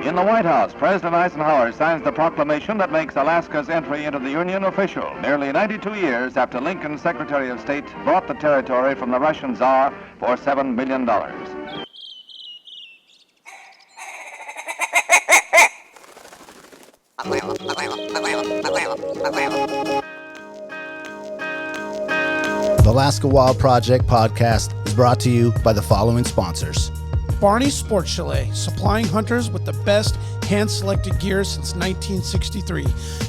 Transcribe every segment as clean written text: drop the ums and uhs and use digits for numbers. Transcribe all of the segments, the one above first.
In the White House, President Eisenhower signs the proclamation that makes Alaska's entry into the Union official, nearly 92 years after Lincoln's Secretary of State bought the territory from the Russian Tsar for $7 million. The Alaska Wild Project podcast is brought to you by the following sponsors. Barney's Sports Chalet, supplying hunters with the best hand-selected gear since 1963.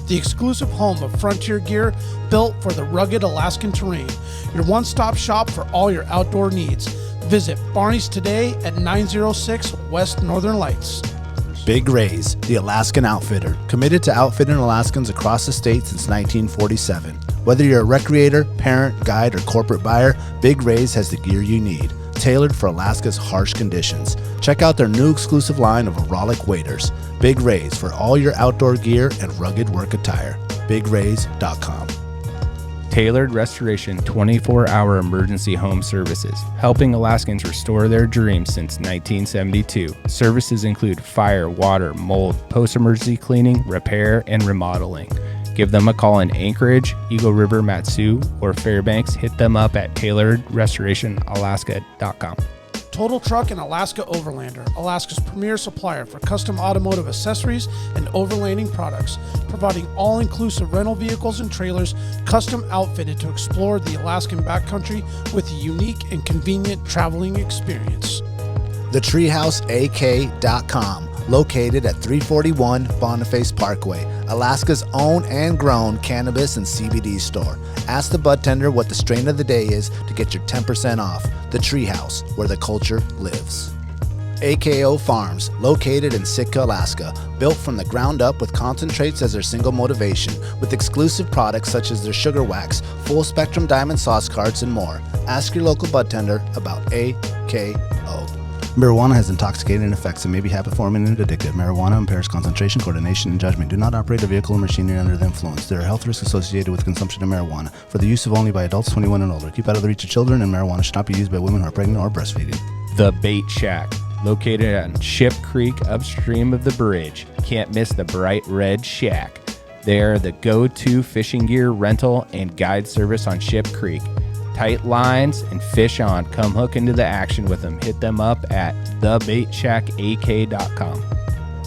The exclusive home of frontier gear built for the rugged Alaskan terrain. Your one-stop shop for all your outdoor needs. Visit Barney's today at 906 West Northern Lights. Big Rays, the Alaskan outfitter, committed to outfitting Alaskans across the state since 1947. Whether you're a recreator, parent, guide, or corporate buyer, Big Rays has the gear you need, tailored for Alaska's harsh conditions. Check out their new exclusive line of Auralic waders. Big Rays for all your outdoor gear and rugged work attire. BigRays.com. Tailored Restoration 24-hour emergency home services, helping Alaskans restore their dreams since 1972. Services include fire, water, mold, post-emergency cleaning, repair, and remodeling. Give them a call in Anchorage, Eagle River, Matsu, or Fairbanks. Hit them up at tailoredrestorationalaska.com. Total Truck and Alaska Overlander, Alaska's premier supplier for custom automotive accessories and overlanding products, providing all-inclusive rental vehicles and trailers custom outfitted to explore the Alaskan backcountry with a unique and convenient traveling experience. TheTreehouseAK.com, located at 341 Boniface Parkway, Alaska's own and grown cannabis and CBD store. Ask the budtender what the strain of the day is to get your 10% off. The Treehouse, where the culture lives. AKO Farms, located in Sitka, Alaska, built from the ground up with concentrates as their single motivation, with exclusive products such as their sugar wax, full spectrum diamond sauce carts, and more. Ask your local budtender about AKO. Marijuana has intoxicating effects and may be habit-forming and addictive. Marijuana impairs concentration, coordination, and judgment. Do not operate a vehicle or machinery under the influence. There are health risks associated with consumption of marijuana. For the use of only by adults 21 and older. Keep out of the reach of children, and marijuana should not be used by women who are pregnant or breastfeeding. The Bait Shack, located on Ship Creek upstream of the bridge. Can't miss the bright red shack. They are the go-to fishing gear rental and guide service on Ship Creek. Tight lines and fish on. Come hook into the action with them. Hit them up at thebaitshackak.com.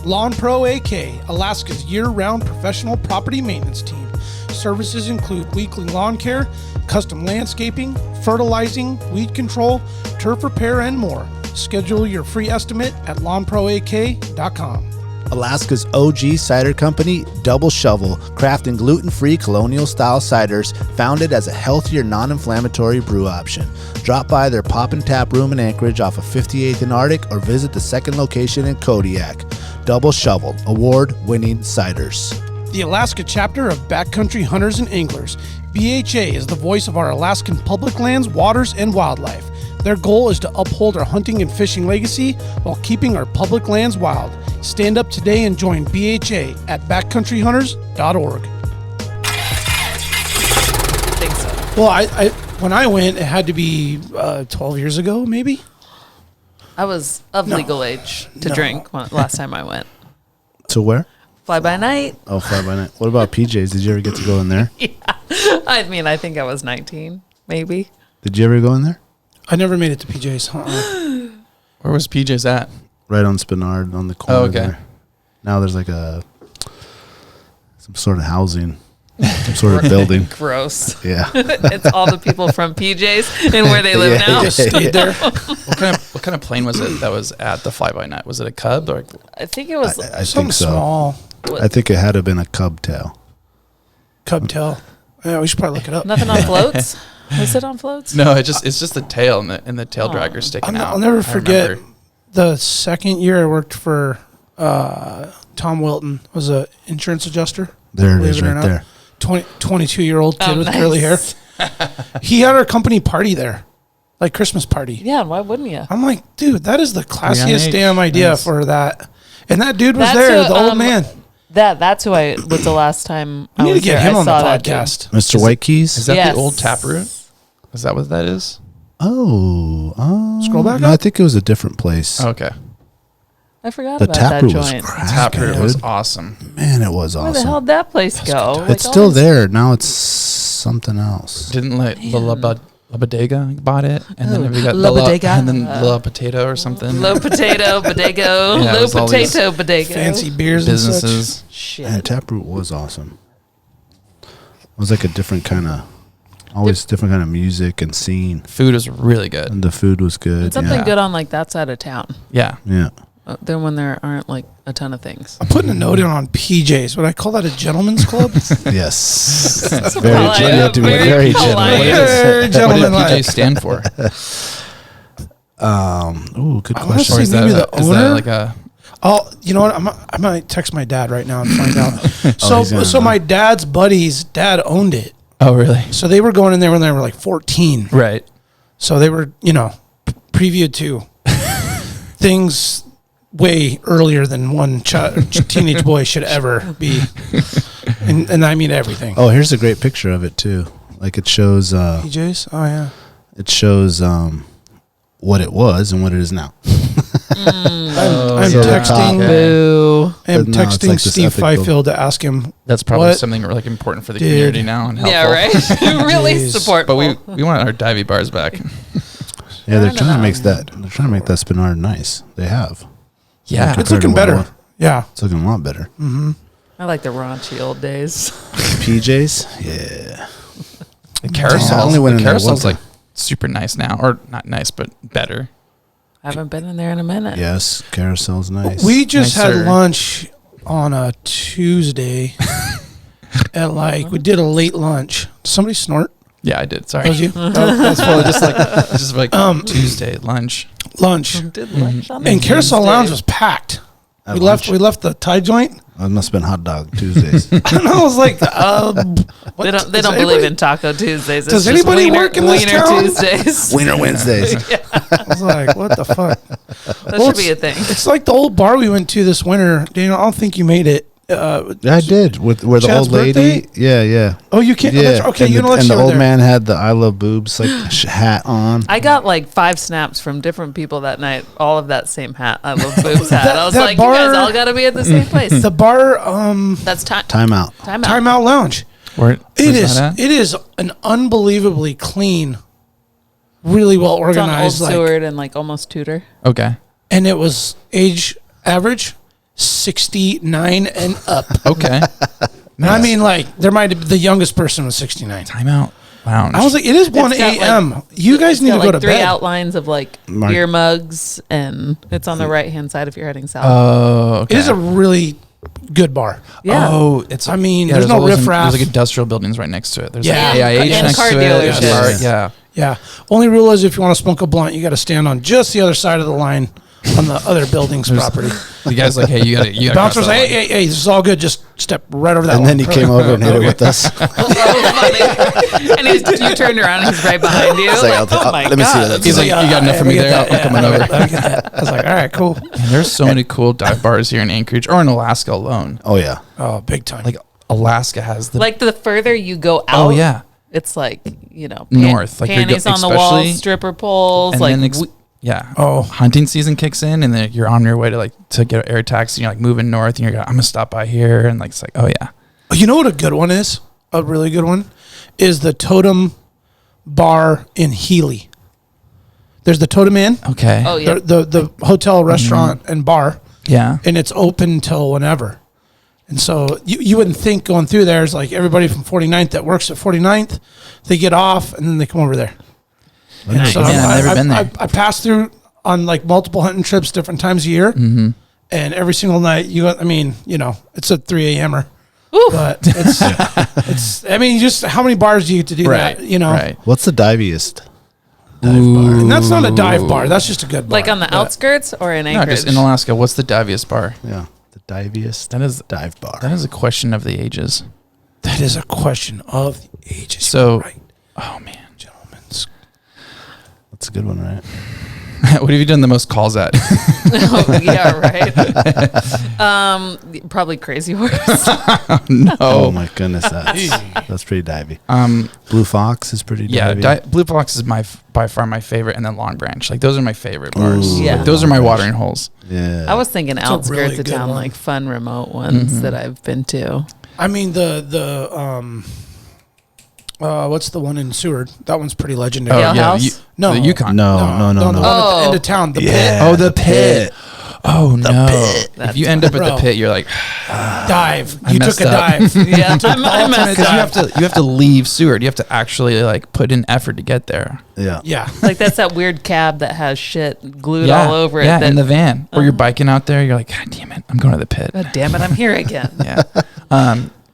Lawn Pro AK, Alaska's year-round professional property maintenance team. Services include weekly lawn care, custom landscaping, fertilizing, weed control, turf repair, and more. Schedule your free estimate at lawnproak.com. Alaska's OG cider company, Double Shovel, crafting gluten-free colonial-style ciders, founded as a healthier, non-inflammatory brew option. Drop by their Pop and Tap room in Anchorage off of 58th and Arctic, or visit the second location in Kodiak. Double Shovel, award-winning ciders. The Alaska chapter of Backcountry Hunters and Anglers. BHA is the voice of our Alaskan public lands, waters, and wildlife. Their goal is to uphold our hunting and fishing legacy while keeping our public lands wild. Stand up today and join BHA at backcountryhunters.org. I think so. Well, I when I went, it had to be 12 years ago, maybe. I was of legal age to drink last time I went. To where? Fly by night. Oh, Fly by Night. What about PJ's? Did you ever get to go in there? Yeah. I mean, I think I was 19, maybe. Did you ever go in there? I never made it to PJ's. Where was PJ's at? Right on Spinard, on the corner. Oh, okay. There. Now there's like some sort of housing, some sort of building. Gross. Yeah. It's all the people from PJ's and where they live now. They just stayed there. What kind of plane was it that was at the fly-by-night? Was it a Cub or? I think it was I Something think so. small. I think it had to have been a Cub tail. Cub tail. Yeah, we should probably look it up. nothing on floats. Was it on floats? No, it's just the tail and the tail dragger sticking out. I'll never I forget remember. the second year I worked for Tom Wilton, was an insurance adjuster. There it is right there. 22-year-old kid with nice. curly hair. He had our company party there, like Christmas party. Yeah, why wouldn't you? I'm like, dude, that is the classiest 3 on damn H. idea Nice. for that. And that dude was That's there, who, the old man. That's who I was the last time I I need was to get there. him I on the saw that dude. podcast. Mr. White Keys? Is that Yes. the old Taproot? Is that what that is? Oh. Scroll back no, up. I think it was a different place. Okay. I forgot The about tap that room was joint. cracking, Taproot was dude. awesome. Man, it was Where the hell awesome. did that place go? Like, It's all still these- there. Now it's something else. Didn't like the Labadega bought it, and then we got Labadega. and then La Potato or something. Low potato, bodego. Yeah, it Low was all these potato, bodego. Fancy beers and businesses. such. Shit. Man, Taproot was awesome. It was like a different kind of, always different kind of music and scene. Food was really good. And the food was good. And something yeah. good on like that side of town. Yeah. Yeah. Then when there aren't like a ton of things. I'm putting a note in on PJs. Would I call that a gentleman's club? Yes. That's very polite. you have to be Very very polite. gentleman. What did Gentleman-like. PJ stand for? Ooh, good I wanna question. say Or is that, maybe the is that owner? like a Oh, you know what? I might text my dad right now and find out. he's gonna So know. my dad's buddy's dad owned it. Oh, really? So they were going in there when they were like 14. Right. So they were, preview to things way earlier than one teenage boy should ever be. And I mean everything. Oh, here's a great picture of it too. Like it shows PJs? Oh, yeah. it shows what it was and what it is now. I'm So the texting. top- Boo. I'm But no, it's texting like this Steve epic build. Fifield to ask him. That's probably What something like important for the did- community now and helpful. Yeah, right. Really Jeez. support. But we want our divey bars back. Yeah, they're I trying to don't make know. that. They're trying to make that Spinard nice. They have. Yeah. It's Compared to looking what it better. was. Yeah. It's looking a lot better. I like the raunchy old days. PJs, yeah. The carousel. I only went The in there carousel's one like super nice now, or not nice, but better. I haven't been in there in a minute. Yes, carousel's nice. We just Nicer. had lunch on a Tuesday at we did a late lunch. Somebody snort? Yeah, I did. Sorry. That was you? That's probably just like it's just like Tuesday lunch. Lunch. Did lunch on And the Carousel Tuesday. Lounge was packed. At We lunch? left the Thai joint. It must have been hot dog Tuesdays. I don't know. I was like, They don't believe in Taco Tuesdays. It's Does just anybody wiener, work in this Wiener town? Tuesdays. Winter Wednesdays. I was like, what the fuck? That should be a thing. It's like the old bar we went to this winter. Daniel, I don't think you made it. Yeah, I did. Where the Chad's old lady. birthday? Yeah. Oh, you can't. Yeah. Oh, that's, okay, and you the, know and the old there. man had the I Love Boobs hat on. I got like 5 snaps from different people that night. All of that same hat. I love boobs hat. That- I was that like, bar- you guys all got to be at the same place. The bar, That's time. Time out. Time out. Timeout Lounge. Where's that at? It is an unbelievably clean, really well It's on Old organized. Seward and like almost Tudor. Okay. And it was age average 69 and up. Okay. And I mean, there might have the youngest person was 69. Timeout lounge. I was like, it is 1 got, like- a.m. You guys need to Got go like to 3 bed. outlines of like Mark- beer mugs, and it's on the right hand side if you're heading south. Oh, okay. It is a really good bar. yeah. Oh, it's. I mean, there's no all those riffraff. There's like industrial buildings right next to it. There's Yeah. like AIH And next car to dealerships. it. Yeah. Yeah. Only rule is if you want to smoke a blunt, you got to stand on just the other side of the line on the other building's property. The guy's like, hey, you got to. Bouncer's like, hey, this is all good. Just step right over that And one. then he came over and hit it with us. And you turned around and he's right behind you. It's like, oh my let me see God. that. He's like, you got enough for me there? I'm coming over. Let me get that. I was like, all right, cool. And there's so many cool dive bars here in Anchorage or in Alaska alone. Oh yeah. Oh, big time. Like Alaska has the. Like the further you go out, oh yeah. it's like, North, like you're panties go- on the wall, especially- stripper poles, And like then yeah. Oh. Hunting season kicks in, and then you're on your way to get an air taxi. You're like moving north, and you're like, I'm gonna stop by here, and like it's like, oh yeah. You know what a good one is? A really good one is the Totem Bar in Healy. There's the Totem Inn, Okay. oh yeah, the hotel, restaurant, and bar, Yeah. and it's open till whenever. And so you wouldn't think going through there is like everybody from 49th that works at 49th, they get off and then they come over there. And so Yeah, I've never been there. I pass through on like multiple hunting trips different times a year. Mm-hmm. And every single night it's at 3 a.m.er. Ooh. But it's just how many bars do you get to do Right. that? Right. What's the diviest? And that's not a dive bar. That's just a good bar. like on the But outskirts or in No, Anchorage. just in Alaska. What's the diviest bar? Yeah, the diviest. That is Dive bar. that is a question of the ages. That is a question of the ages. So- You're right, Oh man. gentlemen. That's a good one, right? What have you done the most calls at? Oh, yeah, right. Probably Crazy Horse. No. Oh my goodness, that's pretty divey. Blue Fox is pretty divey. Yeah, Blue Fox is by far my favorite, and then Long Branch. Like those are my favorite bars. Ooh, Yeah. Like, those are my watering holes. Yeah. I was thinking It's a outskirts really of good town, one. like fun remote ones that I've been to. I mean what's the one in Seward? That one's pretty legendary. Ale House? No, the Yukon. No. the one at the end of town. The pit. Oh, the pit. Oh no! pit. If you end up at the Bro. pit, you're like, Dive. I You messed took a up. dive. Yeah, I messed because up. you have to leave Seward. You have to actually like put in effort to get there. Yeah. Yeah. Like that's that weird cab that has shit glued all over it. Yeah, that, in the van, or you're biking out there. You're like, God damn it, I'm going to the pit. God damn it, I'm here again. Yeah.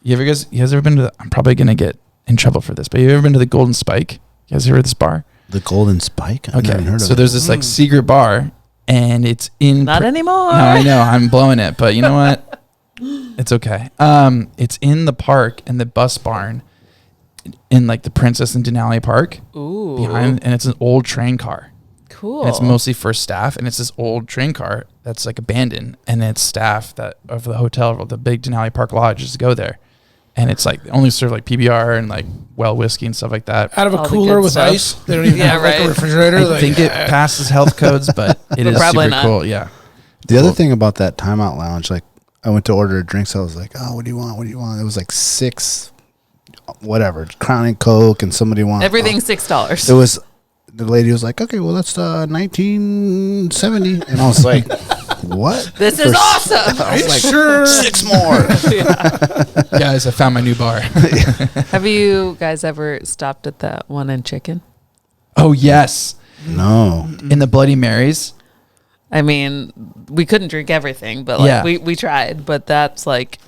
You guys ever been to? I'm probably gonna get in trouble for this, but you ever been to the Golden Spike? You guys heard of this bar? The Golden Spike? I've never heard of So it. there's this like secret bar, and it's in. Not anymore. No, I know I'm blowing it, but you know what? It's okay. It's in the park in the bus barn, in like the Princess and Denali Park Ooh, behind, and it's an old train car. cool. And it's mostly for staff, and it's this old train car that's like abandoned, and it's staff that of the hotel, of the big Denali Park Lodge, just go there, and it's like they only serve like PBR and like well whiskey and stuff like that. Out of All a the cooler good with stuff. ice. They don't even Yeah, have like right. a refrigerator. I Like, think it passes health codes, but it is Probably super not. cool. Yeah. The other thing about that timeout lounge, like I went to order a drink, so I was like, "Oh, what do you want? What do you want?" It was like 6, whatever, Crown and Coke, and somebody wanted Everything's $6. It was the lady was like, "Okay, well that's 1970," and I was like, "What? This is awesome. I was like, sure. 6 more." Guys, I found my new bar. Have you guys ever stopped at that one in Chicken? Oh yes, No, in the Bloody Marys. I mean, we couldn't drink everything, but like Yeah. we tried. But that's like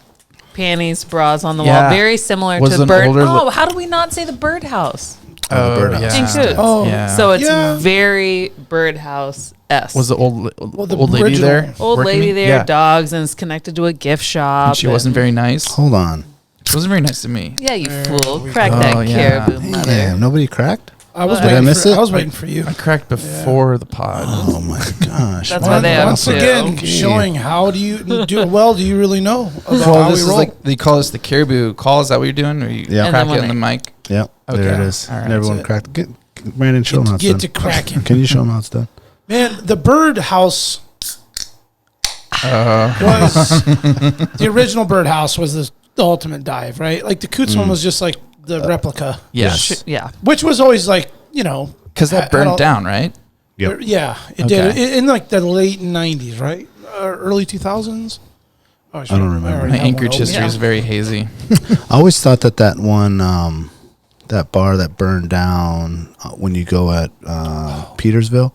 panties, bras on the Yeah. wall, very similar Was to an Bird. older Oh, how do we not say the Birdhouse? the birdhouse. In Coots. Oh, yeah. So it's Yeah. very Birdhouse-esque. Was the old the old lady original. there? Old working lady me? there, Yeah. dogs, and it's connected to a gift shop. And she wasn't very nice. Hold on. She wasn't very nice to me. Yeah, you fool. Crack that go. Yeah. caribou mother. Damn, nobody cracked. I was Did I waiting miss for, it? I was waiting for you. I cracked before the pod. Oh my gosh! That's why they have Once to. again, showing how do you do you really know about Well, how this we is roll? like they call us the caribou call. Is that what you're doing? Or you Yeah. And crack then it when on the mic? Yep, Okay. there it is. All right, And everyone that's it. cracked. Brandon, show them how it's get done. to cracking. Can you show them how it's done? Man, the Birdhouse Uh, was the original Birdhouse was the ultimate dive, right? Like the Coots one was just like the replica, yes, Yeah. which was always like because that I burned don't- down, right? Yep. Yeah, it Okay. did in like the late '90s, right? Early 2000s. Oh, I don't remember. My Anchorage history is very hazy. I always thought that one, that bar that burned down when you go at Petersville.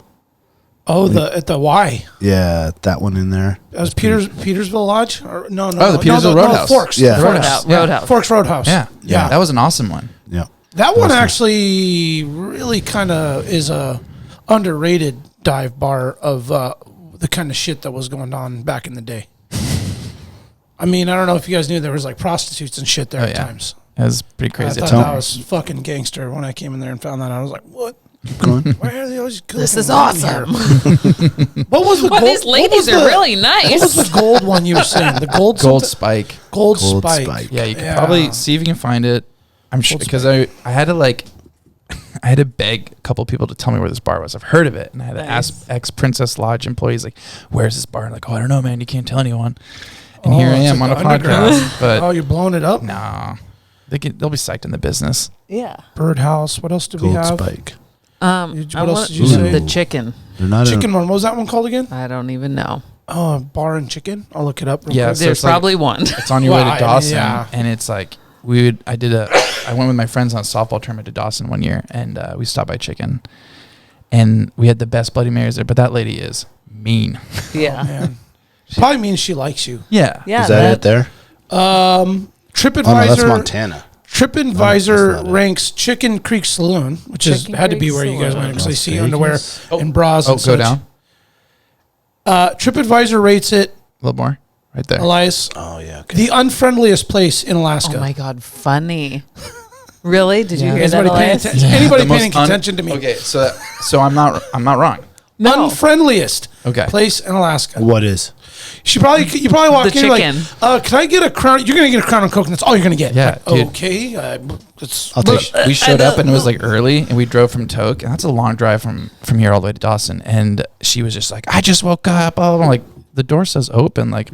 Oh, at the Y. Yeah, that one in there. That was Petersville Lodge? Or, no, Oh, the Petersville Roadhouse. Forks. Yeah. Roadhouse. Yeah. Roadhouse. Forks Roadhouse. Yeah, Yeah. that was an awesome one. Yeah. That one Awesome. actually really kind of is a underrated dive bar of the kind of shit that was going on back in the day. I mean, I don't know if you guys knew there was like prostitutes and shit there Oh, at yeah. times. It was pretty crazy. I thought time. that was fucking gangster when I came in there and found that out. I was like, what? Keep going. Why are they always good? This is looking awesome. here? What was the Well, gold? these ladies are really What was nice. the gold one you were saying? The gold Gold something? Spike. Gold Gold Spike. Spike. Yeah, you can probably see if you can find it. I'm sure Gold because I had to I had to beg a couple people to tell me where this bar was. I've heard of it, and I had to ask ex Princess Lodge employees like, "Where's this bar?" And like, "Oh, I don't know, man. You can't tell anyone." And here I it's am like on a the underground. podcast, but Oh, you're blowing it up? nah, they'll be psyched in the business. Yeah. Birdhouse. What else do we Gold have? Spike. What I else want did you say? the chicken. They're not Chicken one. What was that one called again? I don't even know. Oh, bar and chicken. I'll look it up. Real Yeah, quick. so There's it's like- probably one. It's on your way Well, to Dawson, yeah. and it's like I went with my friends on a softball tournament to Dawson one year, and we stopped by Chicken, and we had the best Bloody Marys there. But that lady is mean. Yeah. Man. Probably means she likes you. Yeah, Yeah. Is that it there? TripAdvisor. Oh no, that's Montana. TripAdvisor No, that's not it. ranks Chicken Creek Saloon, which Chicken had to be Creek where you guys Saloon. went because I Las see Vegas? underwear and bras. Oh, and go such. down TripAdvisor rates it, a little more, right there. Elias, Oh yeah. Okay. the unfriendliest place in Alaska. Oh my God, funny. Really? Did you hear that, Anybody paying Elias? attention? Anybody The most paying attention to me? Okay, so I'm not wrong. unfriendliest place in Alaska. What is? You probably walk The in you're chicken. like, can I get a crown? You're gonna get a crown and coke, and that's all you're gonna get. Yeah, Like, dude. okay. We showed up and it was like early, and we drove from Tok, and that's a long drive from here all the way to Dawson. And she was just like, I just woke up. I'm like, the door says open. Like,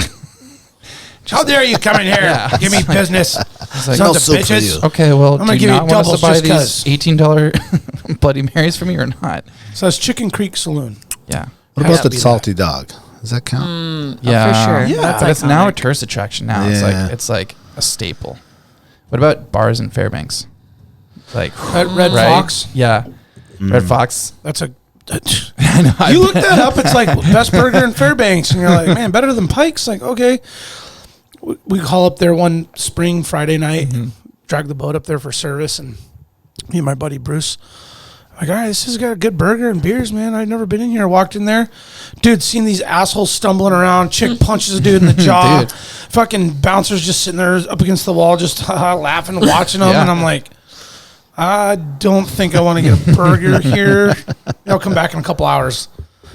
How dare you come in here? Yeah. Give me business. it's like, Sons no of soup for bitches. you. okay, well, I'm do gonna you give you not want us doubles to buy just these $18 Bloody Marys from me or not? So it's Chicken Creek Saloon. Yeah. What Has about to the be salty dog? Does that count? Yeah, for sure. Yeah. That's but it's now a iconic. tourist attraction. Now Yeah. it's like a staple. What about bars in Fairbanks? Like Red right? Fox. Yeah, Red Fox. That's a. I know. You look that up. It's like best burger in Fairbanks, and you're like, man, better than Pike's. Like, okay. We call up there one spring Friday night, drag the boat up there for service, and me and my buddy Bruce, like, all right, this has got a good burger and beers, man. I've never been in here. Walked in there, dude, seen these assholes stumbling around. Chick punches a dude in the jaw. Dude. Fucking bouncers just sitting there up against the wall, just laughing, watching them, Yeah. and I'm like, I don't think I want to get a burger here. I'll come back in a couple hours.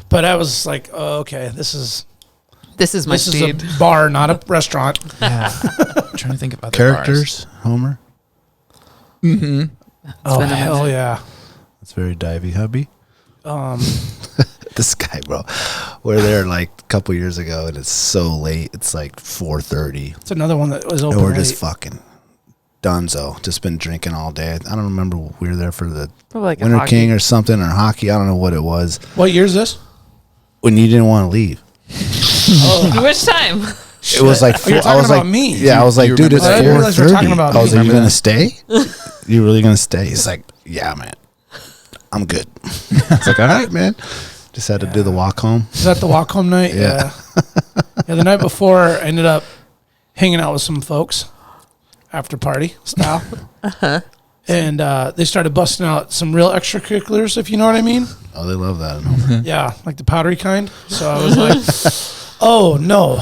But I was like, oh, okay, this is my speed. a bar, not a restaurant. Yeah. I'm trying to think about the Characters, Homer. Oh, hell yeah. That's very divey, hubby. This guy, bro. We're there like a couple years ago, and it's so late. It's like 4:30, It's another one that was open and we're late. just fucking dunzo. Just been drinking all day. I don't remember. We were there for the Probably like a Winter hockey. King or something, or hockey. I don't know what it was. What year is this? When you didn't want to leave, Which time? it was like Oh, you're I talking was about like, me. yeah, I was like, You dude, it's remember that? I didn't realize you were 4:30. talking about I was me. like, you Remember gonna stay? You really gonna stay? He's like, yeah, man. I'm good. I was like, all right, man. Just had to do the walk home. Is that the walk home night? Yeah. Yeah, the night before, I ended up hanging out with some folks after party style. And they started busting out some real extracurriculars, if you know what I mean. Oh, they love that. Yeah, like the powdery kind. So I was like, oh, no.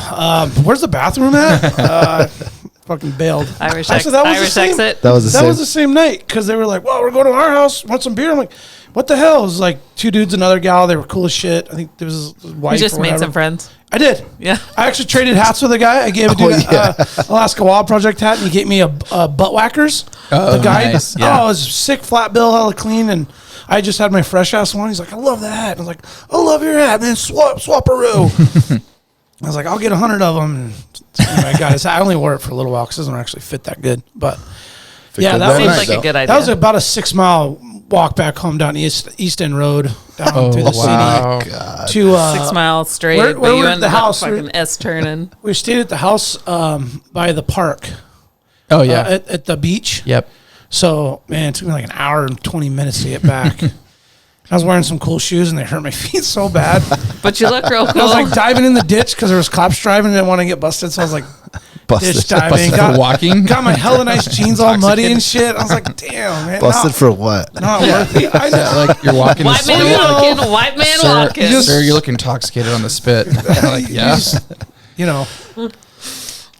Where's the bathroom at? Fucking bailed. Irish, Actually, that was the Irish same- exit. That was the That same. was the same night because they were like, well, we're going to our house, want some beer? I'm like, what the hell? It was like two dudes, another gal. They were cool as shit. I think there was his wife. You just or made whatever. some friends. I did. Yeah. I actually traded hats with a guy. I gave a dude Alaska Wild Project hat, and he gave me a butt whackers. Oh, the guy. nice. Yeah. Oh, it was sick, flat bill, hella clean, and I just had my fresh ass one. He's like, I love that hat. And I was like, I love your hat, man. Swap-a-roo. I was like, I'll get 100 of them. And anyway, I got his hat. I only wore it for a little while because it doesn't actually fit that good. But yeah, that Seems was like a good idea. that was about a 6-mile walk back home down East End Road down through the wow. city to 6 miles straight. where but you we're at ended the up house, fucking S turning. we stayed at the house by the park. Oh yeah. At the beach. Yep. So man, it took me like an hour and 20 minutes to get back. I was wearing some cool shoes and they hurt my feet so bad. But you look real I cool. was like diving in the ditch because there was cops driving and I didn't want to get busted. So I was like ditch diving. Busted for walking. Got my hella nice jeans all muddy and shit. I was like, damn, man. Busted for what? Not worth it. I know. Like you're walking. white man walking, white man Sir, walking. sir, you look intoxicated on the spit. Like, yeah. You know.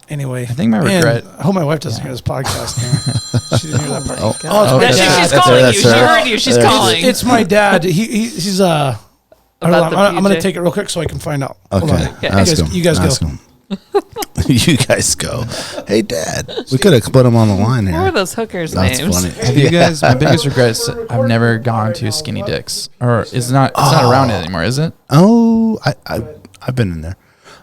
Anyway, I think my regret- I hope my wife doesn't hear this podcast. Man. She didn't hear that part. Oh, it's my That's dad. she's calling you. that's She her. heard you. She's calling. It's my dad. He's About the I'm going to PJ. take it real quick so I can find out. Hold Okay. on. Okay. Ask him. You guys Ask go. him. You guys go. Hey, Dad. We could have put him on the line What were here. those hookers' That's names? funny. Have you guys? My biggest regret is I've never gone to Skinny Dick's, or it's not around anymore, is it? Oh, I've been in there.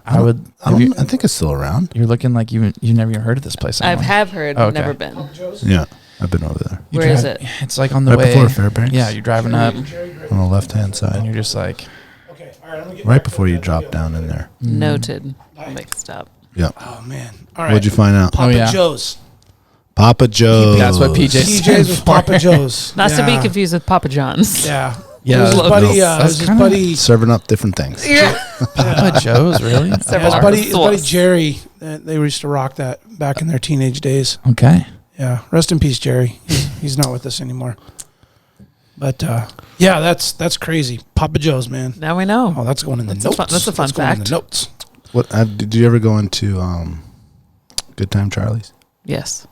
I would. I think it's still around. You're looking like you never even heard of this place. I Anymore. have heard, Okay. never been. Yeah, I've been over there. You Where is drive- it? It's like on the Right way before Fairbanks? Yeah, you're driving up, On the left-hand and side, you're just like, Okay. All right. I'm gonna get right back before to you the drop video. down in there. Noted. Mixed up. Yeah. Oh man. All right. What'd you find out? Papa yeah. Joe's. Papa Joe's. That's what PJ PJ's was Papa Joe's. Not to be Yeah. confused with Papa John's. Yeah. Yeah. It was his Local. buddy. It That's was his kinda- buddy. Serving up different things. Yeah. Papa Joe's, really? Yeah, Several his buddy sauce. Jerry. They used to rock that back in their teenage days. Okay. Yeah. Rest in peace, Jerry. He's not with us anymore. But yeah, that's crazy. Papa Joe's, man. Now we know. Oh, that's going in the That's a notes. fun- that's a fun That's going in fact. the notes. What did you ever go into Good Time Charlie's? Yes.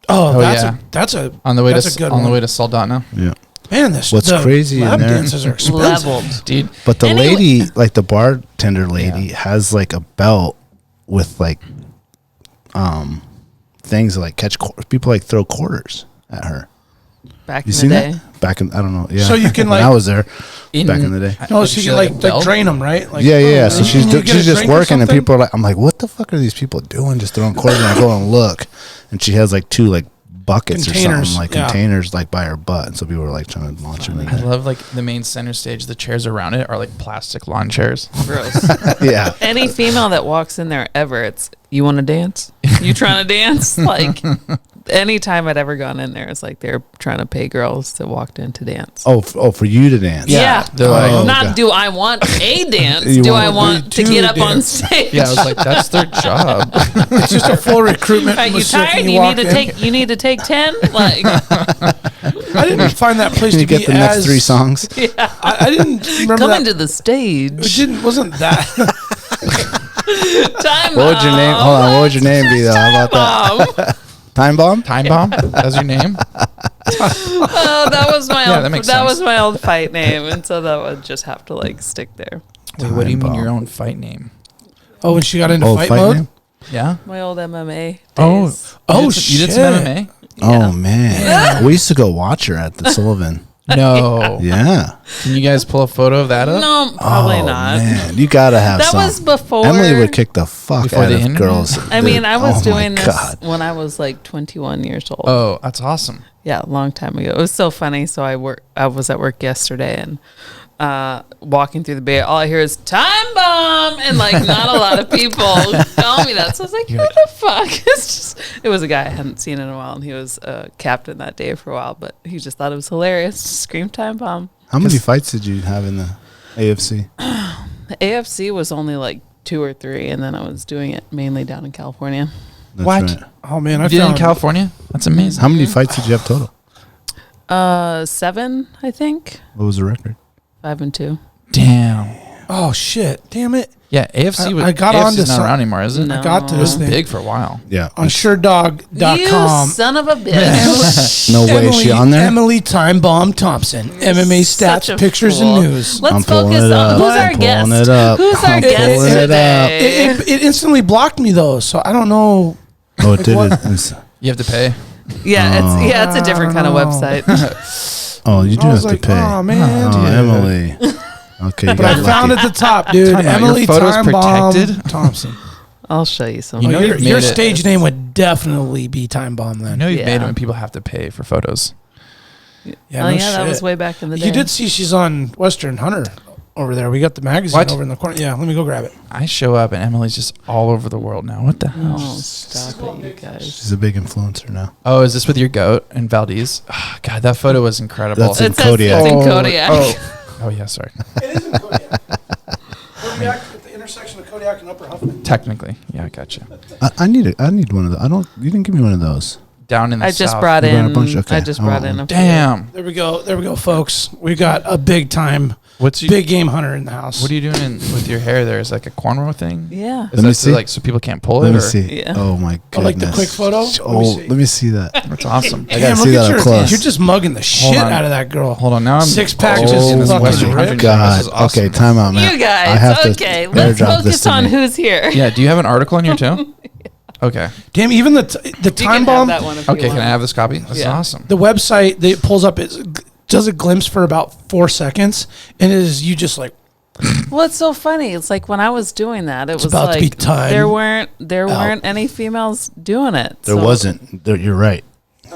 Oh, Oh, that's yeah. that's a On the way that's to a good on the one. way to Soldotna. Yeah. Man, What's crazy in lap there- dances are expensive. Leveled. Dude, But the Anyway. lady, like the bartender lady, has like a belt with like things that like catch people like throw quarters at her. Back You in seen the day. that? Back in I don't know. Yeah. So you can, when like- I was there back in the day. No, so you can like belt? drain them, right? Like, Yeah. So can she's you get a she's just drink or working, and something? people are like, I'm like, what the fuck are these people doing? Just throwing quarters, and I go and look, and she has like 2 like buckets or Containers, something, like yeah. containers like by her butt, and so people were like trying to launch them in I there. love like the main center stage. The chairs around it are like plastic lawn chairs. Gross. Yeah. Any female that walks in there ever, it's, you want to dance? You trying to dance? Like, anytime I'd ever gone in there, it's like they're trying to pay girls that walked in to dance. Oh, for you to dance. Yeah. They're like, Oh, Not okay. do I want a dance? You Do want I want to to get up on dance. stage? yeah, I was like, that's their job. It's just a full recruitment. Are you with Sif tired? and You need walk to in. take. You need to take 10. Like, I didn't find that place Can you to be get the next as 3 songs? I didn't remember come that. into the It stage. wasn't that. Time What would your name? Hold on. What would your name be though? How about that? bomb. Time bomb? Timebomb? That's your name? Oh, that was my Yeah, old. that makes that sense. was my old fight name, and so that would just have to like stick there. Wait, what do you mean Timebomb. your own fight name? Oh, when she got into Oh, fight fight mode. name? Yeah. My old MMA. Oh, Days. Oh, you did some shit. MMA? Oh man, we used to go watch her at the Sullivan. No. Yeah. Can you guys pull a photo of that up? No, probably Oh, not. Man, you gotta have That some. was before. Emily would kick the fuck Before out the of internet? girls. I mean, I was Oh, my doing this God. when I was like 21 years old. Oh, that's awesome. Yeah, a long time ago. It was so funny. So I was at work yesterday and walking through the bay. All I hear is "Time bomb," and like not a lot of people call me that. So I was like, "Who the fuck?" It was a guy I hadn't seen in a while, and he was captain that day for a while. But he just thought it was hilarious. Scream "Time bomb." How many fights did you have in the AFC? The AFC was only like 2 or 3, and then I was doing it mainly down in California. That's What? right. Oh man, I You did it in found California? That's amazing. How many fights did you have total? 7, I think. What was the record? 5 and 2. Damn. Oh shit! Damn it! Yeah, AFC was I got AFC's onto not some- around anymore, is it? No. I got to It this was thing big for a while. Yeah. on You SureDog.com. son of a bitch. No way. Is she on there? Emily Timebomb Thompson. MMA Such stats, a pictures, fool. and news. Let's I'm pulling focus it on up. who's I'm our pulling guest. it up. Who's our I'm guest pulling it up. today? It instantly blocked me though, so I don't know. Oh, it did. It's- You have to pay. Yeah, it's a different kind of website. Oh, you do I have was to like, pay. oh man. Oh, Emily. Okay, you But I got found lucky. at the top, dude. Time out, your Emily photo's Timebomb protected? Thompson. I'll show you some. You know your you've made your it. stage name would definitely be Timebomb I then. know you've made Yeah. it when people have to pay for photos. Yeah, Oh no yeah, that was shit. way back in the day. You did see she's on Western Hunter over there. We got the magazine What? over in the corner. Yeah, let me go grab it. I show up and Emily's just all over the world now. What the hell? Oh, stop it, you guys. She's a big influencer now. Oh, is this with your goat and Valdez? Oh, God, that photo was incredible. That's in It says Kodiak. it's in Kodiak. Oh, yeah, sorry. It is in Kodiak. Kodiak at the intersection of Kodiak and Upper Huffman. Technically, yeah, I got you. I need one of those. You didn't give me one of those. Down in the I just south. brought You brought a in. bunch? Okay. I just brought Oh, in a few. Damn. There we go, folks. We got a big time, What's you? big game hunter in the house. What are you doing with your hair? There is like a cornrow thing. Yeah. Is Let me that see. like so people can't pull it? Let me or- see. Yeah. Oh my goodness. Oh, like the quick photo? Let me Oh, see. let me see that. That's awesome. I gotta Damn, see look that at up your, close. You're just mugging the shit on. out of that girl. Hold on, now I'm 6 pack just just in this fucking Western ripped. Country. God. This is awesome. Okay, time out, man. You I guys, have to okay. Let's airdrop this focus to on me. who's here. Yeah. Do you have an article in here too? Okay. Damn, even the You can time have bomb, that one if you Okay. Can want. I have this copy? This is Yeah. awesome. the website that it pulls up, it does a glimpse for about 4 seconds, and it is you just like, Well, it's so funny. It's like when I was doing that, it was about to be like time there weren't any females doing it. There So- wasn't. You're right.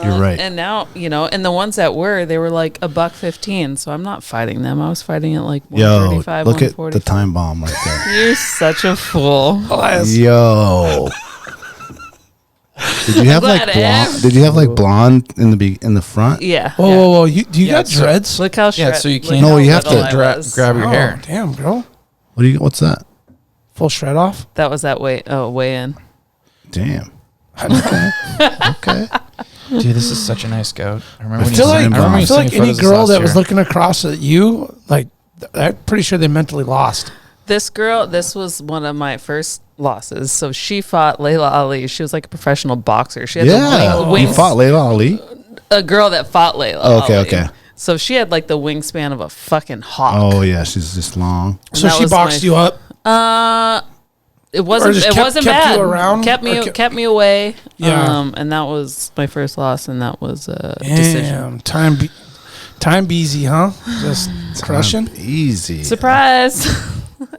You're right. And now, and the ones that were, they were like $1.15. So I'm not fighting them. I was fighting at like Yo, 135, look at 140. the time bomb right there. You're such a fool. Yo. Did you have like glad blonde? Ev- Did you have like blonde in the front? Yeah. whoa, yeah. whoa, whoa, do you Yeah, got so- dreads? Look how Yeah, shred- so you look can't- how No, you have little to I was. grab your Oh, hair. damn, girl. What's that? Full shred off? That was that way in. Damn. Okay. Okay. Dude, this is such a nice goat. I remember I when feel you like- sent- I remember I when you feel sent like me any photos this girl last that was year. looking across at you, like, I'm pretty sure they mentally lost. This girl, this was one of my first losses. So she fought Layla Ali. She was like a professional boxer. She had Yeah. the You wings. fought Layla Ali? A girl that fought Layla. Oh, okay, Ali. okay. So she had like the wingspan of a fucking hawk. Oh yeah, she's just long. And So that she was boxed you up. It wasn't. just It kept- wasn't kept bad. you around? Kept me away. Yeah. And that was my first loss, and that was a decision. Damn, time easy, huh? Just crushing. Easy. Surprise!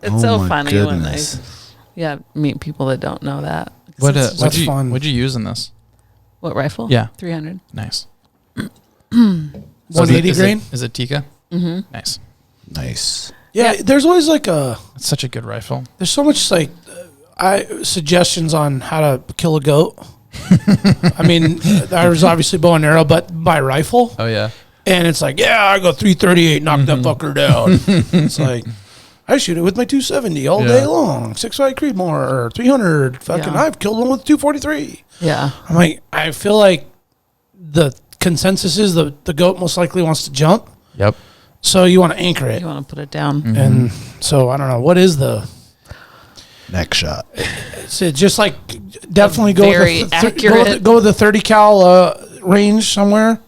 It's Oh so my funny goodness. when meet people that don't know that. That's fun. What'd you use in this? What rifle? Yeah. 300. Nice. 180 grain. Is it Tika? Mm-hmm. Nice. Nice. Yeah, there's always like It's such a good rifle. there's so much like suggestions on how to kill a goat. I mean, there's obviously bow and arrow, but by rifle, Oh yeah. and it's like, yeah, I go 338, knock that fucker down. It's like, I shoot it with my 270 all day long, 6.5 Creedmoor or 300. Fucking, Yeah. I've killed one with 243. Yeah. I'm like, I feel like the consensus is the goat most likely wants to jump, Yep. so you want to anchor it. You want to put it down. And so I don't know, what is the Neck shot. it's just like definitely go Very with accurate. go with the 30 cal range somewhere.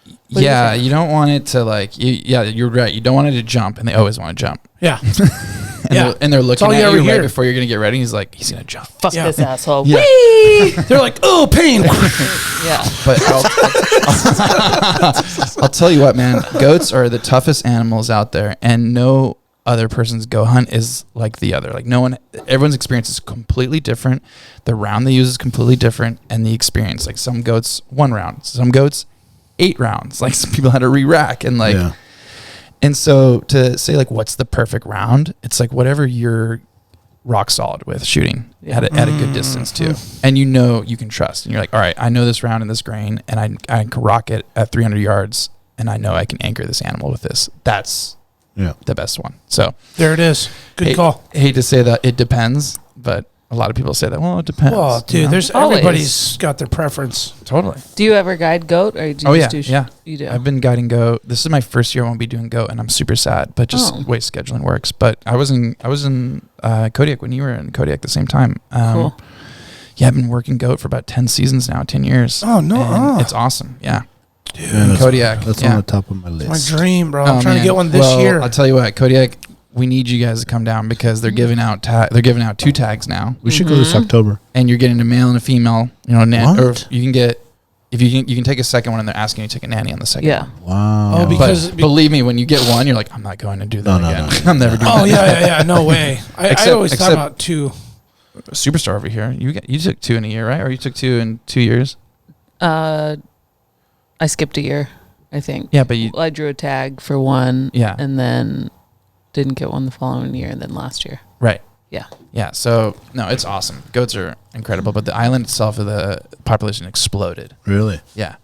What do you Yeah, think? you don't want it to like. Yeah, you're right. You don't want it to jump, and they always want to jump. Yeah. And Yeah. they're looking all you at ever you right hear. before you're gonna get ready. He's like, he's gonna jump. Fuck Yeah. this asshole. Yeah. Whee! They're like, oh, pain. Yeah. But I'll tell you what, man. Goats are the toughest animals out there, and no other person's goat hunt is like the other. Like everyone's experience is completely different. The round they use is completely different, and the experience. Like some goats 1 round, some goats 8 rounds. Like some people had to re-rack and like. Yeah. And so to say like what's the perfect round, it's like whatever you're rock solid with shooting at a good distance too, and you can trust. And you're like, all right, I know this round in this grain, and I can rock it at 300 yards, and I know I can anchor this animal with this. That's the best one. So There it is. Good call. hate to say that it depends, but a lot of people say that. Well, it depends. Well, dude, you know? there's Always. everybody's got their preference. Totally. Do you ever guide goat, or do you just do? Yeah. You do. I've been guiding goat. This is my first year I won't be doing goat, and I'm super sad. But just Oh. way scheduling works. But I was in Kodiak when you were in Kodiak at the same time. Cool. Yeah, I've been working goat for about 10 seasons now, 10 years. Oh, no. And it's awesome. Yeah. Yeah, that's, Kodiak. That's yeah. on the top of my list. My dream, bro. I'm Oh, trying to man. get one this Well, year. I'll tell you what, Kodiak, we need you guys to come down because they're giving out 2 tags now, We should go this October. and you're getting a male and a female. You know, or What? you can get if you can take a second one, and they're asking you to take a nanny on the second Yeah. one. Wow. Oh, because But believe me, when you get one, you're like, I'm not going to do that No, again. no. I'm never doing oh, that. yeah. No way. I always thought about 2. Superstar over here. You took 2 in a year, right? Or you took 2 in 2 years? I skipped a year, I think. Yeah, but you. I drew a tag for one. Yeah. And then didn't get one the following year, and then last year. Right. Yeah. Yeah. So no, it's awesome. Goats are incredible, but the island itself, the population exploded. Really? Yeah,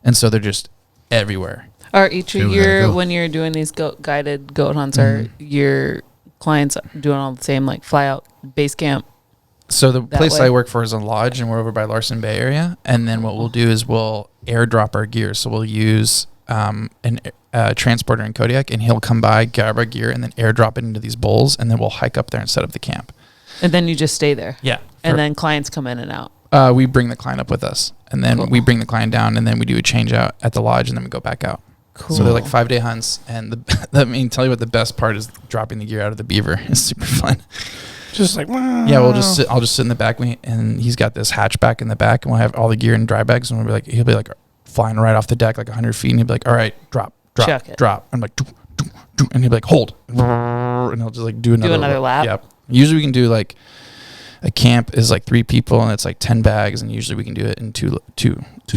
and so they're just everywhere. Or each Okay, we gotta year go. when you're doing these guided goat hunts, are your clients doing all the same, like fly out base camp? So the That place way. I work for is a lodge, and we're over by Larson Bay area. And then what we'll do is we'll airdrop our gear. So we'll use a transporter in Kodiak, and he'll come by, grab our gear, and then airdrop it into these bowls, and then we'll hike up there and set up the camp. And then you just stay there. Yeah. And then clients come in and out. We bring the client up with us, and then Cool. we bring the client down, and then we do a change out at the lodge, and then we go back out. Cool. So they're like 5-day hunts, and tell you what the best part is: dropping the gear out of the beaver is super fun. Just like, Yeah, I'll just sit in the back, and he's got this hatchback in the back, and we'll have all the gear in dry bags, and he'll be like flying right off the deck like 100 feet, and he'll be like, all right, drop, Chuck it. drop. I'm like, and he'll be like, hold, and he'll just like do another lap? Yep. Usually we can do like a camp is like 3 people, and it's like 10 bags, and usually we can do it in two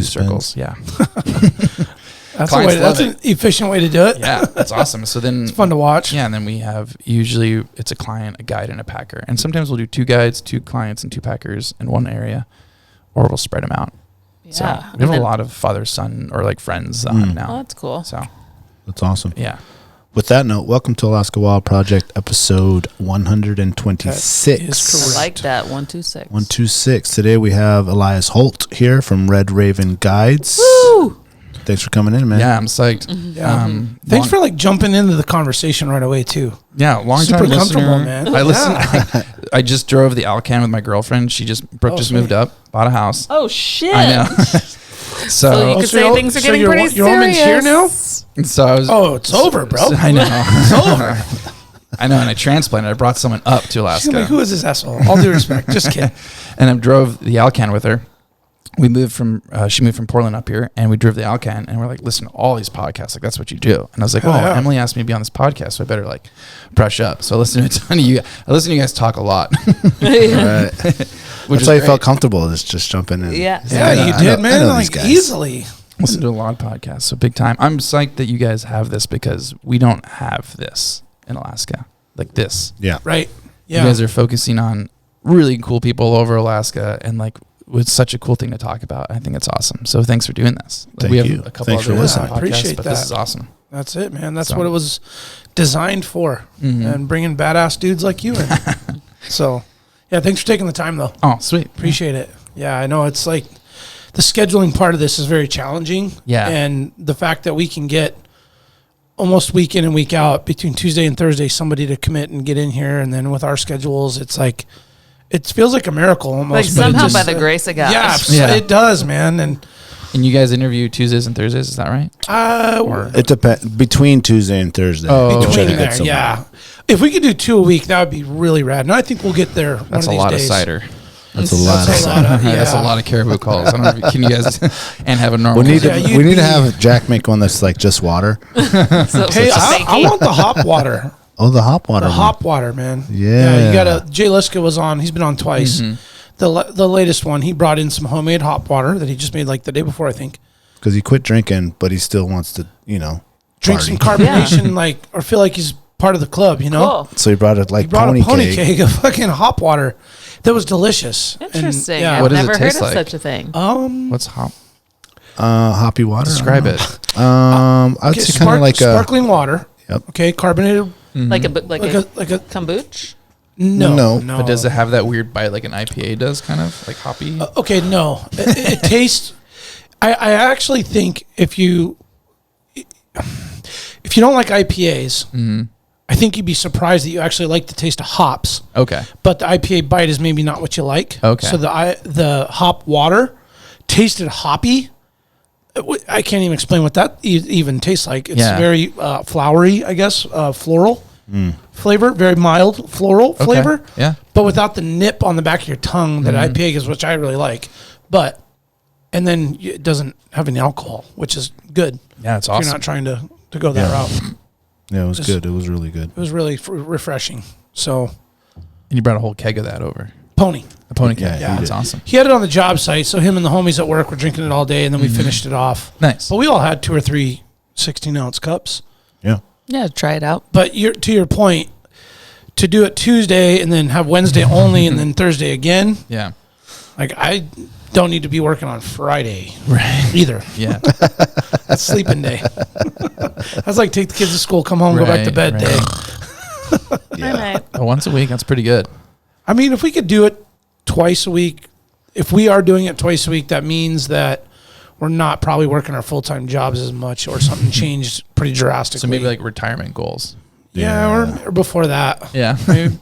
circles. Yeah. that's clients that's love an efficient way to do it. Yeah, that's awesome. So then It's fun to watch. Yeah, and then we have usually it's a client, a guide, and a packer. And sometimes we'll do 2 guides, 2 clients, and 2 packers in one area, or we'll spread them out. Yeah. So we have a lot of father-son or like friends now. Oh, that's cool. So That's awesome. yeah, With that note, welcome to Alaska Wild Project episode 126. That is I correct. like that. 126. 126. Today we have Elias Holt here from Red Raven Guides. Woo! Thanks for coming in, man. yeah, I'm psyched. Yeah. Thanks for like jumping into the conversation right away too. long Super time comfortable, listener. man. I listen. I just drove the Alcan with my girlfriend. Brooke just moved up, bought a house. Oh shit! I know. So you could say things are getting pretty your woman's here now? So I was. Oh, it's over, bro. I know. It's over. I know, and I transplanted. I brought someone up to Alaska. She's like, who is this asshole? All due respect. Just kidding. And I drove the Alcan with her. We moved from, she moved from Portland up here, and we drove the Alcan, and we're like, listen to all these podcasts. Like, that's what you do. And I was like, Yeah. Emily asked me to be on this podcast, so I better, like, brush up. So I listen to a ton of you. I listen to you guys talk a lot. Right. Which That's is why you great. felt comfortable just jumping in. Yeah. Yeah, you I did, know- man. I know Like, these guys. easily. Listen to a lot of podcasts, so big time. I'm psyched that you guys have this because we don't have this in Alaska. Like this. Yeah. Right. Yeah. You guys are focusing on really cool people all over Alaska, and like it's such a cool thing to talk about. I think it's awesome. So thanks for doing this. Like, Thank we have you. a couple Thanks for other listening. I appreciate podcasts, but that. this is awesome. That's it, man. That's So- what it was designed for. Mhm. And bringing badass dudes like you in. So, yeah, thanks for taking the time, though. Oh, sweet. Appreciate it. Yeah, I know it's like the scheduling part of this is very challenging. Yeah. And the fact that we can get almost week in and week out between Tuesday and Thursday somebody to commit and get in here, and then with our schedules, it's like it feels like a miracle almost. Like but it somehow just- by the grace of God. Yeah, it does, man. And And you guys interview Tuesdays and Thursdays, is that right? It depends between Tuesday and Thursday. Oh, Try to between get there, somewhere. yeah. If we could do 2 a week, that would be really rad. And I think we'll get there. That's a one of lot these of days. cider. That's a lot. That's a lot of, yeah. That's a lot of caribou calls. I don't know if, can you guys and have a normal? We need Yeah, to you'd we need to be- have Jack make one that's like just water. So, Hey, I want the hop water. Oh, the hop water. The one. hop water, man. Yeah. you got to. Jay Liska was on. He's been on twice. Mm-hmm. The latest one, he brought in some homemade hop water that he just made like the day before, I think. Because he quit drinking, but he still wants to, Drink party. some carbonation, like, or feel like he's part of the club, you know? cool. So he brought it like He brought pony, a pony cake. keg of fucking hop water that was delicious. And, Interesting. yeah. I've What does it never heard taste of like? such a thing. What's hop? Hoppy water. Describe I it. don't know. I'd Okay, say kind of like sparkling water. Yep. Okay, carbonated. Like a Like a kombucha. no. But does it have that weird bite like an IPA does, kind of like hoppy? Okay, no. It tastes. I actually think if you don't like IPAs, I think you'd be surprised that you actually like the taste of hops. Okay. But the IPA bite is maybe not what you like. Okay. So the hop water tasted hoppy. I can't even explain what that even tastes like. It's Yeah. very flowery, I guess, floral flavor, very mild floral flavor. Yeah. But without the nip on the back of your tongue that IPA gives, which I really like. But and then it doesn't have any alcohol, which is good. Yeah, it's If awesome. you're not trying to go that route. Yeah, it was Just- good. It was really good. It was really refreshing. So And you brought a whole keg of that over. pony. A pony keg. Yeah, Yeah, he that's did. awesome. He had it on the job site, so him and the homies at work were drinking it all day, and then we finished it off. Nice. But we all had 2 or 3 16-ounce cups. Yeah. Yeah, try it out. But to your point, to do it Tuesday and then have Wednesday only and then Thursday again, Yeah. like I don't need to be working on Friday Right. either. Yeah. That's sleeping day. That's like take the kids to school, come home, go back to Right, bed right. day. Yeah. But once a week, that's pretty good. I mean, if we could do it twice a week, if we are doing it twice a week, that means that we're not probably working our full-time jobs as much or something changed pretty drastically. So maybe like retirement goals. yeah. Or before that. Yeah. Maybe.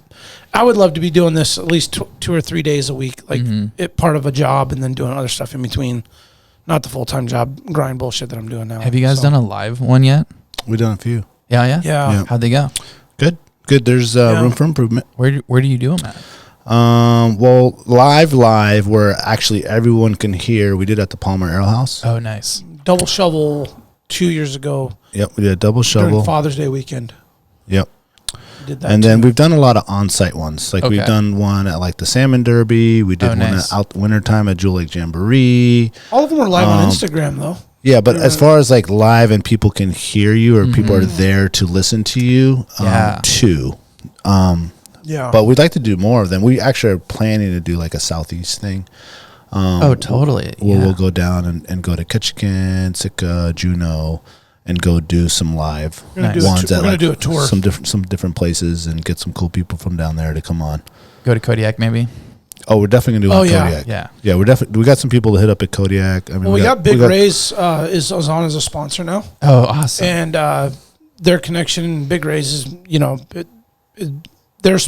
I would love to be doing this at least 2 or 3 days a week, like it part of a job and then doing other stuff in between. Not the full-time job grind bullshit that I'm doing now. Have you guys So, done a live one yet? We done a few. Yeah, yeah. Yeah. Yeah. How'd they go? Good. Good. There's room for improvement. Where do you do them at? Well, live where actually everyone can hear. We did at the Palmer Ale House. Oh, nice. Double shovel 2 years ago Yep. We did a double during shovel. Father's Day weekend. Yep. We did that And then too. we've done a lot of on-site ones. Like we've Okay. done one at like the Salmon Derby. We did Oh, one nice. at out wintertime at Jewel Lake Jamboree. all of them were live on Instagram though. Yeah, but as far as like live and people can hear you or people are there to listen to you, Yeah. two. Yeah. But we'd like to do more of them. We actually are planning to do like a Southeast thing. Oh, totally. Where Yeah. we'll go down and go to Ketchikan, Sitka, Juneau, and go do some live We're gonna Nice. do a ones tou- we're at gonna like do a tour. some different places and get some cool people from down there to come on. Go to Kodiak maybe? Oh, we're definitely gonna do Oh, it in yeah. Kodiak. Yeah. Yeah, we're definitely we got some people to hit up at Kodiak. I mean, Well, we got Big Ray's is on as a sponsor now, Oh, awesome. and their connection, Big Ray's, is their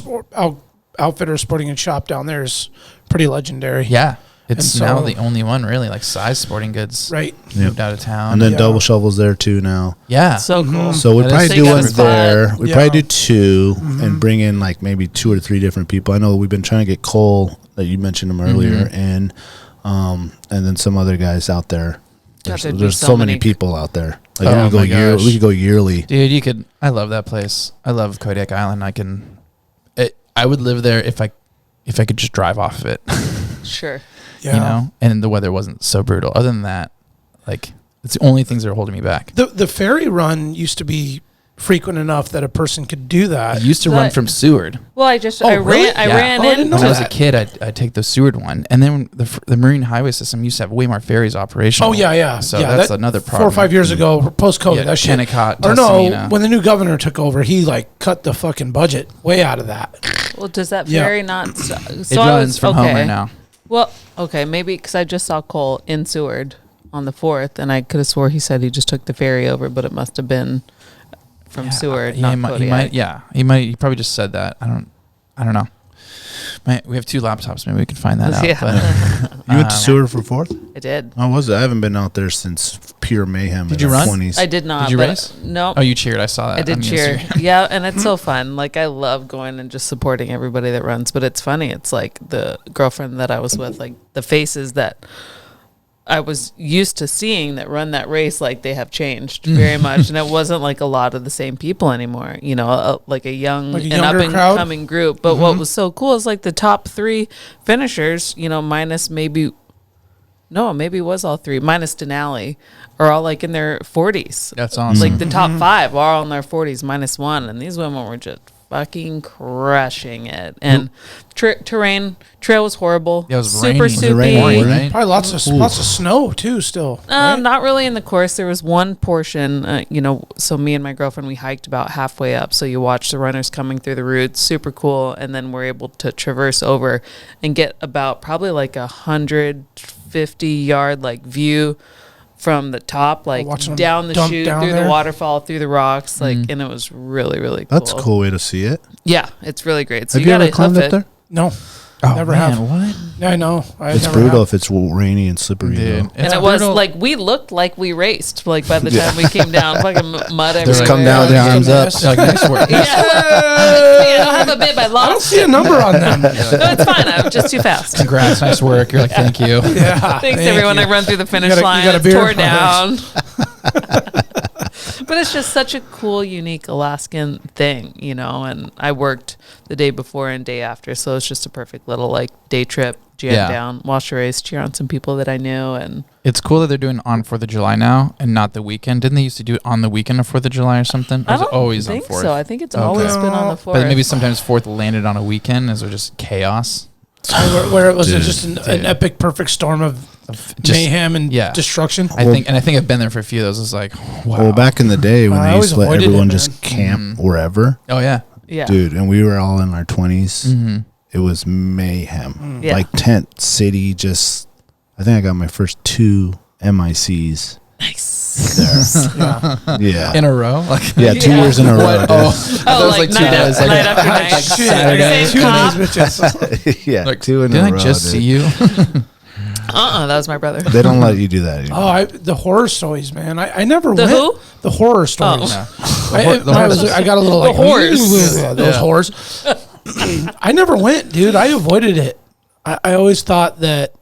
outfitter sporting and shop down there is pretty legendary. Yeah. It's And so- now the only one really, like Size Sporting Goods Right. moved out of town. And then Yeah. Double Shovel's there too now. yeah. So cool. So we'd That probably is- do They got one a spot. there. We'd Yeah. probably do 2 and bring in like maybe 2 or 3 different people. I know we've been trying to get Cole, that you mentioned him earlier, and then some other guys out there. God, there'd be There's so so many many- people out there. Like Oh we could go my gosh. we could go yearly. Dude, you could. I love that place. I love Kodiak Island. I would live there if I could just drive off of it. Sure. Yeah. You know, and the weather wasn't so brutal. Other than that, like it's the only things that are holding me back. The ferry run used to be frequent enough that a person could do I that. used to run from Seward. Well, I really? ran Oh, I didn't in. know When I was a that. kid, I'd take the Seward one, and then the Marine Highway System used to have way more ferries operational. Oh yeah. So yeah, that's that- another 4 problem. or 5 years ago, post COVID, Yeah, that shit. Kennecott, Or no, Tuscaloosa. when the new governor took over, he like cut the fucking budget way out of that. Well, does that Yeah. ferry not? So It I runs was, from Homer now. Well, okay, maybe because I just saw Cole in Seward on the 4th, and I could have swore he said he just took the ferry over, but it must have been from Seward, He not might, Kodiak. he probably just said that. I don't know. We have 2 laptops. Maybe we can find that out. Yeah. But, You went to Seward for 4th? I did. How was it? I haven't been out there since pure mayhem. Did in you the run? 20s. I did not. Did you but race? No. oh, you cheered. I saw that. I did on cheer. Instagram. Yeah, and it's so fun. Like, I love going and just supporting everybody that runs. But it's funny. It's like the girlfriend that I was with, like the faces that I was used to seeing that run that race, like they have changed very much. And it wasn't like a lot of the same people anymore, you know, like a young Like a and up younger and crowd? coming group. But what was so cool is like the top 3 finishers, you know, minus maybe, no, maybe it was all 3, minus Denali, are all like in their 40s. That's awesome. Like the top 5 are all in their 40s minus 1, and these women were just fucking crushing it. And trail was horrible. Yeah, it was super raining. Was it soupy. raining? Right? Probably lots of snow too. Still, right? Not really in the course. There was one portion, you know, so me and my girlfriend, we hiked about halfway up. So you watch the runners coming through the routes, super cool. And then we're able to traverse over and get about probably like 150-yard like view from the top, like watching them down the dump chute, down through there? the waterfall, through the rocks. Like, and it was really, really cool. That's a cool way to see it. Yeah, it's really great. So Have you ever gotta climbed hoof up there? No, Oh, never man, have. what? I know. It's brutal if it's rainy and slippery. Dude. Though. And it was like we looked like we raced. Like by the time we came down, fucking mud everywhere. Just come down with your arms up. Like, nice work. Yeah, I don't have a bib. I I don't lost. see a number on them. No, it's fine. I'm just too fast. Congrats, nice work. You're like, thank you. Yeah, Thanks, thank everyone. you. I run through the finish got a- line. you got a It's beer? tore Oh, down. But it's just such a cool, unique Alaskan thing, you know. And I worked the day before and day after, so it's just a perfect little like day trip, jam Yeah. down, watch the race, cheer on some people that I knew, and It's cool that they're doing on 4th of July now and not the weekend. Didn't they used to do it on the weekend of 4th of July or something? Or I was it don't always think on 4th? so. I think it's Okay. always been on the 4th. But maybe sometimes 4th landed on a weekend. Is there just chaos? where it was Dude. just an epic, perfect storm of Just- mayhem and yeah. destruction. I think I've been there for a few of those. It's like, wow. Well, back in the day when I they always used to let avoided it, everyone man. just camp wherever, Oh yeah. yeah. dude, and we were all in our 20s. Mm-hmm. It was mayhem. Yeah. Like tent city. Just, I think I got my first 2 MICs. Nice. Yeah. In a row. Like Yeah, 2 years in a row. What? dude. Oh, Oh, was like like 2 night, days. night Like, after night. Saturday. Same cop. yeah, like, 2 in a didn't row. I just dude. see you? That was my brother. They don't let you do that anymore. Oh, the horror stories, man. I never The went. who? The horror stories. Oh. I got a little The like horrors. those horrors. I never went, dude. I avoided it. I always thought that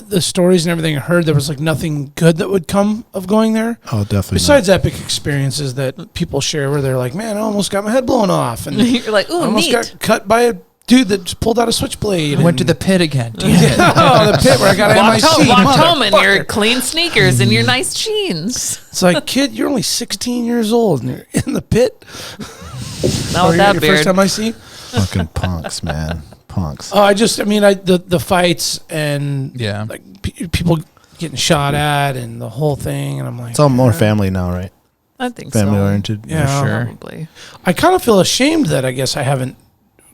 the stories and everything I heard, there was like nothing good that would come of going there. Oh, definitely. Besides epic experiences that people share where they're like, man, I almost got my head blown off. And You're like, I ooh, almost neat. got cut by a dude that just pulled out a switchblade. I went to the pit again. Damn it. oh, the pit where I got an Walked MIC. home in your motherfucker. clean sneakers and your nice jeans. It's like, kid, you're only 16 years old and you're in the pit. Not with Or that your beard. first MIC. Fucking punks, man. Punks. Oh, the fights and Yeah. like people getting shot at and the whole thing, and I'm like, It's all more family now, right? I think Family so. oriented. Yeah. Sure. Probably. I kind of feel ashamed that I guess I haven't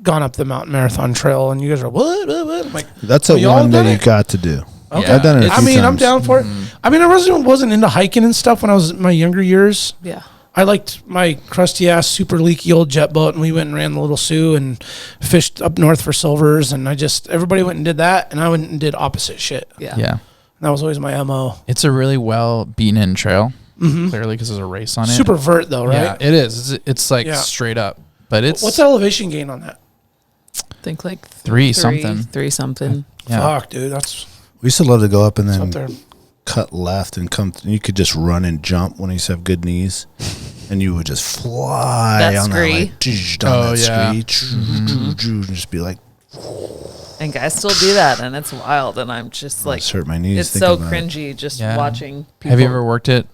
gone up the mountain marathon trail, and you guys are what? I'm like, That's Oh, a y'all one done that you it? got to do. okay. I've done it a I few mean, I'm times. down for it. I mean, I wasn't into hiking and stuff when I was in my younger years. Yeah. I liked my crusty ass, super leaky old jet boat, and we went and ran the Little Sioux and fished up north for silvers. And everybody went and did that, and I went and did opposite shit. Yeah. Yeah. And that was always my MO. It's a really well beaten in trail, clearly, because there's a race on it. Super vert though, right? Yeah, it is. It's like straight up. But it's... What's the elevation gain on that? I think like three something. Three something. Yeah. Fuck, dude, that's We used to love to go up and up then there. cut left and come. You could just run and jump when you used to have good knees, and you would just fly That on scree. that like, down that yeah. scree, and just be like, And guys still do that, and it's wild. And I'm just like, just hurt my knees. it's so thinking about it. cringy just Yeah. watching people. Have you ever worked it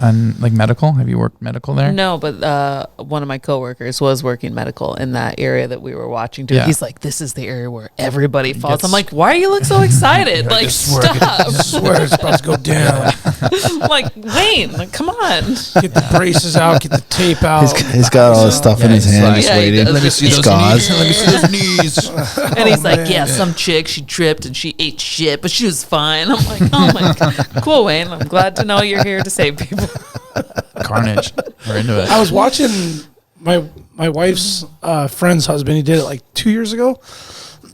on like medical? Have you worked medical there? No, but one of my coworkers was working medical in that area that we were watching too. Yeah. He's like, "This is the area where everybody falls." gets- I'm like, "Why you look so excited? Like, stop!" I swear it's about to go down. I'm like, Wayne, like, come on. Get the braces out, get the tape out. He's got all his stuff in his he's hand, like- just Yeah, he waiting. does. Let me see His those gauze. knees. Let me see those knees. And he's like, man. "Yeah, some chick, she tripped and she ate shit, but she was fine." I'm like, "Oh my god, cool, Wayne. I'm glad to know you're here to save people." Carnage. We're into it. I was watching my wife's friend's husband. He did it like 2 years ago.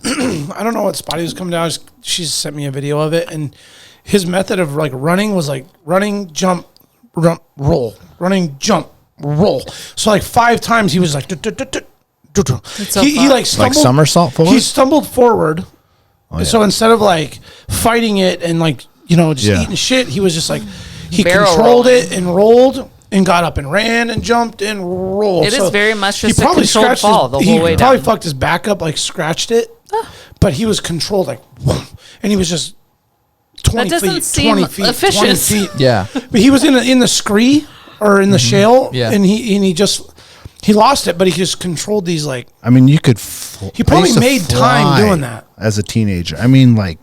I don't know what spot he was coming down. She sent me a video of it, and his method of like running was like running, jump, roll, running, jump, roll. So like 5 times he was like. so He fun. like stumbled, Like somersault forward? He stumbled forward. Oh, yeah. So instead of like fighting it and like just Yeah. eating shit, he was just like he Barrel controlled rolling. it and rolled and got up and ran and jumped and rolled. It is very much he just a probably controlled scratched fall the whole he way probably down. fucked his back up, like scratched it, but he was controlled like, and he was just 20 That doesn't feet, seem 20 feet, 20 efficient. feet. Yeah. But he was in the scree or in the shale, Yeah. and he lost it, but he just controlled these like. I mean, you could. He probably I used to made time fly doing that. as a teenager. I mean, like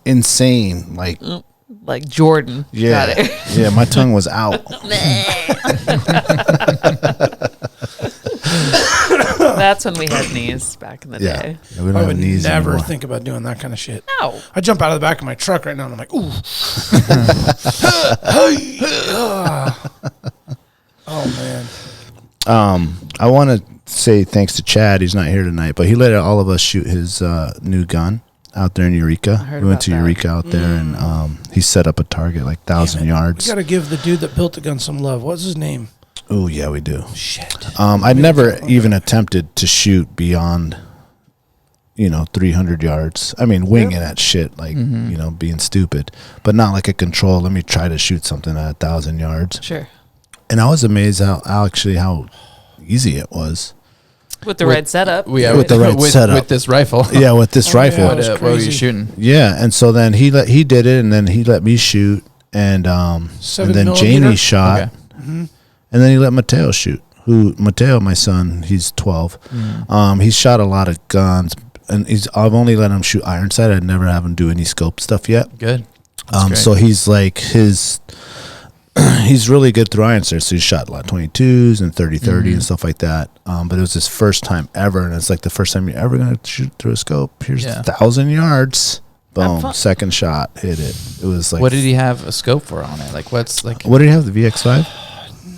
insane. Like Like Jordan. yeah, Got it. yeah. My tongue was out. That's when we had knees back in the Yeah, day. we don't I have would knees never anymore. think about doing that kind of shit. No. I jump out of the back of my truck right now and I'm like, ooh. Oh, man. I want to say thanks to Chad. He's not here tonight, but he let all of us shoot his new gun out there in Eureka. heard We went about to that. Eureka out there, and he set up a target like 1,000 We yards. got to give the dude that built the gun some love. What's his name? Oh yeah, we do. Shit. I'd never even attempted to shoot beyond, 300 yards. I mean, winging at shit, like, being stupid, but not like a control. Let me try to shoot something at 1,000 yards. Sure. And I was amazed how easy it was. With the right setup. Yeah, With the right setup. With this rifle. Yeah, with this Oh, rifle. yeah, it was What were you crazy. shooting? Yeah, and so then he did it, and then he let me shoot, and then 7mm? Jamie shot, Okay. and then he let Meteo shoot. Meteo, my son, he's 12. He's shot a lot of guns, and I've only let him shoot iron sight. I'd never have him do any scope stuff yet. Good. That's great. So he's like he's really good through iron sight. So he shot a lot of 22s and 30 and stuff like that. But it was his first time ever, and it's like the first time you're ever gonna shoot through a scope. Here's 1,000 yards. Boom! Second shot, hit it. It was like. What did he have a scope for on it? Like what's like? What did he have? The VX5?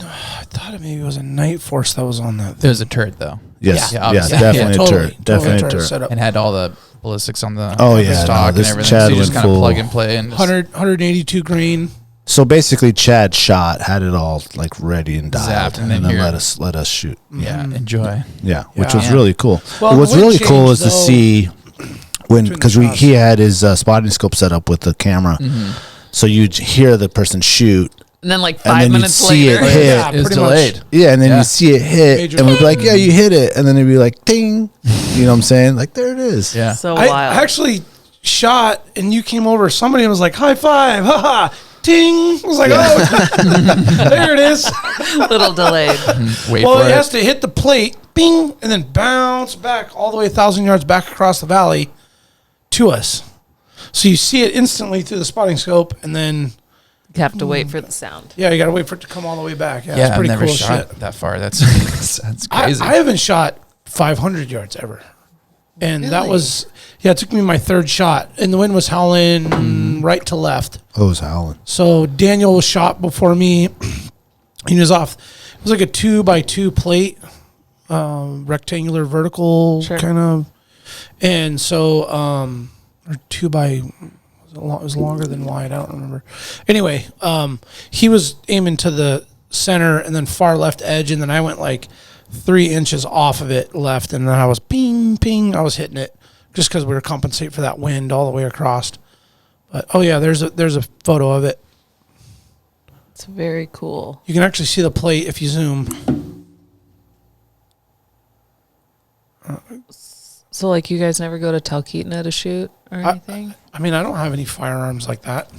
I thought maybe it was a Night Force that was on that. There's a turret though. Yes. Yeah, Yeah, obviously. definitely Yeah, a turret. Definitely a turret. setup. And had all the ballistics on the Oh, the yeah, stock no, and this everything. Chad So you just went kind of full- plug and play and just, 182 grain. So basically, Chad shot, had it all like ready and dialed, Zapped, and and then then let us shoot. yeah, enjoy. Yeah, which Yeah. was really cool. Well, What's the wind really cool change, is to though, see when between because the shots. he had his spotting scope set up with the camera, so you'd hear the person shoot, And then like and 5 then you'd minutes see later. it hit. Yeah, It was pretty much. delayed. Yeah, and then Yeah. you see it hit, Major and we'd be like, ding. "Yeah, you hit it," and then it'd be like, "Ding," you know what I'm saying? Like there it is. Yeah. So I wild. actually shot, and you came over. Somebody was like, "High five!" Ha ha! Ting! I was like, "Oh, there it is." Little delayed. Wait Well, for it it. has to hit the plate, bing, and then bounce back all the way 1,000 yards back across the valley to us. So you see it instantly through the spotting scope, and then You have to wait for the sound. you got to wait for it to come all the way back. Yeah, Yeah, it's I've pretty never cool shot shit. that far. That's that's I crazy. haven't shot 500 yards ever. And that was, it took me my third shot. And the wind was howling right to left. Oh, it was howling. So Daniel was shot before me. He was off. It was like a 2x2 plate, rectangular vertical kind of, and so or 2x. It was longer than wide. I don't remember. Anyway, he was aiming to the center and then far left edge, and then I went like 3 inches off of it left, and then I was ping, ping. I was hitting it just because we were compensating for that wind all the way across. But oh yeah, there's a photo of it. It's very cool. You can actually see the plate if you zoom. So, like, you guys never go to Talkeetna to shoot or anything? I mean, I don't have any firearms like that.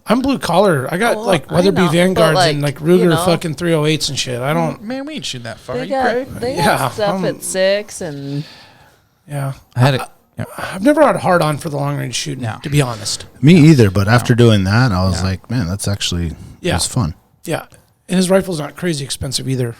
I'm blue collar. I got like Weatherby know, Vanguards but, like, and like Ruger you know. fucking 308s and shit. I don't. Man, we ain't shooting that far. They got stuff I'm- at 6 and Yeah, I had it. I've never had a hard on for the long range shooting. No. To be honest. Me either, but after doing that, I was like, man, that's actually it was fun. Yeah, and his rifle's not crazy expensive either.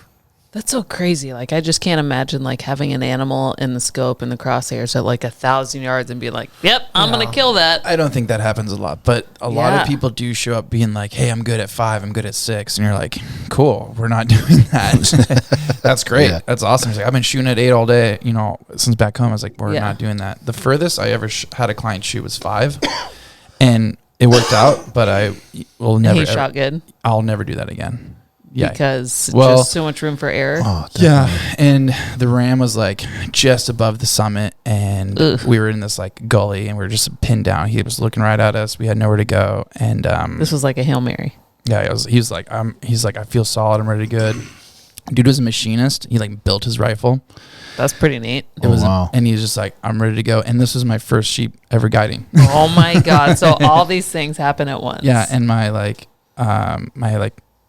that's so crazy. Like, I just can't imagine like having an animal in the scope and the crosshairs at like 1,000 yards and be like, "Yep, I'm gonna kill that." I don't think that happens a lot, but a lot of people do show up being like, "Hey, I'm good at 5, I'm good at 6," and you're like, "Cool, we're not doing that." That's great. Yeah. That's awesome. He's like, "I've been shooting at 8 all day, you know, since back home." I was like, "We're Yeah. not doing that." The furthest I ever had a client shoot was 5, and it worked out. But I will never. He shot good I'll never do that again. Yeah. because Well- just so much room for error. Oh, Yeah, and the ram was like just above the summit, and Ugh. we were in this like gully, and we were just pinned down. He was looking right at us. We had nowhere to go, and This was like a Hail Mary. yeah, he was like, I feel solid. I'm ready to good. Dude was a machinist. He like built his rifle. That's pretty neat. It was, wow. and he was just like, I'm ready to go. And this was my first sheep ever guiding. Oh my God. So all these things happen at once. Yeah, and my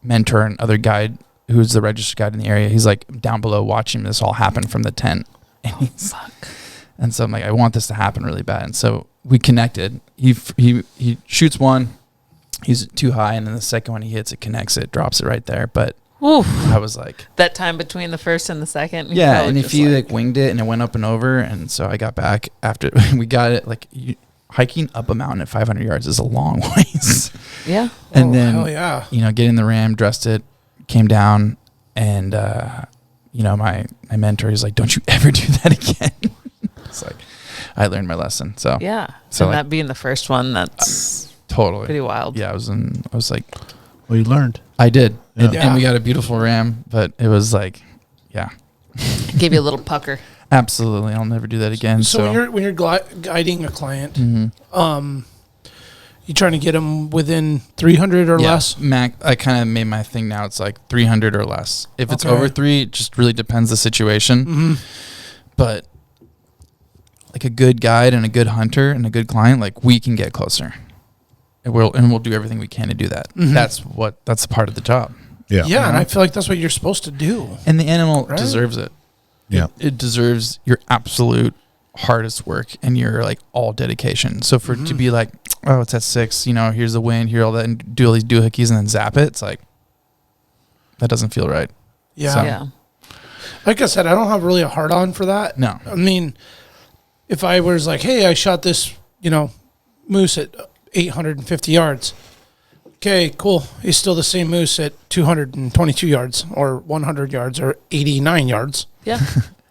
mentor and other guide, who's the registered guide in the area, he's like down below watching this all happen from the tent. And and so I'm like, I want this to happen really bad. And so we connected. He shoots one, he's too high, and then the second one he hits, it connects it, drops it right there. But Oof. I was like, That time between the first and the second. yeah. probably And if just you like winged it and it went up and over, and so I got back after we got it, like hiking up a mountain at 500 yards is a long ways. Yeah. And then, hell yeah. you know, get in the ram, dressed it, came down, and, you know, my mentor, he's like, don't you ever do that again. It's like, I learned my lesson. So, Yeah. So, and like, that being the first one, that's totally. pretty wild. Yeah, I was like, Well, you learned. I did. Yeah. Yeah. And we got a beautiful ram, but it was like, yeah, Give you a little pucker. absolutely. I'll never do that again. So when you're guiding a client, Mhm. you trying to get them within 300 or Yeah, less? I kind of made my thing now. It's like 300 or less. If it's Okay. over 3, it just really depends the situation. Mm-hmm. But like a good guide and a good hunter and a good client, like we can get closer. And we'll do everything we can to do that. Mhm. That's part of the job. Yeah. Yeah, and I feel like that's what you're supposed to do. And the animal Right. deserves it. Yeah. It deserves your absolute hardest work and your like all dedication. So for it to be like, oh, it's at 6, you know, here's the wind, here all that, and do all these doohickeys and then zap it, it's like that doesn't feel right. Yeah. So- Yeah. Like I said, I don't have really a hard on for that. No. I mean, if I was like, hey, I shot this, moose at 850 yards. Okay, cool. He's still the same moose at 222 yards or 100 yards or 89 yards, Yeah.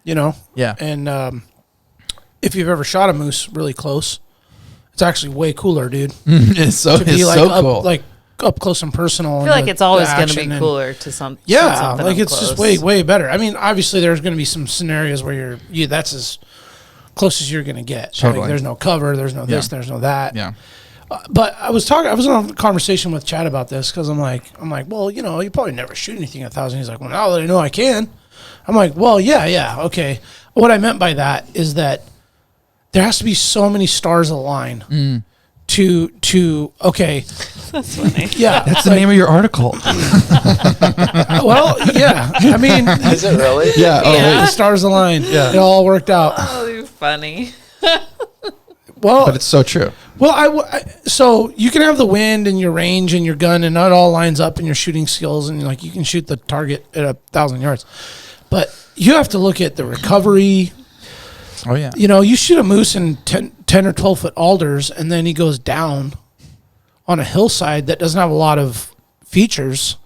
Yeah. And if you've ever shot a moose really close, it's actually way cooler, dude. it's so cool. Up close and personal. I feel like it's always going to be cooler to some. shoot Yeah, something like up it's just close. way better. I mean, obviously there's going to be some scenarios where that's as close as you're going to get. Totally. Like, there's no cover, there's no this, Yeah. there's no that. Yeah. But I was on a conversation with Chad about this because I'm like, well, you probably never shoot anything at 1,000. He's like, well, now that I know I can. I'm like, well, yeah, okay. What I meant by that is that there has to be so many stars align to okay. That's funny. Yeah, That's the name of your article. well, yeah. I mean, Is it really? Yeah. Oh, Yeah. the stars aligned. Yeah, it all worked out. Oh, you're funny. Well, but it's so true. Well, so you can have the wind and your range and your gun, and it all lines up in your shooting skills, and like you can shoot the target at 1,000 yards. But you have to look at the recovery. Oh yeah. You shoot a moose in 10 or 12 foot alders, and then he goes down on a hillside that doesn't have a lot of features.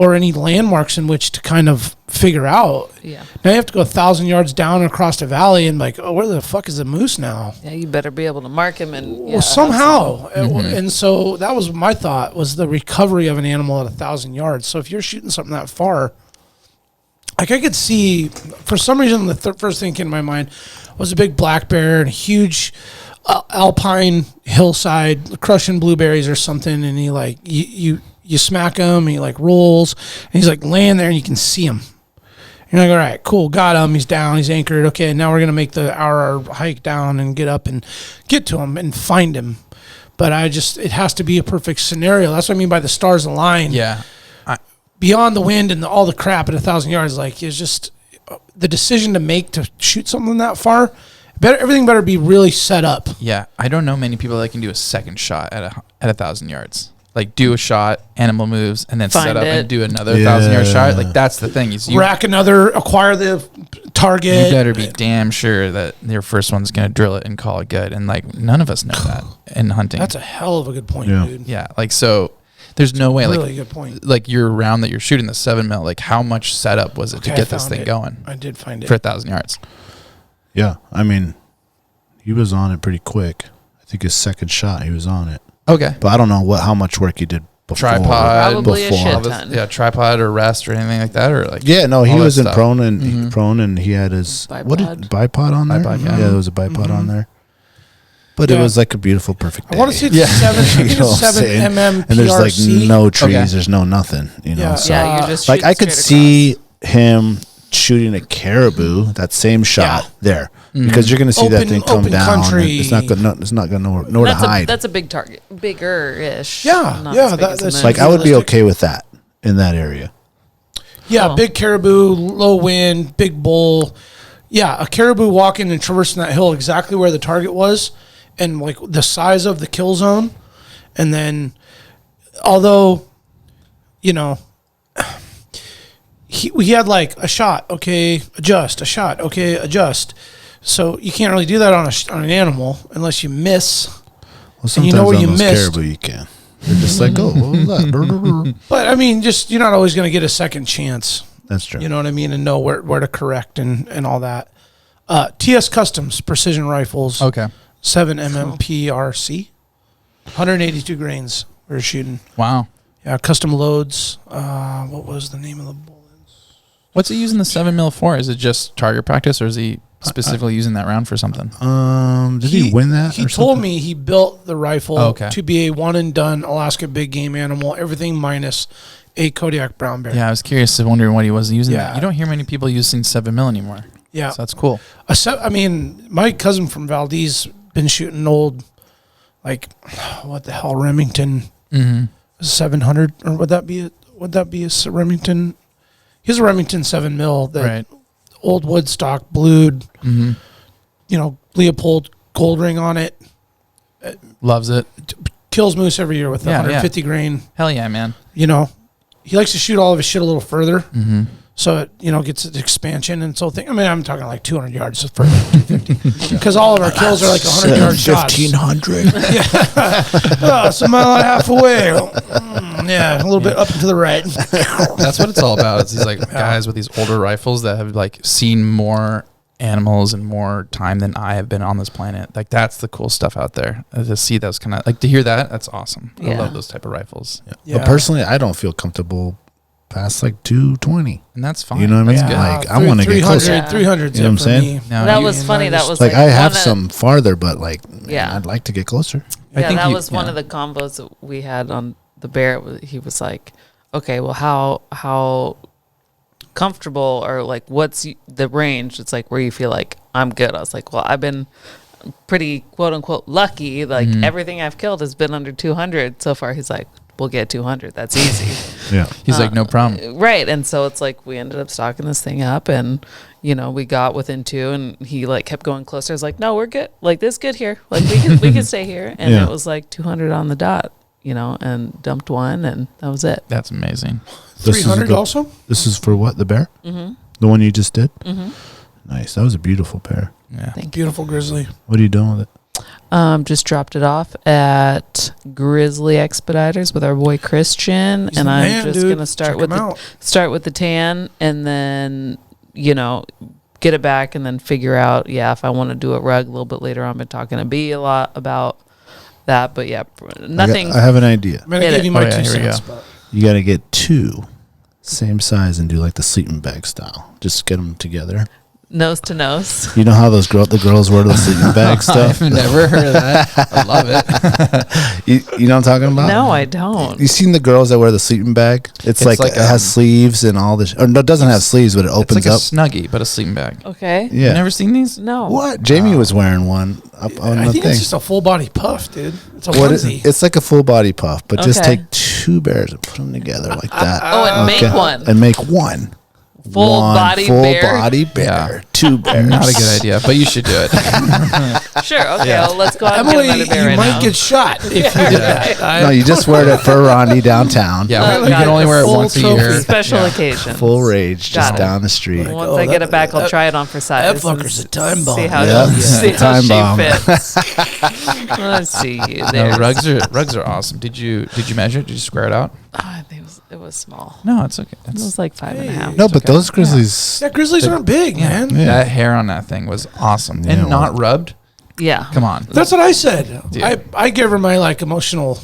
or any landmarks in which to kind of figure out. Yeah. Now you have to go 1,000 yards down across the valley and like, oh, where the fuck is the moose now? Yeah, you better be able to mark him and Well, somehow. And so that was my thought, was the recovery of an animal at 1,000 yards. So if you're shooting something that far, like I could see, for some reason, the first thing that came to my mind was a big black bear and a huge alpine hillside crushing blueberries or something. And he like, you smack him, and he like rolls, and he's like laying there, and you can see him. You're like, all right, cool, got him. He's down, he's anchored. Okay, now we're gonna make the hour hike down and get up and get to him and find him. But it has to be a perfect scenario. That's what I mean by the stars align. Yeah. Beyond the wind and all the crap at 1,000 yards, like it's just the decision to make to shoot something that far. Everything better be really set up. Yeah, I don't know many people that can do a second shot at 1,000 yards. Like do a shot, animal moves, and then set up and do another 1,000-yard shot. Like that's the thing. Is Acquire the target. You better be damn sure that your first one's gonna drill it and call it good. And like none of us know that in hunting. That's a hell of a good point, dude. Yeah, like so. There's no way. Really good point. Like your round that you're shooting the 7mm. Like how much setup was it to get this thing going? I did find it for 1,000 yards. Yeah, I mean, he was on it pretty quick. I think his second shot, he was on it. Okay. But I don't know how much work he did before. Tripod. Probably a shit ton. Yeah, tripod or rest or anything like that, or like. Yeah, no, he was in stuff. prone and he had his bipod on there. Bipod, yeah, there was a bipod on there. But it was like a beautiful, perfect day. I want to see the 7 mm and there's like PRC. no trees, there's no nothing, you know. Yeah. So you're just like I shooting could straight see him shooting a caribou, that same shot there, because you're going to see that thing come open down. country. It's not going. It's not going to nowhere to hide. That's a big target, bigger-ish. Yeah, not yeah, as big as that's a like moose. I would be okay with that in that area. Yeah, Oh. big caribou, low wind, big bull. Yeah, a caribou walking and traversing that hill exactly where the target was, and like the size of the kill zone. And then, although, you know, he had like a shot, okay, adjust, a shot, okay, adjust. So you can't really do that on an animal unless you miss. Well, sometimes and you know where on you those missed. caribou, you can. They're just like, oh, what was that? But I mean, just you're not always going to get a second chance. That's true. You know what I mean, and know where to correct and all that. TS Customs precision rifles. Okay. 7mm PRC, 182 grains we were shooting. Wow. Yeah, custom loads. What was the name of the bullets? What's he using the 7mm for? Is it just target practice, or is he specifically using that round for something? Did he win that? He or told something? me he built the rifle Okay. to be a one and done Alaska big game animal, everything minus a Kodiak brown bear. Yeah, I was curious, wondering what he was using. Yeah. That. You don't hear many people using 7mm anymore. Yeah. So that's cool. I mean, my cousin from Valdez been shooting old, like, what the hell, Remington 700, or would that be a Remington? He's a Remington 7mm that Right. old Woodstock blued, you know, Leopold gold ring on it. Loves it. Kills moose every year with the Yeah, 150 grain. Hell yeah, man. You know, he likes to shoot all of his shit a little further. So it, you know, gets its expansion and so thing. I mean, I'm talking like 200 yards further, 250, because all of our kills are like 100-yard shots. 1,500. Oh, it's a mile and a half away. Yeah, a little bit up and to the right. That's what it's all about. It's these like guys with these older rifles that have like seen more animals and more time than I have been on this planet. Like that's the cool stuff out there. To see those kind of like to hear that, that's awesome. I Yeah. love those type of rifles. Yeah. But personally, I don't feel comfortable past like 220. And that's fine. You know what I mean? That's good. Like I want to get closer. 300, 300's You know what I'm it for saying? me. No, That you- was funny. That was Like I have one of- some farther, but like, man, Yeah. I'd like to get closer. I Yeah, think that you- was one yeah. of the combos that we had on the bear. He was like, okay, well, how comfortable or like what's the range? It's like where you feel like I'm good. I was like, well, I've been pretty quote unquote lucky. Like everything I've killed has been under 200 so far. He's like, we'll get 200. That's easy. Yeah. He's like, no problem. Right. And so it's like we ended up stocking this thing up and, you know, we got within 2 and he like kept going closer. I was like, no, we're good. Like this good here. Like we can stay here. And Yeah. it was like 200 on the dot, you know, and dumped one and that was it. That's amazing. This is 300 the- also? This is for what? The bear? Mm-hmm. The one you just did? Mm-hmm. Nice. That was a beautiful pair. Yeah. Thank you. Beautiful grizzly. What are you doing with it? Just dropped it off at Grizzly Expeditors with our boy Christian, He's and the I'm man, just dude. gonna start Check with him out. the tan, and then get it back, and then figure out if I want to do a rug a little bit later on. I've been talking to B a lot about that, but nothing. I have an idea. I'm gonna give you my 2 here we cents. go. But You got to get 2 same size and do like the sleeping bag style. Just get them together. Nose to nose. You know how the girls wear the sleeping bag stuff? I've never heard of that. I love it. You know what I'm talking about? No, I don't. You seen the girls that wear the sleeping bag? It's like it has sleeves and all this. Or no, it doesn't have sleeves, but it opens It's like up. a Snuggie, but a sleeping bag. Okay. Yeah. You never seen these? No. What? Jamie was wearing one up on I the think thing. it's just a full body puff, dude. It's a What onesie. it's like a full body puff, but just Okay. take 2 bears and put them together like that. Oh, and make one. And make one. Full body bear? body bear. Yeah. 2 bears. Not a good idea, but you should do it. Sure. Okay. Well, let's go out and Emily, get another bear you right might now. get shot if you did that. No, you just wear it for Rondi downtown. Yeah, you got can only it. wear it Full once a trophy. year. Special Yeah. occasion. Full rage, Got just it. down the street. Once I get it back, I'll try it on for size. that fucker's a time bomb. See how, Yeah. see how Time she bomb. fits. Let's see you there. No, rugs are awesome. Did you measure it? Did you square it out? I think it was small. No, it's okay. It was like 5.5. No, but those grizzlies. Yeah, grizzlies aren't big, man. Yeah. That hair on that thing was awesome Yeah, and well- not rubbed. Yeah. Come on. That's what I said. Dude. I gave her my emotional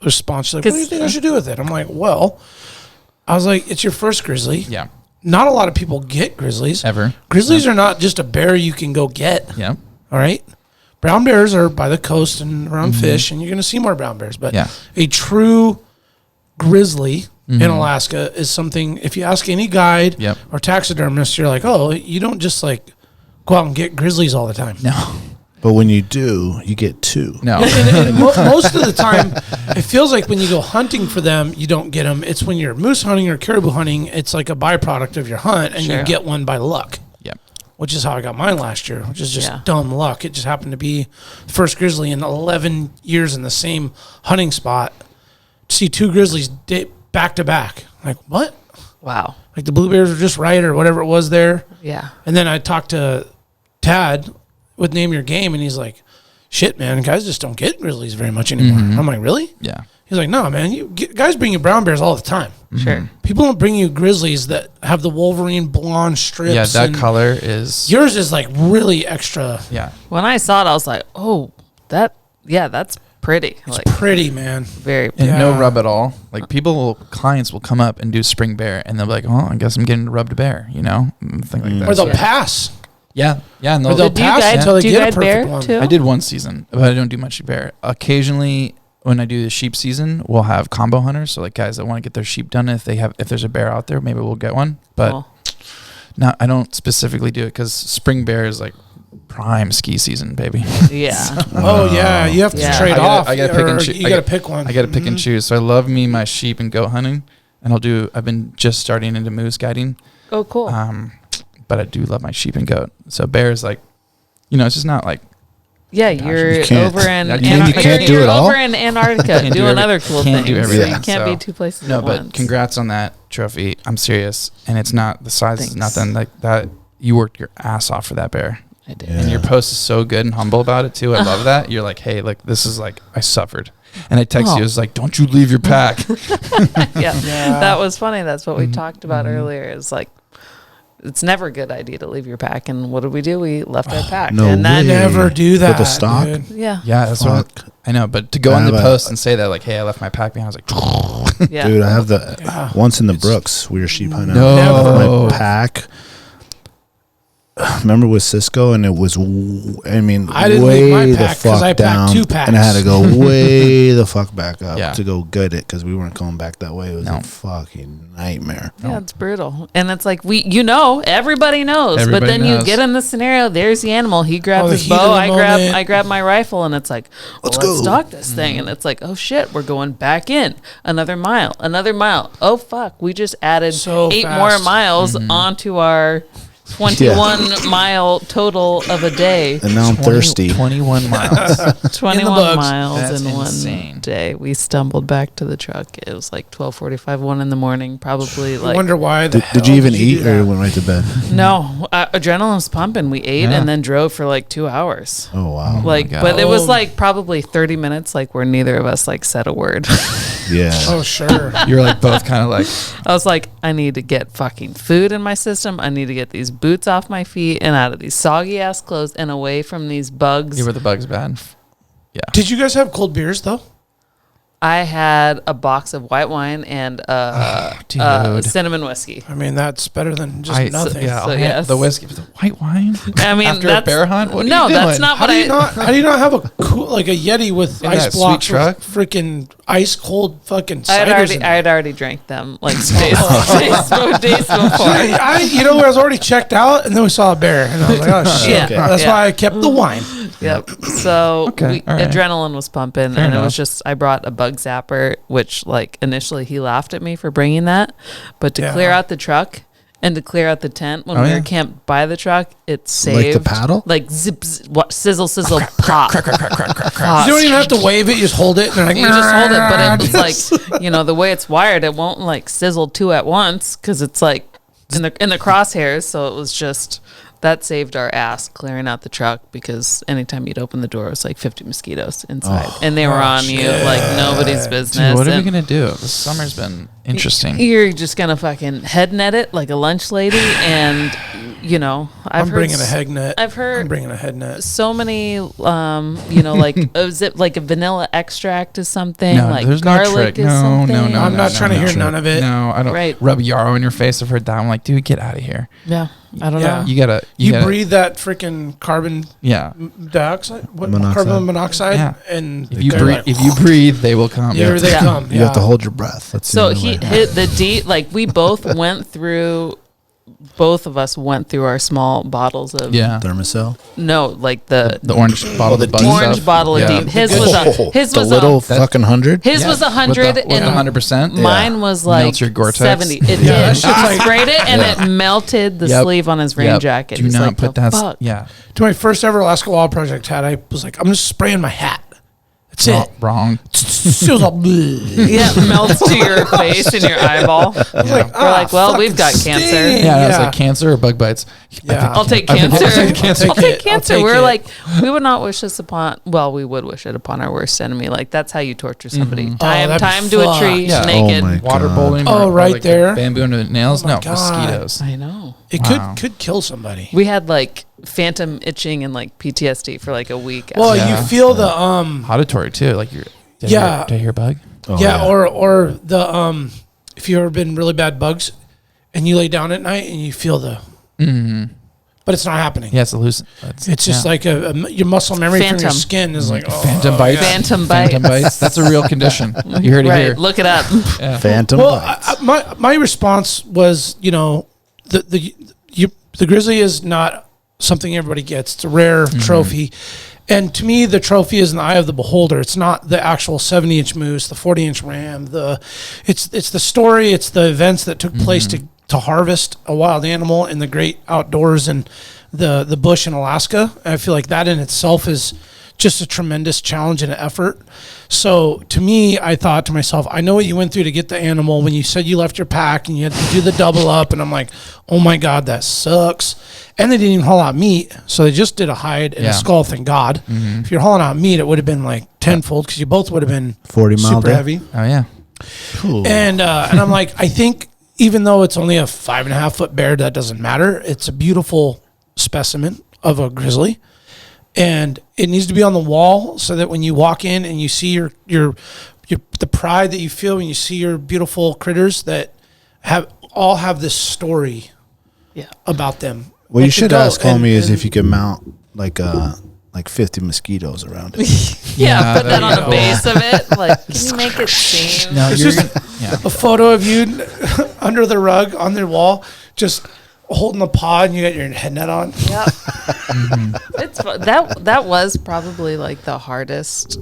response. She's like, what do you think I should do with it? I'm like, well, I was like, it's your first grizzly. Yeah. Not a lot of people get grizzlies. Ever. Grizzlies are not just a bear you can go get. Yeah. All right. Brown bears are by the coast and around fish, and you're going to see more brown bears. But Yeah. a true grizzly in Alaska is something, if you ask any guide Yep. or taxidermist, you're like, oh, you don't just like go out and get grizzlies all the time. No. But when you do, you get 2. No. And most of the time, it feels like when you go hunting for them, you don't get them. It's when you're moose hunting or caribou hunting, it's like a byproduct of your hunt, and Sure. you get one by luck, Yep. which is how I got mine last year, which is just Yeah. dumb luck. It just happened to be the first grizzly in 11 years in the same hunting spot. To see 2 grizzlies back to back. Like, what? Wow. Like the blue bears were just right or whatever it was there. Yeah. And then I talked to Tad with Name Your Game, and he's like, shit, man, guys just don't get grizzlies very much anymore. I'm like, really? Yeah. He's like, no, man, guys bring you brown bears all the time. Sure. People don't bring you grizzlies that have the Wolverine blonde strips. Yeah, that and color is Yours is like really extra. yeah. When I saw it, I was like, oh, that's pretty. Like, Pretty, man. very And pretty. no rub at all. Like clients will come up and do spring bear, and they'll be like, "Oh, I guess I'm getting rubbed bear," and thing like that. Or they'll Yeah. pass. yeah, and Or they'll, they'll Do you pass guide, until they do you get a guide perfect bear one. too? I did one season, but I don't do much bear. Occasionally, when I do the sheep season, we'll have combo hunters. So like guys that want to get their sheep done, if there's a bear out there, maybe we'll get one. But Cool. no, I don't specifically do it because spring bear is like prime ski season, baby. Yeah. Oh, yeah. You have to Yeah. trade I gotta- off. I gotta pick and or choo- You I got to gotta- pick one. I got to pick and choose. So I love my sheep and goat hunting, and I've been just starting into moose guiding. Oh, cool. But I do love my sheep and goat. So bear is like, it's just not like yeah, you're you can't- over in you can't do you're it all? over in Antarctica Can't do doing every- other cool can't things. do everything, You can't so- be 2 places no. at But once. congrats on that trophy. I'm serious, and it's not the size is Thanks. nothing like that. You worked your ass off for that bear, I did. and your post is so good and humble about it too. I love that. You're like, hey, like this is like I suffered, and I text Oh. you. It's like, don't you leave your pack. Yeah. That was funny. That's what we talked about earlier. It's like, it's never a good idea to leave your pack. And what did we do? We left our pack. no and then, way. Never do that. With the stock? dude. yeah. Yeah, that's what Fuck. I know. But to go on I the have a- post and say that, like, hey, I left my pack behind, I was like, Yeah. Dude, I have the once in the Brooks. We were sheep hunting. No. I have my pack. Remember with Cisco, and it was, I didn't leave way my the pack 'cause fuck I packed down, 2 packs. and I had to go way the fuck back up Yeah. to go get it because we weren't going back that way. It was No. a fucking nightmare. Yeah, it's brutal. And it's like, everybody knows. But Everybody then knows. you get in the scenario, there's the animal. He grabs the his heat of bow. the I moment. grab my rifle. And it's like, Let's let's go. stalk this thing. And it's like, oh shit, we're going back in. Another mile. Oh fuck. We just added So 8 fast. more miles onto our 21 mile total of a day. And now I'm thirsty. 21 miles. 21 bugs. miles That's in insane. one day. We stumbled back to the truck. It was like 12:45, 1 in the morning. Probably I like wonder why. Did you even eat or went right to bed? no. Adrenaline was pumping. We ate and then drove for like 2 hours. Oh, wow. Like, God. but it was like probably 30 minutes, like where neither of us like said a word. Yeah. Oh, sure. You're like both kind of like, I was like, I need to get fucking food in my system. I need to get these boots off my feet and out of these soggy ass clothes and away from these bugs. you were the bugs bad. Yeah. Did you guys have cold beers, though? I had a box of white wine and dude. cinnamon whiskey. I mean, that's better than just nothing. Yeah, So, I'll yes. the whiskey, the white wine. I mean, After that's a bear hunt, what are no, you doing? that's not How what do you I. not? How do you not have a cool, like a Yeti with In ice that sweet blocks, truck? with freaking ice cold fucking I ciders? had already drank them like days before. You know, I was already checked out, and then we saw a bear, and I was like, "Oh shit!" Yeah, okay. That's yeah. why I kept the wine. Yep. So Okay, all right. adrenaline was pumping, Fair and it enough. was just I brought a bug zapper, which like initially he laughed at me for bringing that, but to Yeah. clear out the truck and to clear out the tent when Oh, we yeah. were camped by the truck, it Like saved the paddle? like zip, what sizzle pop. You don't even have to wave it; you just hold it, and they're like, You just hold it, but it's like the way it's wired, it won't like sizzle two at once because it's like in the crosshairs. So it was just that saved our ass clearing out the truck because anytime you'd open the door, it was like 50 mosquitoes inside, and they were on you like nobody's business. Dude, what are we And gonna do? This summer's been interesting. You're just gonna fucking head net it like a lunch lady, and I'm bringing a head net. I've heard I'm bringing a head net. so many, like is it like a vanilla extract is something No, like there's no garlic trick. is No, something. no, no, I'm not no, trying to no. hear none of it. No, I don't. Right. Rub yarrow in your face. I've heard that. I'm like, dude, get out of here. Yeah, I don't Yeah. know. You gotta. You gotta- breathe that freaking carbon Yeah. dioxide, Monoxide. carbon monoxide, Yeah. and If you they're breathe, like, if you breathe, they will come. here they Yeah. come. You have to hold your breath. That's the So only he way. hit the deep. Like we both went through. Both of us went through our small bottles of Yeah. Thermocell. no, like the The orange bottle, the bug orange stuff. bottle of Yeah. deep. His Oh, was the a little that- fucking 100. his Yeah. was 100 with the and 100%. mine was like Melts your Gore-Tex. 70. It Yeah, that did. shit's like- Sprayed it and it melted the Yep. sleeve on his rain Yep. jacket. Do He's not like, put "The that. fuck?" Yeah. To my first ever Alaska Wild Project hat, I was like, I'm just spraying my hat. That's it. Wrong. It was all bleh. Yeah, it melts to your face and your eyeball. I was like, We're like, well, we've got fucking cancer. sting. Yeah, it's like cancer or bug bites. Yeah. I'll take I've been- cancer. I'll take cancer. I'll take cancer. take We're it. like, we would not wish this upon. Well, we would wish it upon our worst enemy. Like that's how you torture somebody. Mm-hmm. Tie him, that'd be tie him to a tree, fucked. Yeah. naked. Oh my Water God. bowling. Oh, right like there. Bamboo under the nails. Oh my No, God. mosquitoes. I know. It Wow. could kill somebody. We had like phantom itching and like PTSD for like a week. Well, Yeah. you feel the Auditory too. Like you're. Did Yeah. I hear a bug? Oh, yeah, or the if you ever been really bad bugs, and you lay down at night and you feel the, but it's not happening. Yeah, it's hallucin. It's just like your muscle memory from your Phantom. skin is like phantom bites. yeah. Phantom bites. Phantom bites. That's a real condition. You heard it Right. here. Look it up. Phantom Well, bites. my response was, the grizzly is not something everybody gets. It's a rare trophy. And to me, the trophy is in the eye of the beholder. It's not the actual 70-inch moose, the 40-inch ram. It's the story. It's the events that took place to harvest a wild animal in the great outdoors and the bush in Alaska. And I feel like that in itself is just a tremendous challenge and effort. So to me, I thought to myself, I know what you went through to get the animal when you said you left your pack and you had to do the double up. And I'm like, oh my God, that sucks. And they didn't even haul out meat. So they just did a hide and a skull, thank God. If you're hauling out meat, it would have been like tenfold because you both would have been 40 mile super day. heavy. Oh yeah. Cool. And I'm like, I think even though it's only a 5.5 foot bear, that doesn't matter. It's a beautiful specimen of a grizzly. And it needs to be on the wall so that when you walk in and you see your the pride that you feel when you see your beautiful critters that have this story about them. What you Like the should goat. ask homie is And- if you can mount like 50 mosquitoes around it. Yeah, Put that that'd on be the cool. base of it. Like, can you make it seem? No, It's you're just yeah. a photo of you under the rug on their wall, just holding the paw, and you got your head net on. Yep. It's that was probably like the hardest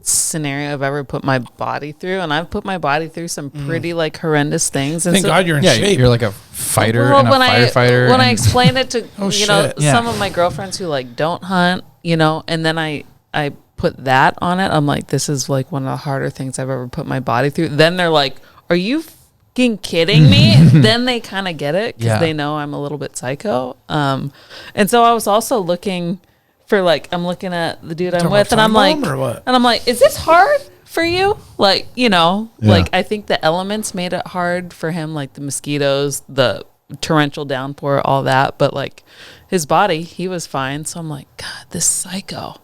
scenario I've ever put my body through, and I've put my body through some pretty like horrendous things. And Thank God you're in shape. You're like a fighter well, and a firefighter. When I explained it to shit. some of my girlfriends who like don't hunt, and then I put that on it. I'm like, this is like one of the harder things I've ever put my body through. Then they're like, are you fucking kidding me? Then they kind of get it because they know I'm a little bit psycho. And so I was also looking for like, I'm looking at the dude I'm with, and I'm like, is this hard for you? Like, like I think the elements made it hard for him, like the mosquitoes, the torrential downpour, all that. But like his body, he was fine. So I'm like, God, this psycho.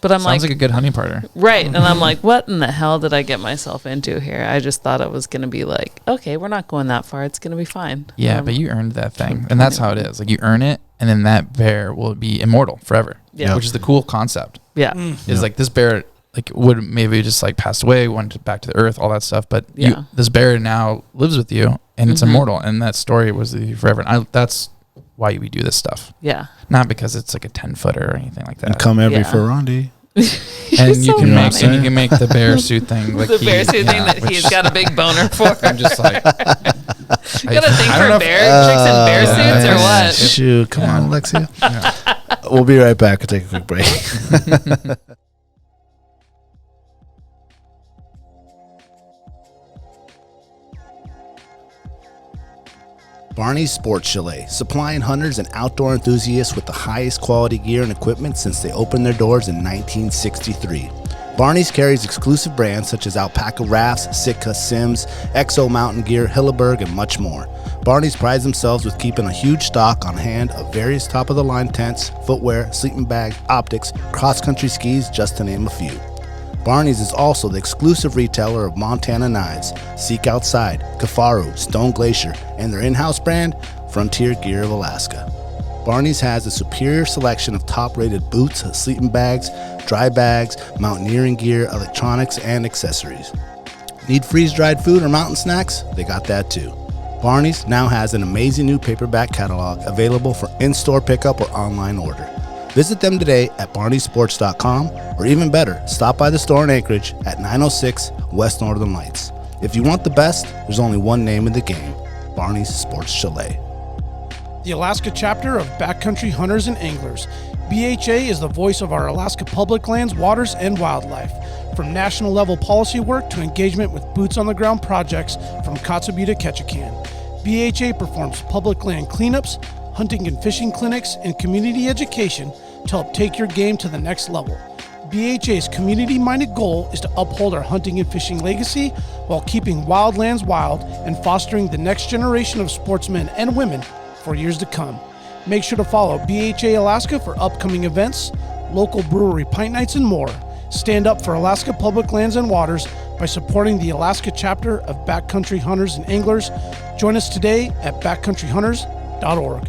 But I'm Sounds like a good hunting partner. Right. And I'm like, what in the hell did I get myself into here? I just thought it was going to be like, okay, we're not going that far. It's going to be fine. Yeah, but you earned that thing. And that's how it is. Like you earn it, and then that bear will be immortal forever. Yeah. Which is the cool concept. Yeah. Is like this bear like would maybe just like passed away, went back to the earth, all that stuff. But this bear now lives with you, and it's immortal. And that story was with you forever. And that's why we do this stuff. Yeah. Not because it's like a 10-footer or anything like that. And come every for Rondi. And you can make the bear suit thing like the bear suit thing that he's got a big boner for. I'm just like, got a thing for bear chicks in bear suits or what? Shoot, come on, Alexia. We'll be right back. We'll take a quick break. Barney's Sports Chalet, supplying hunters and outdoor enthusiasts with the highest quality gear and equipment since they opened their doors in 1963. Barney's carries exclusive brands such as Alpaca Rafts, Sitka Sims, Exo Mountain Gear, Hilleberg, and much more. Barney's prides themselves with keeping a huge stock on hand of various top-of-the-line tents, footwear, sleeping bags, optics, cross-country skis, just to name a few. Barney's is also the exclusive retailer of Montana knives, Seek Outside, Kafaru, Stone Glacier, and their in-house brand, Frontier Gear of Alaska. Barney's has a superior selection of top-rated boots, sleeping bags, dry bags, mountaineering gear, electronics, and accessories. Need freeze-dried food or mountain snacks? They got that too. Barney's now has an amazing new paperback catalog available for in-store pickup or online order. Visit them today at barneysports.com, or even better, stop by the store in Anchorage at 906 West Northern Lights. If you want the best, there's only one name in the game, Barney's Sports Chalet. The Alaska chapter of Backcountry Hunters and Anglers. BHA is the voice of our Alaska public lands, waters, and wildlife. From national level policy work to engagement with boots on the ground projects from Kotzebue to Ketchikan. BHA performs public land cleanups, hunting and fishing clinics, and community education to help take your game to the next level. BHA's community-minded goal is to uphold our hunting and fishing legacy while keeping wildlands wild and fostering the next generation of sportsmen and women for years to come. Make sure to follow BHA Alaska for upcoming events, local brewery pint nights, and more. Stand up for Alaska public lands and waters by supporting the Alaska chapter of Backcountry Hunters and Anglers. Join us today at backcountryhunters.org.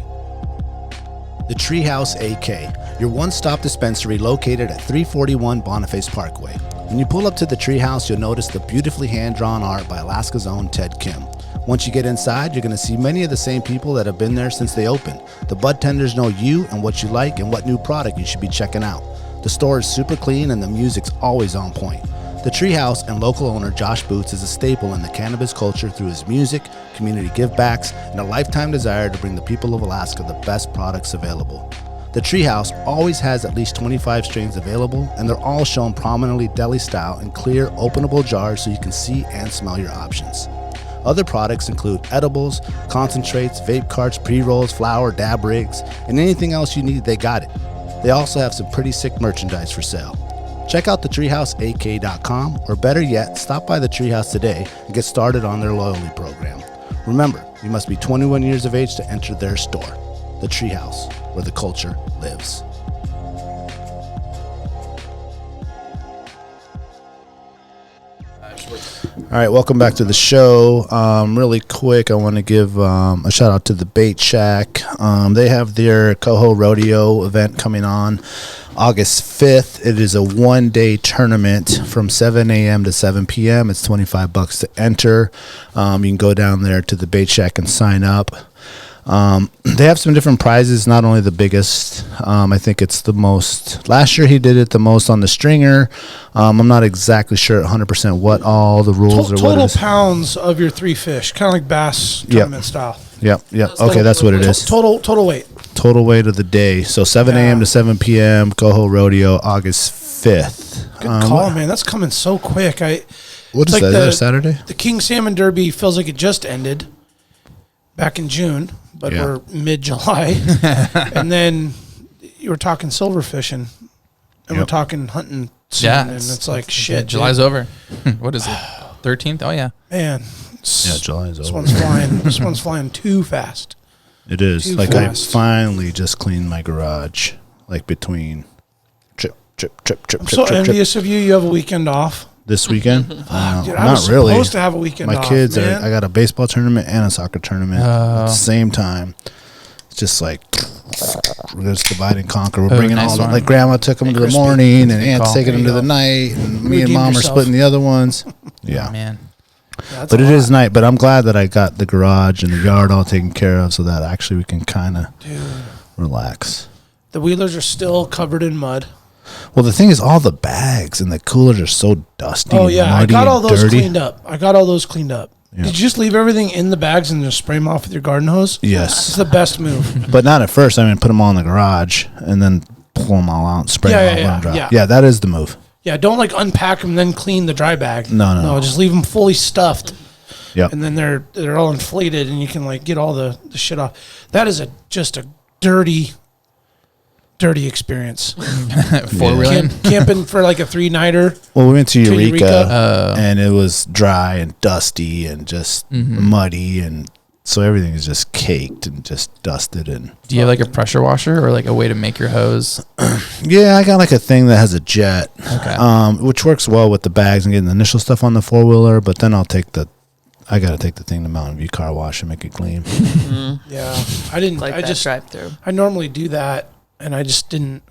The Treehouse AK, your one-stop dispensary located at 341 Boniface Parkway. When you pull up to the Treehouse, you'll notice the beautifully hand-drawn art by Alaska's own Ted Kim. Once you get inside, you're going to see many of the same people that have been there since they opened. The bud tenders know you and what you like and what new product you should be checking out. The store is super clean and the music's always on point. The Treehouse and local owner Josh Boots is a staple in the cannabis culture through his music, community givebacks, and a lifetime desire to bring the people of Alaska the best products available. The Treehouse always has at least 25 strains available, and they're all shown prominently deli style in clear, openable jars so you can see and smell your options. Other products include edibles, concentrates, vape carts, pre-rolls, flour, dab rigs, and anything else you need, they got it. They also have some pretty sick merchandise for sale. Check out thetreehouseak.com, or better yet, stop by the Treehouse today and get started on their loyalty program. Remember, you must be 21 years of age to enter their store. The Treehouse, where the culture lives. All right, welcome back to the show. Really quick, I want to give a shout out to the Bait Shack. They have their Coho Rodeo event coming on August 5th. It is a one-day tournament from 7 a.m. to 7 p.m. It's $25 to enter. You can go down there to the Bait Shack and sign up. They have some different prizes, not only the biggest. I think it's the most. Last year he did it the most on the stringer. I'm not exactly sure 100% what all the rules or what Total it is. pounds of your 3 fish, kind of like bass tournament style. Yep. Okay, that's what it is. Total weight. Total weight of the day. So 7 a.m. to 7 p.m. Coho Rodeo, August 5th. Good call, man. That's coming so quick. What is that? Is that a Saturday? The King Salmon Derby feels like it just ended back in June, but we're mid-July. And then you were talking silver fishing, and we're talking hunting soon, and it's like, shit. July's over. What is it? 13th? Oh, yeah. Man. July's This over. one's flying. This one's flying too fast. It is. Too Like, fast. I finally just cleaned my garage, like between trip. I'm so envious of you. You have a weekend off. This weekend? Dude, Not I was really. supposed to have a weekend My off, kids man. I got a baseball tournament and a soccer tournament at the same time. It's just like we're just divide and conquer. We're bringing nice all the, one. like grandma took them to the crispy. morning, and aunt's call. taking them to There the you night, and me and Redeem mom are yourself. splitting the other ones. Yeah, Man. That's but a it is lot. nice. But I'm glad that I got the garage and the yard all taken care of, so that actually we can kind of relax. The wheelers are still covered in mud. Well, the thing is, all the bags and the coolers are so dusty. Oh and yeah, I muddy got all and those dirty. cleaned up. Yeah. Did you just leave everything in the bags and just spray them off with your garden hose? It's Yes, the best move. but not at first. I mean, put them all in the garage and then pull them all out and spray them all let them dry. Yeah, that is the move. Yeah, don't like unpack them then clean the dry bag. No. Just leave them fully stuffed. Yep. And then they're all inflated and you can like get all the shit off. That is just a dirty experience. Four-wheeling? Camping for like a 3-nighter. Well, we went to To Eureka, Eureka. and it was dry and dusty and just muddy, and so everything is just caked and just dusted. And Do you have like a pressure washer or like a way to make your hose? yeah, I got like a thing that has a jet, Okay. which works well with the bags and getting the initial stuff on the 4-wheeler. But then I got to take the thing to Mountain View Car Wash and make it clean. Yeah. I didn't. Like I that just. drive through. I normally do that, and I just didn't.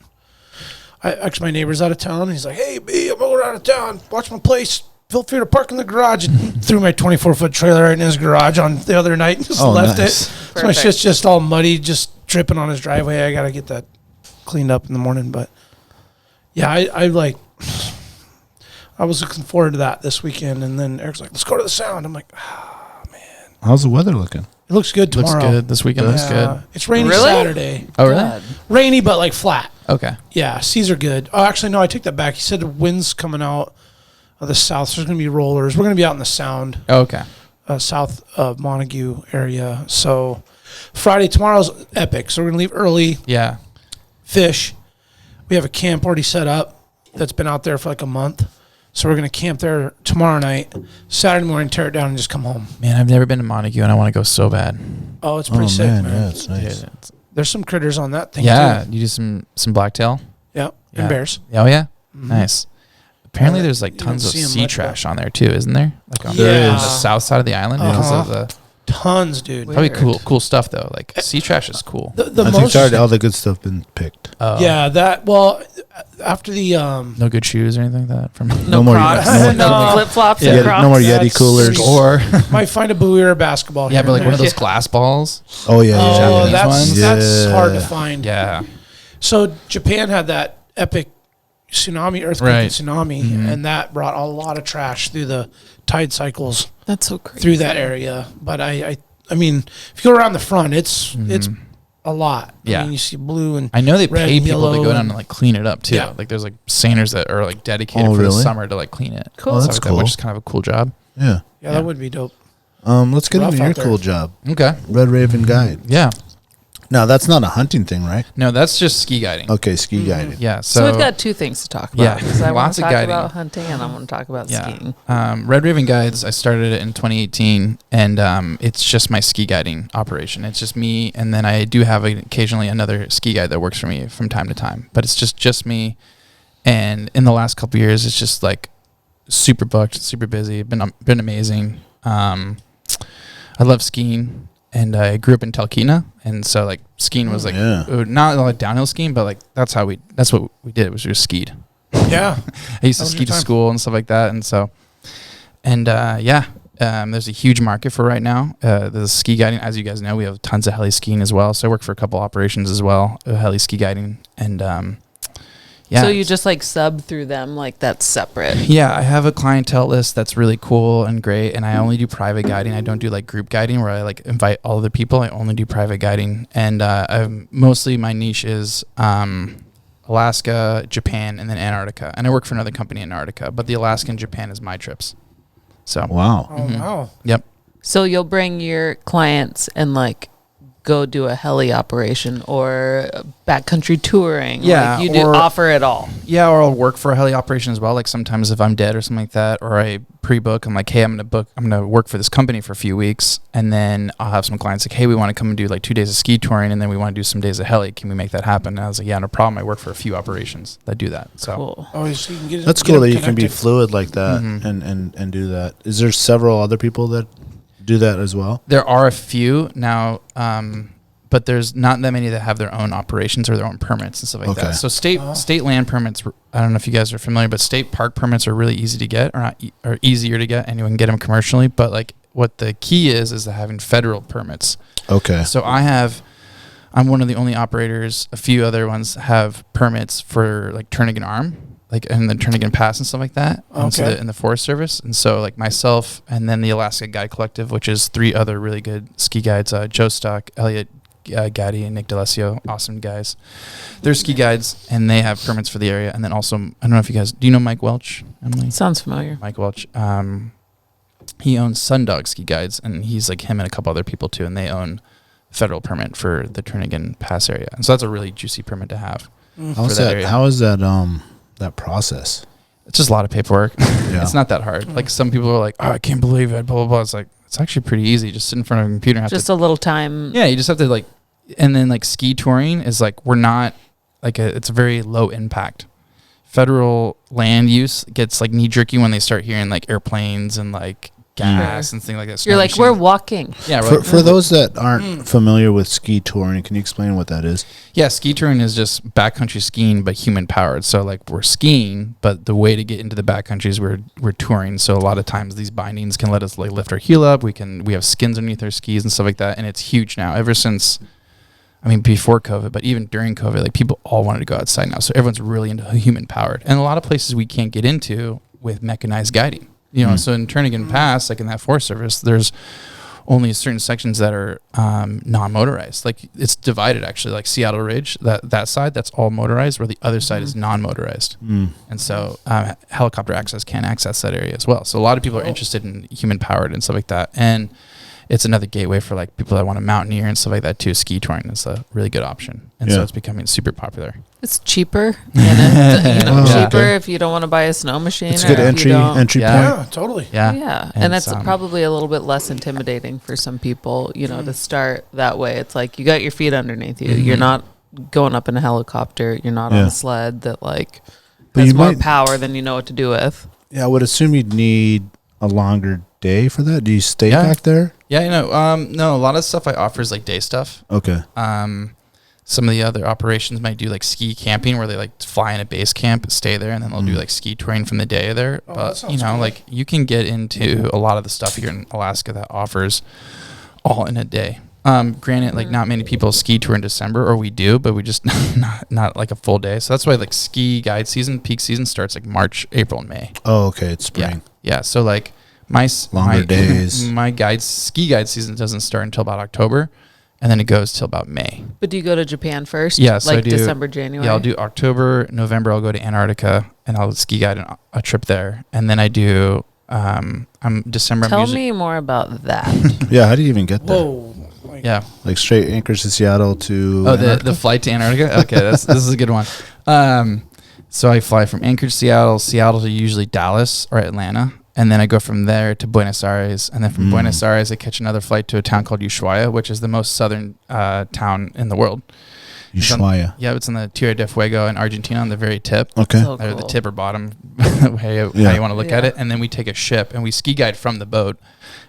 Actually, my neighbor's out of town. And he's like, "Hey, B, I'm going out of town. Watch my place. Feel free to park in the garage." And threw my 24-foot trailer right in his garage on the other night and just left nice. it. So my shit's just all muddy, just dripping on his driveway. I gotta get that cleaned up in the morning. But yeah, I was looking forward to that this weekend. And then Eric's like, "Let's go to the Sound." I'm like, How's the weather looking? "It looks good tomorrow." Looks good. This weekend looks good. It's rainy Really? Saturday. Oh, really? Rainy, but like flat. Okay. Yeah, seas are good. Oh, actually, no, I take that back. He said the wind's coming out of the south, so there's going to be rollers. We're going to be out in the Sound, Oh, okay. south of Montague area. So tomorrow's epic. So we're going to leave early, Yeah. fish. We have a camp already set up that's been out there for like a month. So we're going to camp there tomorrow night, Saturday morning, tear it down, and just come home. Man, I've never been to Montague and I want to go so bad. Oh, it's pretty sick, man. Yeah, it's nice. Dude, There's some critters on that thing, yeah. too. You do some blacktail? Yeah, Yeah. and bears. Oh, yeah. Nice. Apparently, Yeah, there's like you don't tons of see 'em sea much, trash on there too, isn't there? Like on There the is. south side of the island because of Uh-huh. the Tons, dude. probably Weird. cool stuff though. Like sea trash is cool. The I think most, already all the good stuff been picked. yeah, after the No good shoes or anything like that from No more- Crocs, no- no flip flops, Yeah, and no Crocs. more Yeti That's coolers. or might find a buoy or a basketball. yeah, here but like and one of there. those glass balls. Oh yeah, Oh, Japanese that's ones? that's hard to Yeah. find. Yeah, So Japan had that epic earthquake Right. and tsunami, and that brought a lot of trash through the tide cycles That's so crazy. through that area. But I mean, if you go around the front, it's a lot. Yeah. I mean, you see blue and I know they red pay and people to yellow go down and- and like clean it up too. Yeah. Like there's like sanders that are like dedicated Oh, for the really? summer to like clean it. Cool. Oh, that's Stuff like that, cool. which is kind of a cool job. yeah. yeah, that would be dope. Let's get Rough into your out there. cool job, Okay. Red Raven Guide. Yeah. Now that's not a hunting thing, right? No, that's just ski guiding. Okay, ski guiding. Yeah. So we've got two things to talk about. Yeah, Because I want lots to of talk guiding. about hunting and I want to talk about skiing. Red Raven Guides, I started it in 2018, and it's just my ski guiding operation. It's just me, and then I do have occasionally another ski guide that works for me from time to time, but it's just me. And in the last couple of years, it's just like super booked, super busy. Been amazing. I love skiing, and I grew up in Talkeetna, and so like skiing was like not like downhill skiing, but like that's what we did. It was just skied. Yeah, I used to That was ski your to time. school and stuff like that, and so, and yeah, There's a huge market for right now. The ski guiding, as you guys know, we have tons of heli skiing as well. So I work for a couple operations as well, heli ski guiding, and So you just like sub through them, like that's separate. Yeah, I have a clientele list that's really cool and great, and I only do private guiding. I don't do like group guiding where I like invite all the people. I only do private guiding, and mostly my niche is Alaska, Japan, and then Antarctica. And I work for another company in Antarctica, but the Alaska and Japan is my trips. So Wow. Oh, wow. Yep. So you'll bring your clients and like go do a heli operation or backcountry touring. Yeah, Like you do or- offer it all. Yeah, or I'll work for a heli operation as well. Like sometimes if I'm dead or something like that, or I pre-book, I'm like, hey, I'm gonna work for this company for a few weeks, and then I'll have some clients like, hey, we want to come and do like 2 days of ski touring, and then we want to do some days of heli. Can we make that happen? And I was like, yeah, no problem. I work for a few operations that do that. So Cool. Oh, so you can get That's get cool them that you can be connected. fluid like that and do that. Is there several other people that do that as well? there are a few now, but there's not that many that have their own operations or their own permits and stuff like Okay. that. So state land permits, I don't know if you guys are familiar, but state park permits are really easy to get, or not, or easier to get. Anyone can get them commercially, but like what the key is having federal permits. Okay. So I'm one of the only operators. A few other ones have permits for like Turnagain Arm, like and the Turnagain Pass and stuff like that. Okay. In the Forest Service, and so like myself, and then the Alaska Guide Collective, which is 3 other really good ski guides: Joe Stock, Elliot Gaddy, and Nick D'Alessio, awesome guys. They're ski guides, and they have permits for the area. And then also, I don't know if you guys do you know Mike Welch, Emily? Sounds familiar. Mike Welch. He owns Sundog Ski Guides, and he's like him and a couple other people too, and they own federal permit for the Turnagain Pass area, and so that's a really juicy permit to have. How's that that? area. How is that? That process. It's just a lot of paperwork. Yeah. It's not that hard. Like some people are like, "Oh, I can't believe it." Blah blah blah. It's like it's actually pretty easy. Just sit in front of a computer. And have Just to, a little time. yeah, you just have to like, and then like ski touring is like we're not like it's a very low impact. Federal land use gets like knee jerky when they start hearing like airplanes and like gas and things like that. You're Snow like, we're machines. walking. Yeah, we're For those that aren't familiar with ski touring, can you explain what that is? Yeah, ski touring is just backcountry skiing, but human powered. So like we're skiing, but the way to get into the backcountry is we're touring. So a lot of times these bindings can let us like lift our heel up. We have skins underneath our skis and stuff like that, and it's huge now. Ever since, I mean, before COVID, but even during COVID, like people all wanted to go outside now. So everyone's really into human powered, and a lot of places we can't get into with mechanized guiding. You know, so in Turnagain Pass, like in that Forest Service, there's only certain sections that are non-motorized. Like it's divided actually, like Seattle Ridge, that side, that's all motorized, where the other side is non-motorized. And so helicopter access can access that area as well. So a lot of people are interested in human powered and stuff like that. And it's another gateway for like people that want to mountaineer and stuff like that too. Ski touring is a really good option. And so it's becoming super popular. It's cheaper. And Oh, cheaper okay. if you don't want to buy a snow machine. It's or a good if you don't- entry Yeah. point. Yeah, totally. Yeah. Yeah, And and that's it's, probably a little bit less intimidating for some people, to start that way. It's like you got your feet underneath you. You're not going up in a helicopter. You're not on Yeah. a sled that like But has you more might- power than you know what to do with. Yeah, I would assume you'd need a longer day for that. Do you stay Yeah. back there? Yeah, no, a lot of stuff I offer is like day stuff. Okay. Some of the other operations might do like ski camping where they like fly in a base camp and stay there, and then they'll do like ski touring from the day there. Oh, that But sounds cool. like you can get into a lot of the stuff here in Alaska that offers all in a day. Granted, like not many people ski tour in December, or we do, but we just not like a full day. So that's why like ski guide season, peak season starts like March, April, and May. Oh, okay. It's Yeah, spring. yeah. So like Longer days. My ski guide season doesn't start until about October, and then it goes till about May. But do you go to Japan first? Yeah, so I like do- December, January. Yeah, I'll do October, November. I'll go to Antarctica and I'll ski guide a trip there, and then I do. I'm December. Tell I'm usually, me more about that. Yeah. How do you even get there? Whoa. Like, Yeah. Like straight Anchorage to Seattle to. Oh, Antarctica? the flight to Antarctica. Okay, this is a good one. So I fly from Anchorage, Seattle to usually Dallas or Atlanta, and then I go from there to Buenos Aires, and then from Buenos Aires I catch another flight to a town called Ushuaia, which is the most southern town in the world. Ushuaia. Yeah, it's in the Tierra del Fuego in Argentina on the very tip. Okay. So Either the cool. tip or bottom, how you want to look at Yeah. it. And then we take a ship and we ski guide from the boat.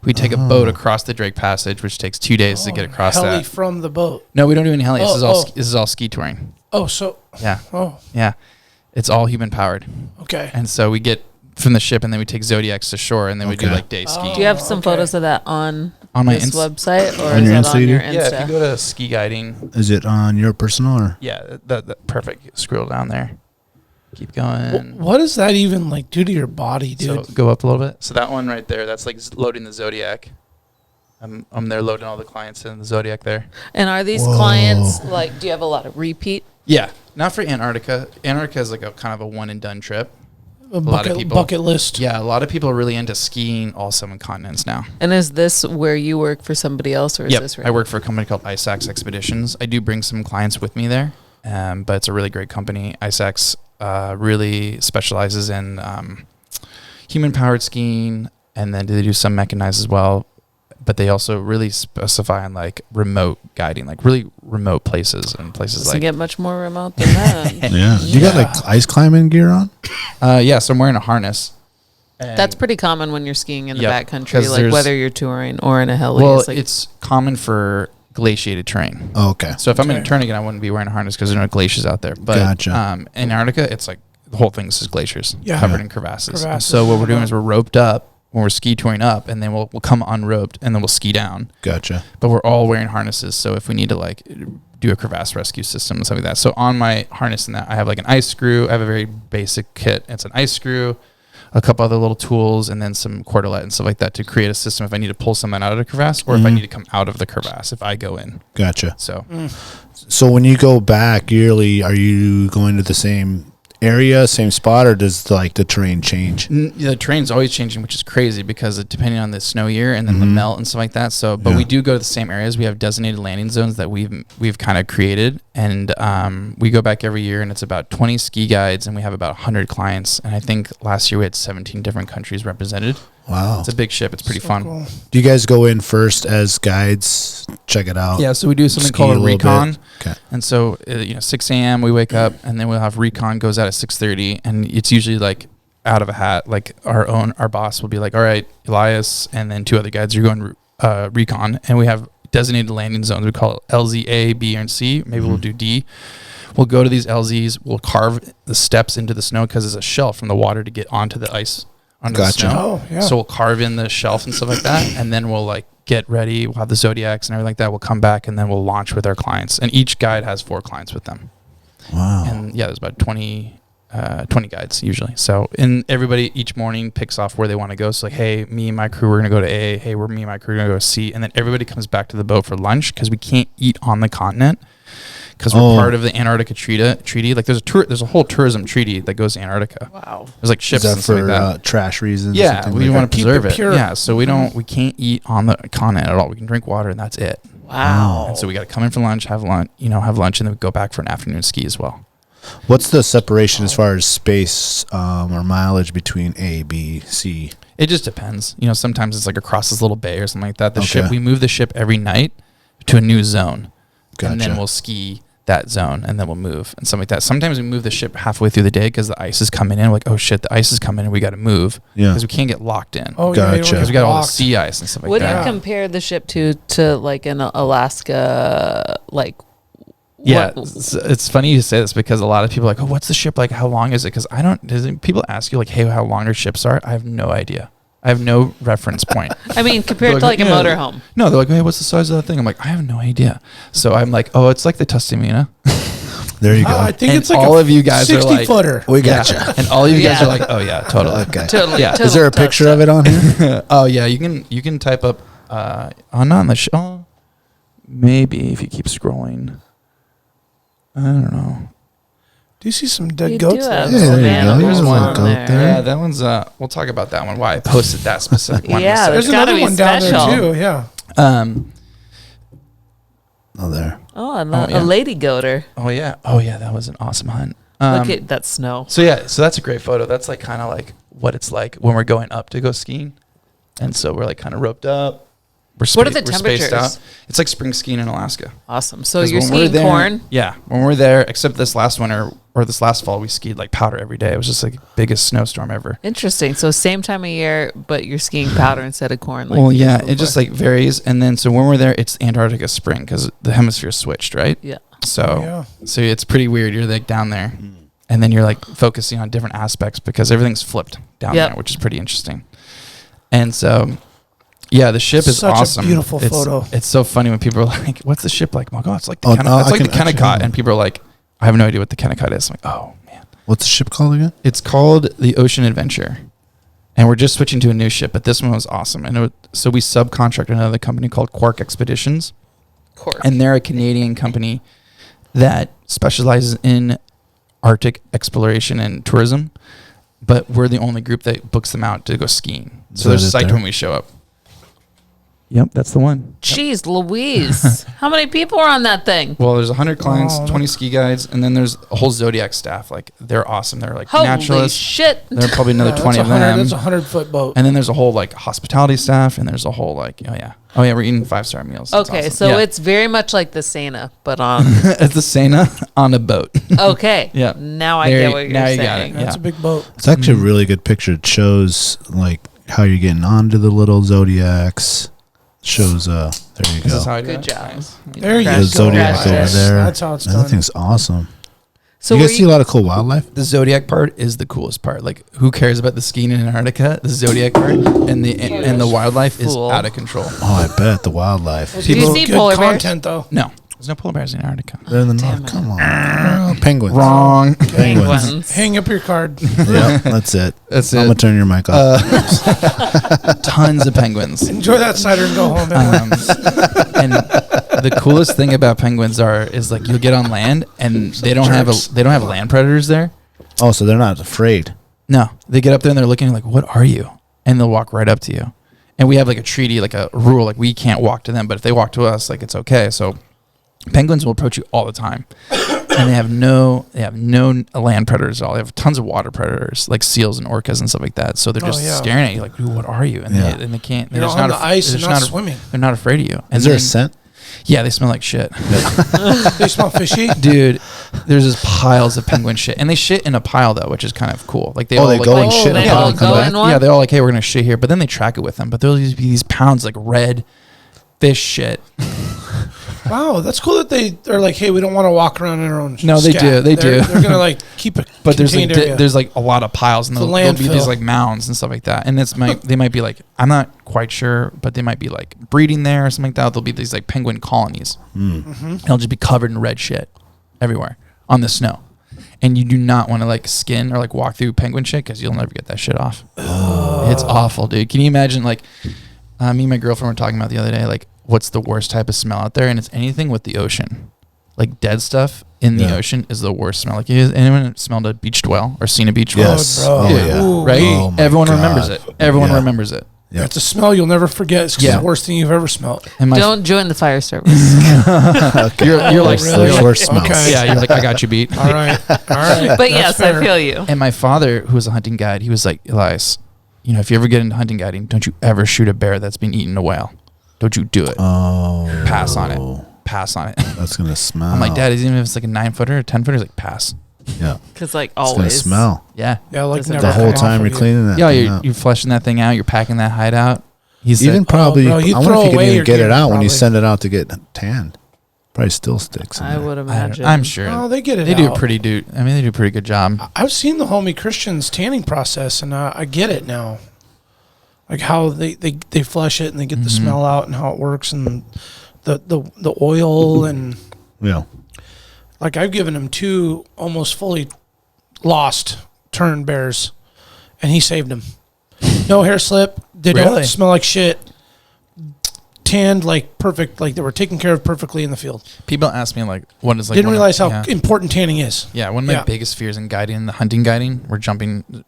We take a boat across the Drake Passage, which takes 2 days to get across heli that. from the boat. No, we don't do any heli. This Oh, is all ski touring. Oh, so Yeah, oh, yeah. It's all human powered. okay. And so we get from the ship, and then we take Zodiacs to shore, and then we do like day ski. Do you have some photos of that on my this website, or On is your it Insta, on you your do? Insta? Yeah, if you go to ski guiding. Is it on your personal or? Yeah, that perfect. Scroll down there. Keep going. What does that even like do to your body, dude? So go up a little bit. So that one right there, that's like loading the Zodiac. I'm there loading all the clients in the Zodiac there. And are these clients like? Do you have a lot of repeat? Yeah, not for Antarctica. Antarctica is like a kind of a one and done trip. A lot of people. bucket list. Yeah, a lot of people are really into skiing all 7 continents now. And is this where you work for somebody else, or is this? I work for a company called ISACS Expeditions. I do bring some clients with me there, but it's a really great company. ISACS really specializes in human-powered skiing, and then they do some mechanized as well. But they also really specify on like remote guiding, like really remote places and places Doesn't like. get much more remote than that. Yeah. You got like ice climbing gear on? Yeah, so I'm wearing a harness. That's pretty common when you're skiing in the Yep, backcountry, 'cause like there's- whether you're touring or in a heli. Well, it's like, it's common for glaciated terrain. Oh, okay. So if I'm in a tournament, I wouldn't be wearing a harness because there are no glaciers out there. But Gotcha. Antarctica, it's like the whole thing is just glaciers covered in crevasses. Crevasses. So what we're doing is we're roped up when we're ski touring up, and then we'll come unroped, and then we'll ski down. Gotcha. But we're all wearing harnesses, so if we need to like do a crevasse rescue system and stuff like that. So on my harness and that, I have like an ice screw. I have a very basic kit. It's an ice screw, a couple other little tools, and then some cordelette and stuff like that to create a system if I need to pull someone out of the crevasse, or if I need to come out of the crevasse if I go in. Gotcha. So So when you go back yearly, are you going to the same area, same spot, or does like the terrain change? The terrain's always changing, which is crazy because depending on the snow year and then the melt and stuff like that. So, but we do go to the same areas. We have designated landing zones that we've kind of created, and we go back every year, and it's about 20 ski guides, and we have about 100 clients. And I think last year we had 17 different countries represented. Wow. It's a big ship. It's pretty fun. Cool. Do you guys go in first as guides, check it out? Yeah, so we do something Ski called a little recon. bit. Okay. And so, 6 a.m. we wake up, and then we'll have recon goes out at 6:30, and it's usually like out of a hat. Like our boss will be like, "All right, Elias, and then 2 other guys, you're going recon," and we have designated landing zones. We call it LZ A, B, and C. Maybe we'll do D. We'll go to these LZs. We'll carve the steps into the snow because there's a shelf from the water to get onto the ice. Under the Gotcha. snow. Oh, yeah. So we'll carve in the shelf and stuff like that, and then we'll like get ready. We'll have the Zodiacs and everything like that. We'll come back, and then we'll launch with our clients. And each guide has 4 clients with them. Wow. And yeah, there's about 20 guides usually. So everybody each morning picks off where they want to go. So like, hey, me and my crew, we're gonna go to A. Hey, me and my crew are gonna go to C. And then everybody comes back to the boat for lunch because we can't eat on the continent. Because we're part of the Antarctica treaty. Like there's a whole tourism treaty that goes to Antarctica. wow. There's like Is ships that and stuff for like that. trash reasons? Yeah, something we like want that? to preserve Keep it it. pure. Yeah, so we can't eat on the continent at all. We can drink water and that's it. Wow. And so we got to come in for lunch, have lunch, and then we go back for an afternoon ski as well. What's the separation as far as space or mileage between A, B, C? It just depends. Sometimes it's like across this little bay or something like that. Okay. We move the ship every night to a new zone, and then Gotcha. we'll ski that zone, and then we'll move and something like that. Sometimes we move the ship halfway through the day because the ice is coming in. We're like, oh shit, the ice is coming in. We got to move because we can't get locked in. Oh, Gotcha. yeah. Because we got all the sea ice and stuff like What do that. you compare the ship to like in Alaska? Like, Yeah, what- it's funny you say this because a lot of people are like, oh, what's the ship like? How long is it? Because people ask you like, hey, how long your ships are? I have no idea. I have no reference point. I mean, compared to like a yeah. motorhome. No, they're like, hey, what's the size of that thing? I'm like, I have no idea. So I'm like, oh, it's like the Tustamina. There you go. I think And it's like all a of you guys are 60 like- footer. We gotcha. And all of you guys Yeah. are like, oh yeah, totally. Okay. Totally. Yeah. Is there a picture of it on here? Oh yeah, you can type up. Not on the show. Maybe if you keep scrolling. I don't know. Do you see some dead You goats do there? have Yeah, some there you go. animals There's one on goat there. there. Yeah, that one's. We'll talk about that one. Why I posted that specific one. Yeah, There's It's gotta another be one down special. there too. Yeah. Oh, there. Oh, and Oh, yeah. a lady goater. Oh yeah. That was an awesome hunt. Look at that snow. So that's a great photo. That's like kind of like what it's like when we're going up to go skiing, and so we're like kind of roped up. What are the we're spaced temperatures? out. It's like spring skiing in Alaska. Awesome. So 'Cause you're when we're skiing there- corn. Yeah, when we're there, except this last winter or this last fall, we skied like powder every day. It was just like biggest snowstorm ever. Interesting. So same time of year, but you're skiing powder instead of corn. Like Well, you yeah, did it just before. like varies. And then so when we're there, it's Antarctica spring because the hemisphere switched, right? Yeah. So Yeah. so it's pretty weird. You're like down there, and then you're like focusing on different aspects because everything's flipped down Yep. there, which is pretty interesting. And so, yeah, the ship is Such a awesome. beautiful It's- photo. It's so funny when people are like, "What's the ship like?" I'm like, "Oh, it's like the Oh, Kennecott." no, It's I like the can actually- Kennecott, and people are like, "I have no idea what the Kennecott is." I'm like, "Oh man." What's the ship called again? It's called the Ocean Adventure, and we're just switching to a new ship. But this one was awesome. So we subcontract another company called Quark Expeditions, and they're a Canadian company that specializes in Arctic exploration and tourism. But we're the only group that books them out to go skiing. So they're Is that it psyched there? when we show up. Yep, that's the one. Jeez Louise. How many people are on that thing? Well, there's 100 clients, Oh, 20 ski guides, and then there's a whole Zodiac staff. Like, they're awesome. They're like Holy naturalists. shit. There are probably another Yeah, 20 of them. That's a 100-foot boat. And then there's a whole like hospitality staff, and there's a whole like, oh yeah, we're eating 5-star meals. It's Okay, awesome. so Yeah. it's very much like the Sena, but on. it's the Sena on a boat. Okay. Yeah. Now I There get you- what you're now you got saying. it. That's Yeah. a big boat. It's actually a really good picture. It shows like how you're getting onto the little Zodiacs. Shows there you This is go. how I do Good it. job. Nice. There you The go. Zodiac over That's there. That's how it's That done. thing's awesome. So you were guys see a lot of cool wildlife. The Zodiac part is the coolest part. Like, who cares about the skiing in Antarctica? The Zodiac part and the wildlife is Fool. out of control. Oh, I bet the wildlife. Do you see Good polar bears? content, though. No, there's no polar bears in Antarctica. They're in the Damn north. it. Come on, Oh, penguins. Wrong. Penguins. Hang up your card. Yeah, that's it. That's I'm it. gonna turn your mic off. Tons of penguins. Enjoy that cider and go home. everyone. And the coolest thing about penguins is like you'll get on land and they don't have land predators there. Oh, so they're not afraid. No, they get up there and they're looking like, "What are you?" And they'll walk right up to you. And we have like a treaty, like a rule, like we can't walk to them, but if they walk to us, like it's okay. So penguins will approach you all the time, and they have no land predators at all. They have tons of water predators, like seals and orcas and stuff like that. So they're Oh, just yeah. staring at you like, "Dude, what are you?" And, Yeah. they can't. You're They're just on not the ice they're and just not not swimming. They're not afraid of you. And Is there a then- scent? Yeah, they smell like shit. They smell fishy. Dude, there's just piles of penguin shit, and they shit in a pile though, which is kind of cool. Like they all They like, go and Oh, shit. they and all come go back? in one? yeah, they're all like, "Hey, we're gonna shit here," but then they track it with them. But there'll just be these pounds like red fish shit. Wow, that's cool that they're like, hey, we don't want to walk around in our own. No, they scat. do, they They're- do. They're gonna like keep it. But there's like contained area. there's like a lot of piles, and It's a there'll be these landfill. like mounds and stuff like that. And they might be like, I'm not quite sure, but they might be like breeding there or something like that. There'll be these like penguin colonies. Mm-hmm. They'll just be covered in red shit everywhere on the snow. And you do not want to like skin or like walk through penguin shit because you'll never get that shit off. It's awful, dude. Can you imagine like me and my girlfriend were talking about the other day, like what's the worst type of smell out there? And it's anything with the ocean. Like dead stuff in the Yeah. ocean is the worst smell. Like, has anyone smelled a beached well or seen a beached well? Yes. bro. Oh, Dude, yeah. Ooh. right? Oh, my Everyone God. remembers it. Everyone Yeah. remembers it. Yeah. It's a smell you'll never forget. It's 'cause Yeah. it's the worst thing you've ever smelled. And my Don't join the fire service. you're like, There's really? worse smells. Okay. yeah, you're like, I got you beat. All right, all right. But That's yes, fair. I feel you. And my father, who was a hunting guide, he was like, Elias, if you ever get into hunting guiding, don't you ever shoot a bear that's been eating a whale. Don't you do it. Oh, Pass on it. Pass on it. that's gonna smell. I'm like, Dad, even if it's like a 9-footer or 10-footer, he's like, pass. Yeah, Because like it's gonna always. smell Yeah. Yeah, like Doesn't never the whole come off time of you're you. cleaning that. Yeah, thing you're, up. you're fleshing that thing out. You're packing that hide out. He said, Even probably. bro, you I wonder throw if you can away even your get it gear, out when you probably. send it out to get tanned. Probably still sticks. In I there. would imagine. I'm sure. Oh, they get it. They do a out. pretty they do a pretty good job. I've seen the homie Christian's tanning process, and I get it now. Like how they flush it and they get the smell out and how it works and the oil and Yeah. like I've given him 2 almost fully lost turned bears, and he saved them. No hair slip. They Really? don't smell like shit. Tanned like perfect, like they were taken care of perfectly in the field. People ask me like, what is like? Didn't one of- realize how yeah. important tanning is. Yeah, one of my Yeah. biggest fears in guiding, the hunting guiding, we're jumping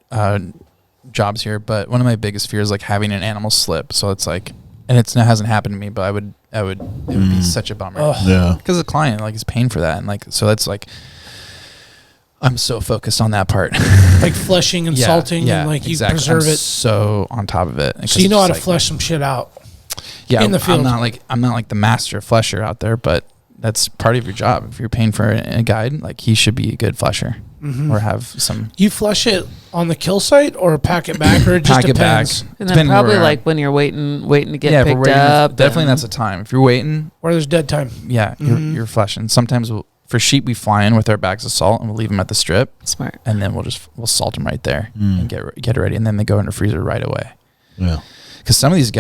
jobs here, but one of my biggest fears is like having an animal slip. So it's like, and it hasn't happened to me, but it would be such a bummer Ugh. Yeah. because the client like is paying for that, and like so that's like, I'm so focused on that part. Like fleshing and salting, and like you exactly. preserve I'm it. so on top of it. So you know how to like, flesh some shit out. Yeah, in the field. I'm not like the master flesher out there, but that's part of your job. If you're paying for a guide, like he should be a good flesher or have some You flush it on the kill site or pack it back, or it just pack it back. depends. And Depending then probably where we're at. like when you're waiting to get yeah, if we're picked waiting, up. definitely and- that's a time. If you're waiting, Where there's dead time. yeah, you're fleshing. Sometimes For sheep, we fly in with our bags of salt and we'll leave them at the strip. Smart. And then we'll salt them right there and get it ready. And then they go in the freezer right away. Yeah. Because some of these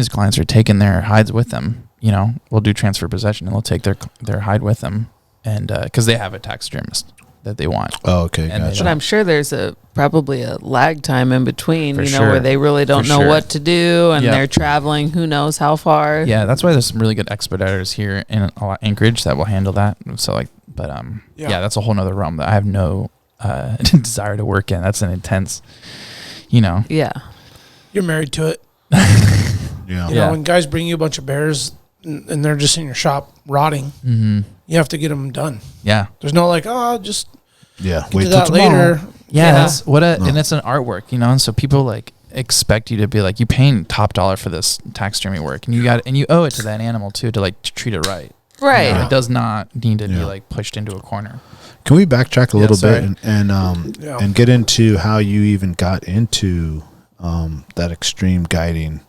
clients are taking their hides with them. You know, we'll do transfer possession and they'll take their hide with them, and because they have a taxidermist that they want. Oh, okay. And Gotcha. But I'm sure there's probably a lag time in between, For you know, sure. where they really don't For know sure. what to do, and Yeah. they're traveling who knows how far. Yeah, that's why there's some really good expediters here in Anchorage that will handle that. So yeah, that's a whole nother realm that I have no desire to work in. That's an intense, you know. Yeah. You're married to it. Yeah. You know, when guys bring you a bunch of bears and they're just in your shop rotting, you have to get them done. Yeah. There's no like, just Yeah. get Wait to till that tomorrow. later. Yeah, that's and it's an artwork, you know, and so people like expect you to be like, you paying top dollar for this taxidermy work, and you owe it to that animal too to like treat it right. Right. You know, it does not need to be Yeah. like pushed into a corner. Can we backtrack a Yeah, little sorry. bit and get into how you even got into that extreme guiding,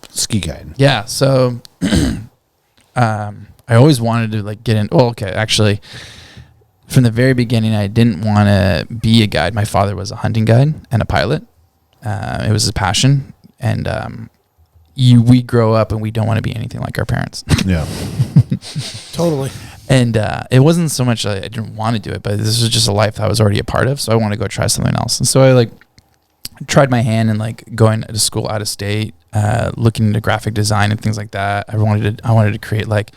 ski guiding? Yeah, so I always wanted to like get in. Well, okay, actually, from the very beginning, I didn't want to be a guide. My father was a hunting guide and a pilot. It was his passion, and we grow up and we don't want to be anything like our parents. Yeah. Totally. And it wasn't so much I didn't want to do it, but this was just a life that I was already a part of. So I wanted to go try something else. And so I like tried my hand in like going to school out of state, looking into graphic design and things like that. I wanted to create like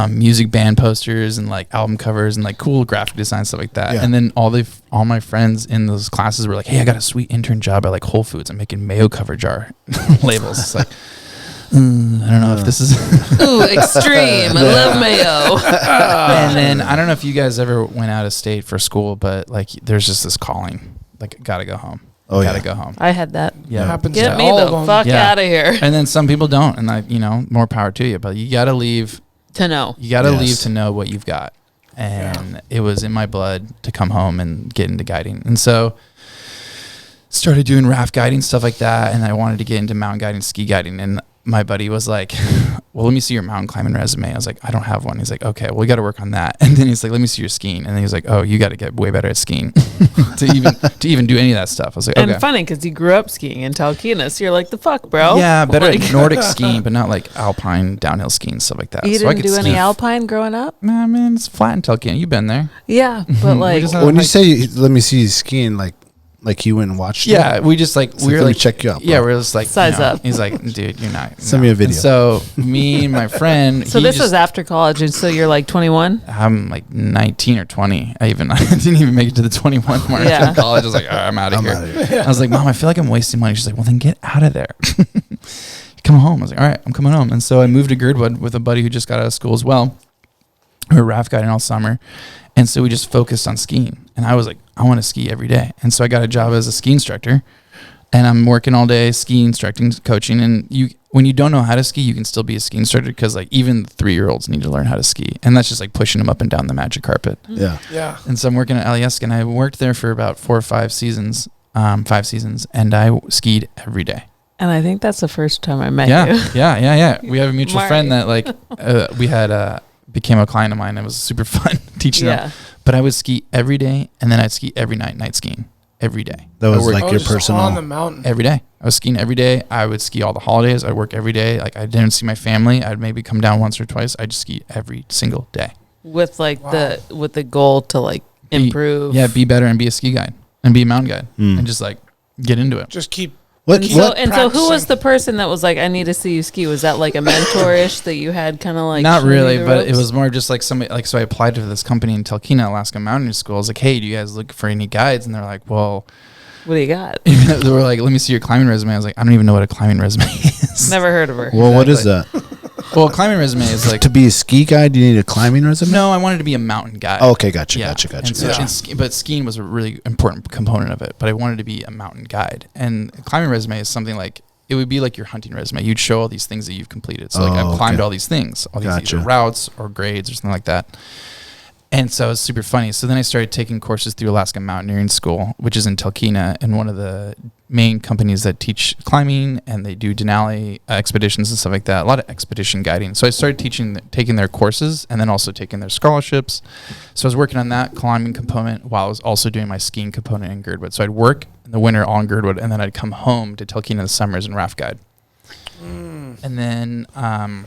music band posters and like album covers and like cool graphic design stuff like that. Yeah. And then all my friends in those classes were like, "Hey, I got a sweet intern job at like Whole Foods. I'm making mayo cover jar labels." It's like, I don't know if this is Ooh, extreme. I love mayo. and then I don't know if you guys ever went out of state for school, but like there's just this calling, like gotta go home. Oh, gotta yeah. go home. I had that. Yeah. Happens Get to me all the of them. fuck Yeah. out of here. And then some people don't, and like, you know, more power to you, but you gotta leave. To know. You gotta Yes. leave to know what you've got. And it was in my blood to come home and get into guiding. And so started doing raft guiding, stuff like that. And I wanted to get into mountain guiding, ski guiding. And my buddy was like, "Well, let me see your mountain climbing resume." I was like, "I don't have one." He's like, "Okay, well, we got to work on that." And then he's like, "Let me see your skiing." And then he was like, "Oh, you got to get way better at skiing to even do any of that stuff." I was like, And "Okay." funny because you grew up skiing in Talkeetna, so you're like, the fuck, bro? Yeah, better Like, at Nordic skiing, but not like alpine downhill skiing, stuff like that. You So I didn't could do any ski. alpine growing up? Nah, man, it's flat in Talkeetna. You've been there. Yeah, but like, just- When you say let me see you skiing, like you went and watched it? Yeah, we just like So we were let me like check you out, Yeah, bro. we're just like Size you know, up. He's like, "Dude, you're not." Send me a video. And so me and my friend. so this was after college, and so you're like 21. I'm like 19 or 20. I didn't even make it to the 21 mark Yeah. in college. I was like, "All right, I'm out of here." outta here. I was like, "Mom, I feel like I'm wasting money." She's like, "Well, then get out of there. Come home." I was like, "All right, I'm coming home." And so I moved to Girdwood with a buddy who just got out of school as well. We were raft guiding all summer. And so we just focused on skiing. And I was like, I want to ski every day. And so I got a job as a ski instructor. And I'm working all day ski instructing, coaching. And when you don't know how to ski, you can still be a ski instructor because like even 3-year-olds need to learn how to ski. And that's just like pushing them up and down the magic carpet. Yeah. Yeah. And so I'm working at Elias, and I worked there for about 4 or 5 seasons, 5 seasons. And I skied every day. And I think that's the first time I met Yeah, you. yeah. We have a mutual Marty. friend that like we had became a client of mine. It was super fun teaching them. But I would ski every day, and then I'd ski every night skiing every day. That was I worked like your just personal. on the mountain. every day. I was skiing every day. I would ski all the holidays. I'd work every day. Like I didn't see my family. I'd maybe come down once or twice. I'd just ski every single day. With like with the goal to like improve. Be better and be a ski guide and be a mountain guide and just like get into it. Just keep. What? So who was the person that was like, I need to see you ski? Was that like a mentor-ish that you had kind of like? Not showing you really, the but it ropes? was more just like somebody, like, so I applied to this company in Talkeetna, Alaska Mountaineering School. I was like, "Hey, do you guys look for any guides?" And they're like, "Well," What do you got? they were like, "Let me see your climbing resume." I was like, "I don't even know what a climbing resume is." Never heard of her. Well, what is that? Well, a climbing resume is like, To be a ski guide, you need a climbing resume? no, I wanted to be a mountain guide. Oh, okay, gotcha. And so, but skiing was a really important component of it. But I wanted to be a mountain guide. And a climbing resume is something like, it would be like your hunting resume. You'd show all these things that you've completed. So like I've climbed all these things, all these either routes or grades or something like that. And so it's super funny. So then I started taking courses through Alaska Mountaineering School, which is in Talkeetna. And one of the main companies that teach climbing, and they do Denali expeditions and stuff like that. A lot of expedition guiding. So I started taking their courses, and then also taking their scholarships. So I was working on that climbing component while I was also doing my skiing component in Girdwood. So I'd work in the winter on Girdwood, and then I'd come home to Tilkeen in the summers and raft guide. And then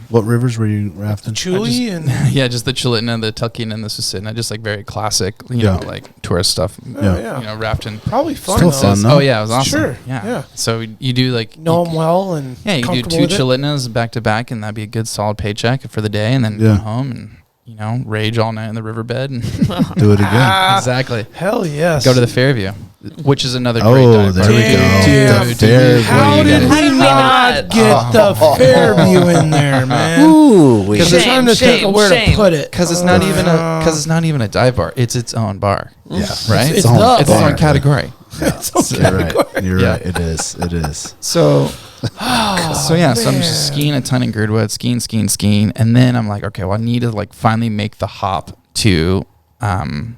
what rivers were you rafting? Chuli and yeah, just the Chilitna, the Tilkeen, and the Susitna, just like very classic, you know, like tourist stuff. Yeah. You know, rafting. Probably fun. Still though. fun, though. Oh yeah, it was awesome. Sure. Yeah. So you do like Know them well and you do 2 Chilitnas back to back, and that'd be a good solid paycheck for the day, and then come home and rage all night in the riverbed and do it again. Exactly. Hell yes. Go to the Fairview, which is another great dive there bar. we go. Dude, The Fairview. How did we not get the Fairview in there, man? Ooh, we Because I'm trying to think of where to put it. Because it's not even a dive bar. It's its own bar. Yeah, right. It's It's its bar. own category. You're right. You're right. It is. So so I'm just skiing a ton in Girdwood, skiing, and then I'm like, okay, well, I need to like finally make the hop to the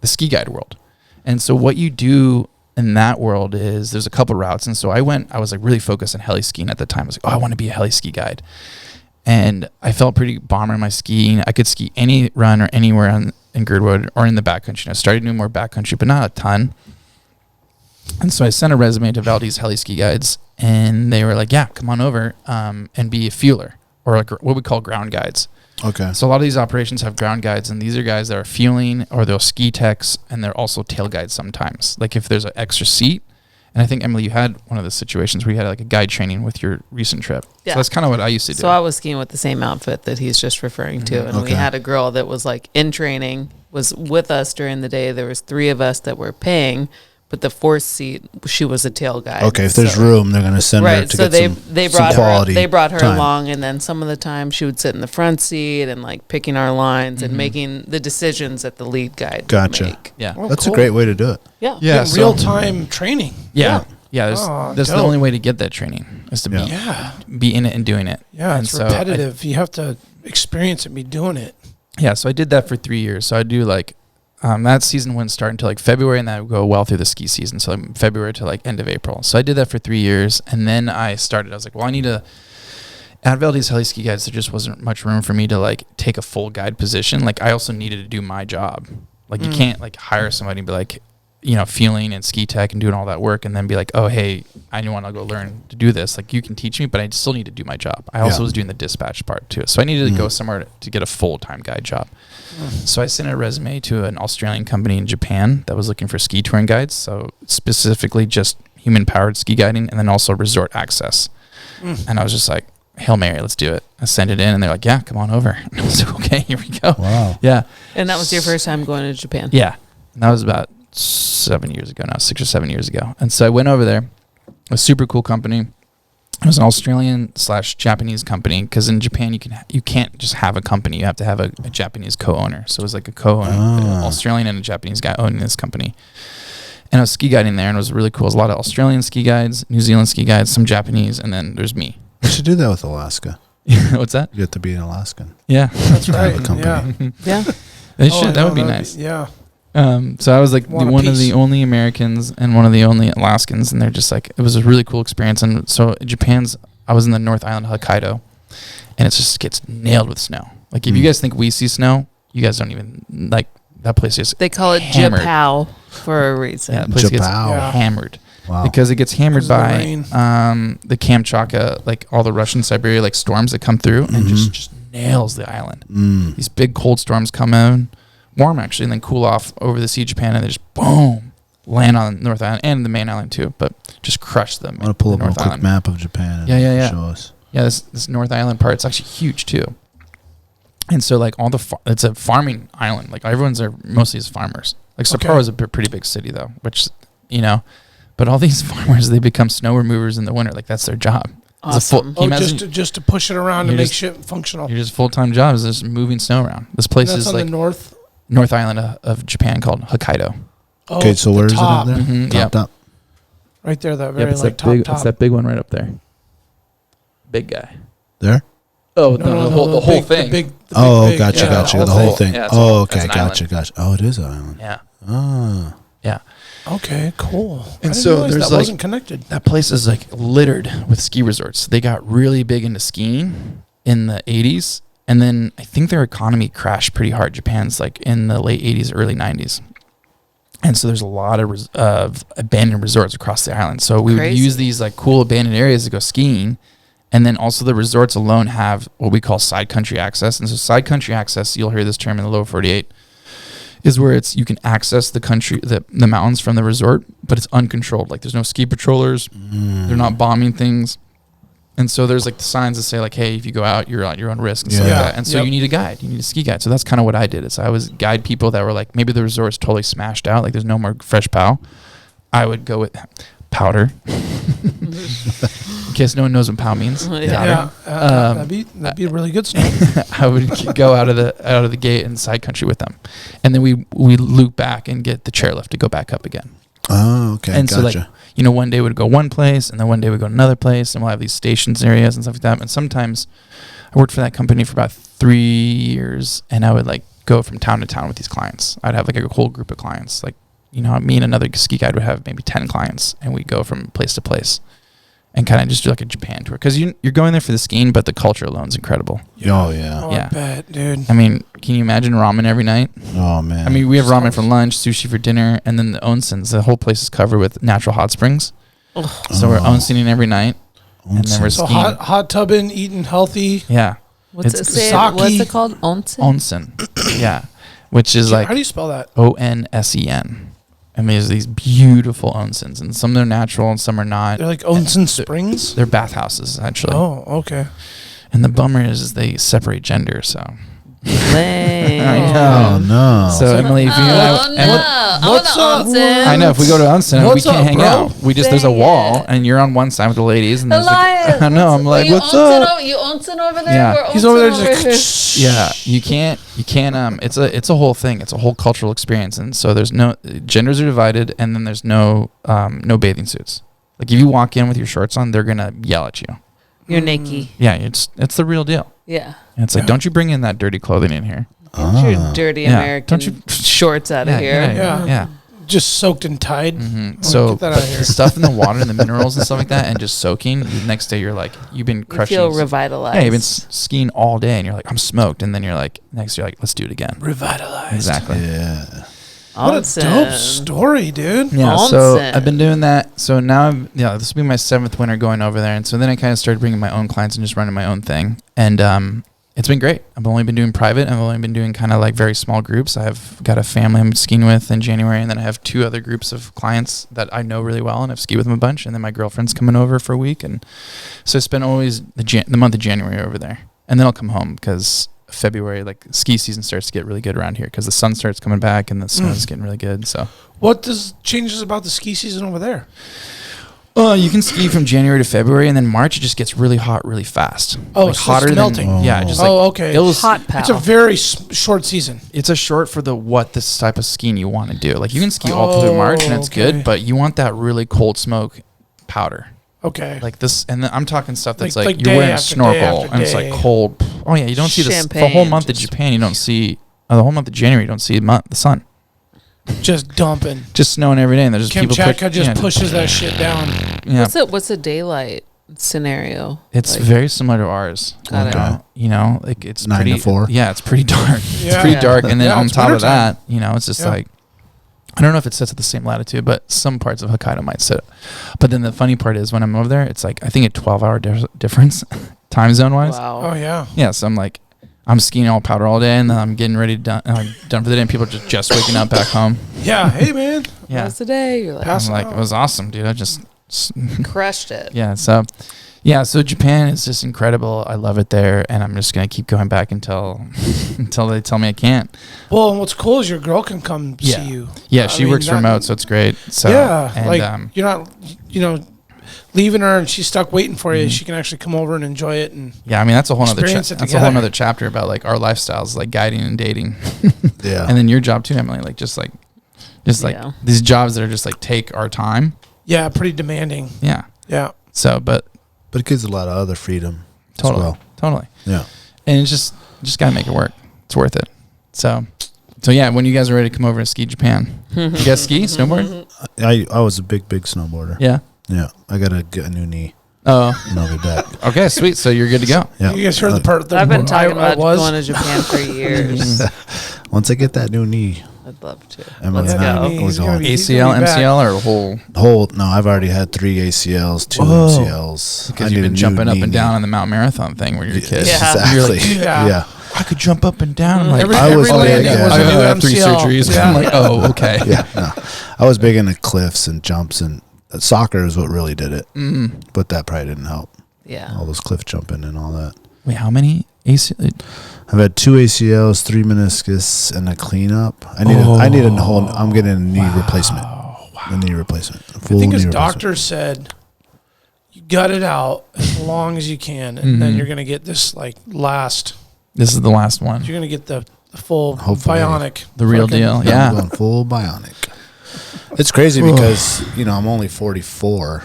ski guide world. And so what you do in that world is there's a couple routes, and so I was like really focused on heli skiing at the time. I was like, I want to be a heli ski guide, and I felt pretty bomber in my skiing. I could ski any run or anywhere in Girdwood or in the backcountry. I started doing more backcountry, but not a ton. And so I sent a resume to Valdez Heli Ski Guides, and they were like, yeah, come on over and be a fueler, or like what we call ground guides. Okay. So a lot of these operations have ground guides, and these are guys that are fueling, or they'll ski techs, and they're also tail guides sometimes. Like if there's an extra seat, and I think, Emily, you had one of the situations where you had like a guide training with your recent trip. Yeah. So that's kind of what I used to do. So I was skiing with the same outfit that he's just referring to. And we had a girl that was like in training, was with us during the day. There was 3 of us that were paying, but the 4th seat, she was a tail guide. Okay, if there's room, they're going to send her to so get they some brought quality her. They brought her time. along, and then some of the time she would sit in the front seat and like picking our lines and making the decisions that the lead guide Gotcha. would make. yeah. Oh, That's cool. a great way to do it. Yeah. Yeah. Getting real-time training. Yeah. Yeah. Oh, that's the dope. only way to get that training is to be in it and doing it. Yeah, and it's so repetitive. You have to experience it and be doing it. Yeah, so I did that for 3 years. So I do like that season wouldn't start until like February, and that would go well through the ski season. So like February to like end of April. So I did that for 3 years, and then I was like, well, I need to. At Valdez Heli Ski Guides, there just wasn't much room for me to like take a full guide position. Like I also needed to do my job. Like you can't like hire somebody and be like, fueling and ski tech and doing all that work, and then be like, oh, hey, I want to go learn to do this. Like you can teach me, but I still need to do my job. I also was doing the dispatch part too. So I needed to go somewhere to get a full-time guide job. So I sent a resume to an Australian company in Japan that was looking for ski touring guides. So specifically just human-powered ski guiding, and then also resort access. And I was just like, Hail Mary, let's do it. I sent it in, and they're like, yeah, come on over. And I was like, okay, here we go. Wow. Yeah. And that was your first time going to Japan? Yeah. And that was about 7 years ago now, 6 or 7 years ago. And so I went over there. A super cool company. It was an Australian/Japanese company, because in Japan you can't just have a company. You have to have a Japanese co-owner. So it was like a co-owner, an Australian and a Japanese guy owning this company. And I was ski guiding there, and it was really cool. It was a lot of Australian ski guides, New Zealand ski guides, some Japanese, and then there's me. You should do that with Alaska. What's that? You have to be an Alaskan. Yeah. That's right. a company. Yeah. Yeah. They should. That would be nice. Yeah. So I was like one of the piece. only Americans and one of the only Alaskans, and they're just like, it was a really cool experience. And so I was in the North Island, Hokkaido, and it just gets nailed with snow. Like if you guys think we see snow, you guys don't even like that place is. They call it hammered. Japow for a reason. Yeah, that place gets Japow. hammered. Wow. Because it gets hammered 'Cause of the by rain. the Kamchatka, like all the Russian Siberia, like storms that come through and just nails the island. These big cold storms come in, warm actually, and then cool off over the Sea of Japan, and they just boom land on North Island and the main island too, but just crush them. I want to pull up a North quick Island. map of Japan and Yeah. show us. Yeah, this North Island part, it's actually huge too. And so like it's a farming island. Like everyone's there mostly is farmers. Like Sapporo is a pretty big city though, which but all these farmers, they become snow removers in the winter. Like that's their job. Awesome. Can you imagine Just to push it around and You're make just- shit functional. your just full-time job is just moving snow around. This place That's is on like the north. North Island of Japan called Hokkaido. Oh, Okay, so the where is top, it up there? Mhm, Top, yep. top. Right there, that very it's like that top big. top. It's that big one right up there. Big guy. There? Oh, No, the whole big- thing. The big, Oh, big, gotcha, yeah, gotcha. The thing. whole thing. Yeah, Oh, that's okay, an gotcha, gotcha. Oh, it is an island. Yeah. Ah. Yeah. Okay, cool. And I didn't so realize there's that like wasn't connected. that place is like littered with ski resorts. They got really big into skiing in the 80s, and then I think their economy crashed pretty hard. Japan's like in the late 80s, early 90s. And so there's a lot of abandoned resorts across the island. So we would use these like cool abandoned areas to go skiing. And then also the resorts alone have what we call side country access. And so side country access, you'll hear this term in the lower 48, is where you can access the country, the mountains from the resort, but it's uncontrolled. Like there's no ski patrollers. They're not bombing things. And so there's like the signs that say like, hey, if you go out, you're at your own risk and stuff like that. And so you need a guide. You need a ski guide. So that's kind of what I did. Is I was guide people that were like, maybe the resort's totally smashed out. Like there's no more fresh POW. I would go with powder. In case no one knows what POW means. That'd be a really good story. I would go out of the gate in side country with them. And then we loop back and get the chairlift to go back up again. Oh, okay. And gotcha. so like, one day we'd go one place and then one day we'd go another place, and we'll have these stations areas and stuff like that. And sometimes I worked for that company for about 3 years, and I would like go from town to town with these clients. I'd have like a whole group of clients. Like, me and another ski guide would have maybe 10 clients, and we'd go from place to place and kind of just do like a Japan tour. Because you're going there for the skiing, but the culture alone is incredible. Oh, yeah. Oh, Yeah. I bet, dude. I mean, can you imagine ramen every night? Oh, man. I mean, we have ramen for lunch, sushi for dinner, and then the onsens. The whole place is covered with natural hot springs. So we're onsening every night, and then we're So skiing. hot tubbing, eating healthy. Yeah. What's It's it? sake. What's it called? Onsen. Onsen. Yeah. Which is like How do you spell that? Onsen. And there's these beautiful onsens, and some are natural and some are not. They're like Onsen Springs. They're bath houses, actually. Oh, okay. And the bummer is they separate gender, so. Lame. Oh, no. So Emily, if you What's up? Onsen. I know if we go to Onsen, we What's can't up, hang bro? out. There's a wall, and you're on one side with the ladies, and there's Elias, I know. I'm like, you what's onsen up? You onsen over there? Yeah. We're He's onsen over there over just here. Yeah, you can't. It's a whole thing. It's a whole cultural experience, and so there's no genders are divided, and then there's no bathing suits. Like if you walk in with your shorts on, they're gonna yell at you. You're naked. Yeah, it's the real deal. Yeah. And it's like, don't you bring in that dirty clothing in here? Get your dirty Yeah. American Don't you- shorts out of here. Yeah. Just soaked and tied. Mm-hmm. Oh, So get that but out of here. the stuff in the water and the minerals and stuff like that, and just soaking. The next day, you're like, you've been You crushing. feel revitalized. Yeah, you've been skiing all day, and you're like, I'm smoked. And then you're like, next, you're like, let's do it again. Revitalized. Exactly. Yeah. What a Onsen. dope story, dude. Yeah, so Onsen. I've been doing that. So now, this will be my 7th winter going over there. And so then I kind of started bringing my own clients and just running my own thing. And it's been great. I've only been doing private. I've only been doing kind of like very small groups. I've got a family I'm skiing with in January. And then I have 2 other groups of clients that I know really well. And I've skied with them a bunch. And then my girlfriend's coming over for a week. And so I spend always the month of January over there. And then I'll come home because February, like ski season starts to get really good around here because the sun starts coming back and the snow's getting really good. So What changes about the ski season over there? you can ski from January to February, and then March it just gets really hot really fast. Oh, like so hotter it's than melting. yeah. Just like Okay. it was. Hot pal. It's a very short season. It's a short for what this type of skiing you want to do. Like you can ski all through March, and that's okay. good, but you want that really cold smoke powder. Okay. Like this, and then I'm talking stuff that's Like like, day you're wearing a after day snorkel after and it's day. like cold. Oh yeah, you don't see the Champagne, whole month of just- Japan. You don't see the whole month of January. You don't see the sun. Just dumping. Just snowing every day, and there's just people Kamchatka just pushes that shit down. Yeah, What's a daylight scenario? it's Like, very similar to ours. Got it. Like it's 9 to pretty 4. Yeah, it's pretty dark. It's Yeah. pretty Yeah. dark, and then Yeah, on it's top of wintertime. that, it's just Yeah. like I don't know if it sits at the same latitude, but some parts of Hokkaido might sit. But then the funny part is when I'm over there, it's like I think a 12-hour difference, time zone wise. Oh Wow. yeah. Yeah, so I'm like, I'm skiing all powder all day, and then I'm getting ready to done for the day, and people are just waking up back home. Yeah. Hey man. Yeah, How's the day? You're like, Pass I'm like, out. it was awesome, dude. I just crushed it. yeah. So Japan is just incredible. I love it there, and I'm just gonna keep going back until they tell me I can't. Well, and what's cool is your girl can come Yeah. see you. Yeah, I she mean, works that- remote, so it's great. So yeah. and Like you're not, leaving her and she's stuck waiting for you. Mhm. She can actually come over and enjoy it. And yeah, I mean that's a whole other Experience it that's a whole together. other chapter about like our lifestyles, like guiding and dating, Yeah. and then your job too, Emily. Like just like Yeah. these jobs that are just like take our time. yeah, pretty demanding. Yeah. Yeah. So, but But it gives a lot of other freedom totally, as well. totally, Yeah. and it's just gotta make it work. It's worth it. So yeah, when you guys are ready to come over and ski Japan, You guys ski, snowboard? I was a big snowboarder. Yeah. Yeah. I got to get a new knee. Oh. And I'll be back. Okay, sweet. So you're good to go. Yeah. You guys heard the part that I've been talking I about was going to Japan for years. Once I get that new knee, I'd love to. Emily's Let's not- go. He's gonna be ACL, back. MCL, or whole? no, I've already had 3 ACLs, 2 Whoa. MCLs. Because you've been jumping up and down on the Mount Marathon thing when you're a kid. Yeah. You're Exactly. like, Yeah. I could jump up and down. I'm like, I was every big, landing was I a new have 3 MCL. surgeries. Yeah. I'm like, oh, okay. Yeah, no. I was big into cliffs and jumps, and soccer is what really did it. But that probably didn't help. Yeah. All those cliff jumping and all that. Wait, how many ACL? I've had 2 ACLs, 3 meniscus, and a cleanup. I need a whole. I'm getting a knee replacement. A knee replacement. I think his knee doctor said you gut it out as long as you can, and then you're gonna get this last. This is the last one. You're gonna get the full Hopefully. bionic. The real fucking- deal. I'm Yeah. going full bionic. It's crazy because I'm only 44,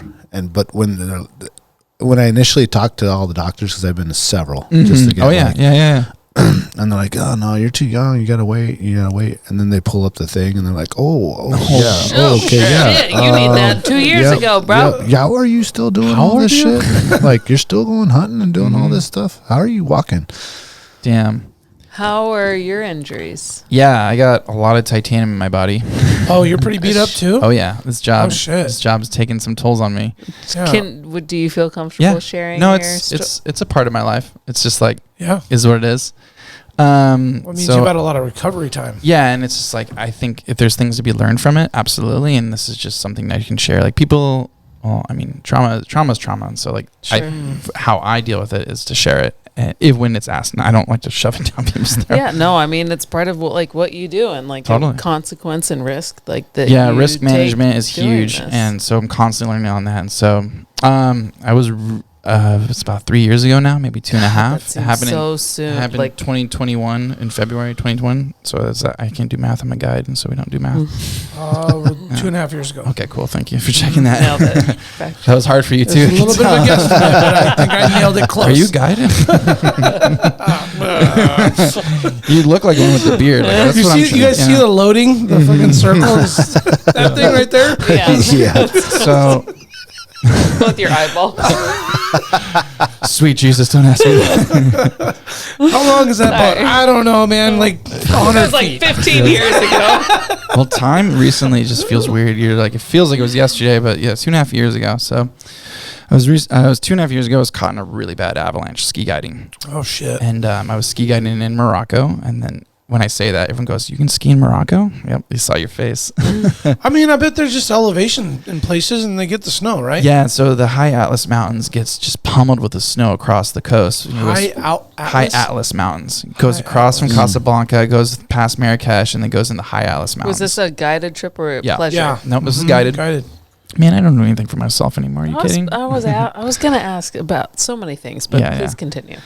but when I initially talked to all the doctors, because I've been to several, just to get Yeah. and they're like, "Oh no, you're too young. You gotta wait. And then they pull up the thing, and they're like, "Oh, yeah, Oh, okay, yeah. shit. You need that 2 years ago, bro. Yeah, how are you still doing all this shit? Like, you're still going hunting and doing all this stuff. How are you walking?" Damn. How are your injuries? Yeah, I got a lot of titanium in my body. Oh, you're pretty beat up too. Oh yeah, this job. Oh, shit. This job's taking some tolls on me. Yeah. Do you feel comfortable sharing? No, your it's a part of my life. It's just like Yeah. is what it is. Well, it means you've had a lot of recovery time. Yeah, and it's just like I think if there's things to be learned from it, absolutely. And this is just something that you can share. Like people, well, I mean, trauma's trauma, and so like Sure. how I deal with it is to share it, if when it's asked. And I don't like to shove it down people's throat. Yeah, no, I mean it's part of what you do and Totally. consequence and risk that. Yeah, you risk take management is doing huge, this. and so I'm constantly learning on that. And so I was it's about 3 years ago now, maybe 2.5. That It seems happened so in, soon. It happened Like 2021 in February 2021. So that's I can't do math. I'm a guide, and so we don't do math. 2.5 years ago. Okay, cool. Thank you for checking that. nailed it. Fact- That was hard for you It's too. a little bit of a guesstimate, but I think I nailed it close. Are you guided? You look like one with the beard. Like, that's You what I'm see, you guys trying- see yeah. the loading, the fucking circles, that thing right there. Yeah, Yeah. So with your eyeball. sweet Jesus, don't ask me. How long is that boat? Sorry. I don't know, man. Like It 100 was like feet. 15 years ago. Well, time recently just feels weird. You're like, it feels like it was yesterday, but yeah, 2.5 years ago. So I was 2.5 years ago. I was caught in a really bad avalanche ski guiding, Oh shit. and I was ski guiding in Morocco. And then when I say that, everyone goes, "You can ski in Morocco?" Yep, they saw your face. I mean, I bet there's just elevation in places, and they get the snow, right? Yeah, so the high Atlas Mountains gets just pummeled with the snow across the coast. High Atlas Mountains. It goes High across Atlas. from Casablanca, goes past Marrakesh, and then goes in the high Atlas Mountains. Was this a guided trip or a Yeah. pleasure? Yeah. Nope, this is Mhm, guided. Guided. Man, I don't do anything for myself anymore. Are you kidding? I was gonna ask about so many things, but Yeah, please yeah. continue.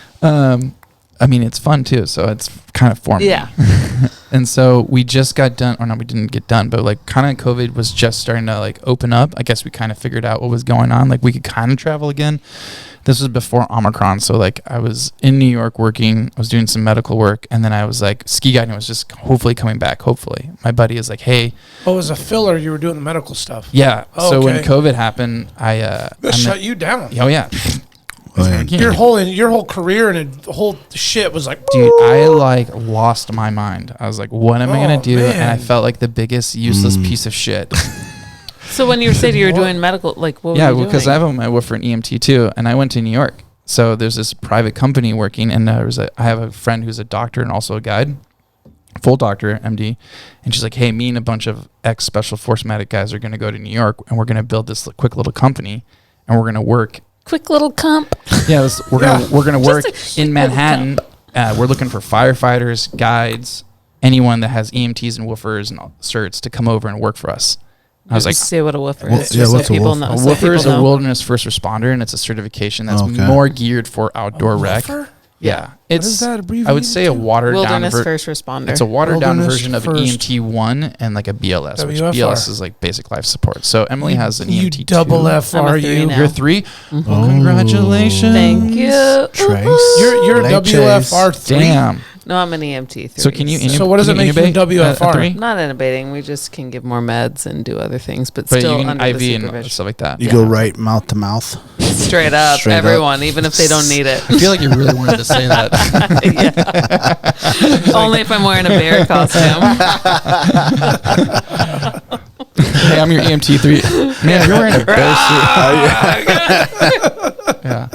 I mean, it's fun too, so it's kind of formative. Yeah. And so we just got done, or no, we didn't get done, but like kind of COVID was just starting to like open up. I guess we kind of figured out what was going on. Like we could kind of travel again. This was before Omicron. So like I was in New York working, I was doing some medical work, and then I was like ski guiding was just hopefully coming back. Hopefully. My buddy is like, hey, Oh, as a filler, you were doing the medical stuff. yeah. Oh, So when okay. COVID happened, That shut you down. Oh yeah. Oh, yeah. Your whole career and the whole shit was like, Dude, I like lost my mind. I was like, what am I Oh, gonna do? And I man. felt like the biggest useless piece of shit. So when you said you were doing medical, like what Yeah, were you because doing? I have my work for an EMT too, and I went to New York. So there's this private company working, and I have a friend who's a doctor and also a guide, full doctor, MD, and she's like, hey, me and a bunch of ex-special force medic guys are going to go to New York, and we're going to build this quick little company, and we're going to work. Quick little comp. Yeah, we're gonna work Just a in Manhattan. We're looking for firefighters, guides, anyone that has EMTs and woofers and certs to come over and work for us. I was like, say what a woofer Well, is. yeah, just what's a people woofer? know. a so woofer is people a know. wilderness first responder, and it's a certification that's Okay. more geared for outdoor rec. woofer? Yeah, What it's. is that abbreviated I would say a to? watered down. Wilderness first responder. It's a watered down Wilderness version of first. EMT 1 and like a BLS, which WFR. BLS is like basic life support. So Emily has an You EMT 2. double F I'm a are 3 you? now. You're 3. Oh. Well, congratulations. Thank you. Trace. You're Late WFR 3. Damn. No, I'm an EMT 3. So can you? So what does it make you in WFR? 3? Not intubating. We just can give more meds and do other things, but But still you can under IV the and supervision. stuff like that. You go right mouth to mouth. Straight up, Straight up. everyone, even if they don't need it. I feel like you really wanted to say that. Yeah. Only if I'm wearing a bear costume. Hey, I'm your EMT 3. Man, you're wearing a bear suit. Yeah.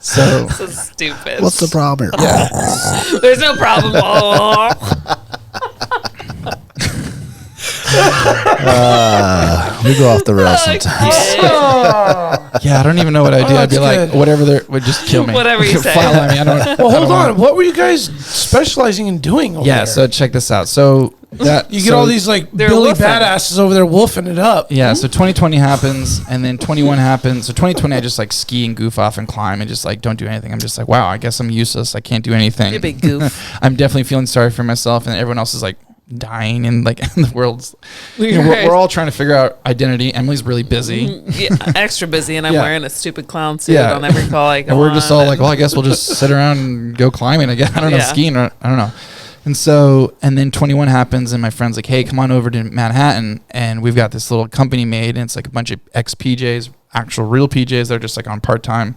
So So stupid. What's the problem here? yeah. There's no problem. Oh. We go off the rails sometimes. Yeah, I don't even know what I do. I'd be that's like, good. whatever there would just kill me. Whatever you say. File me. I don't. Well, hold on. What were you guys specializing in doing over Yeah. there? So check this out. So that you get all these like They're Billy woofing. badasses over there woofing it up. Yeah, so 2020 happens, and then 21 happens. So 2020, I just like ski and goof off and climb and just like don't do anything. I'm just like, wow, I guess I'm useless. I can't do anything. You big goof. I'm definitely feeling sorry for myself, and everyone else is like dying, and like the world's. You know, Right. we're all trying to figure out identity. Emily's really busy, Yeah, extra busy, and I'm Yeah. wearing a stupid clown suit Yeah. on every call I go and we're just on, all like, well, I guess we'll just sit around and go climbing again. I don't know, Yeah. skiing. Or, I don't know. And so, and then 21 happens, and my friend's like, hey, come on over to Manhattan, and we've got this little company made, and it's like a bunch of ex-PJs, actual real PJs. They're just like on part-time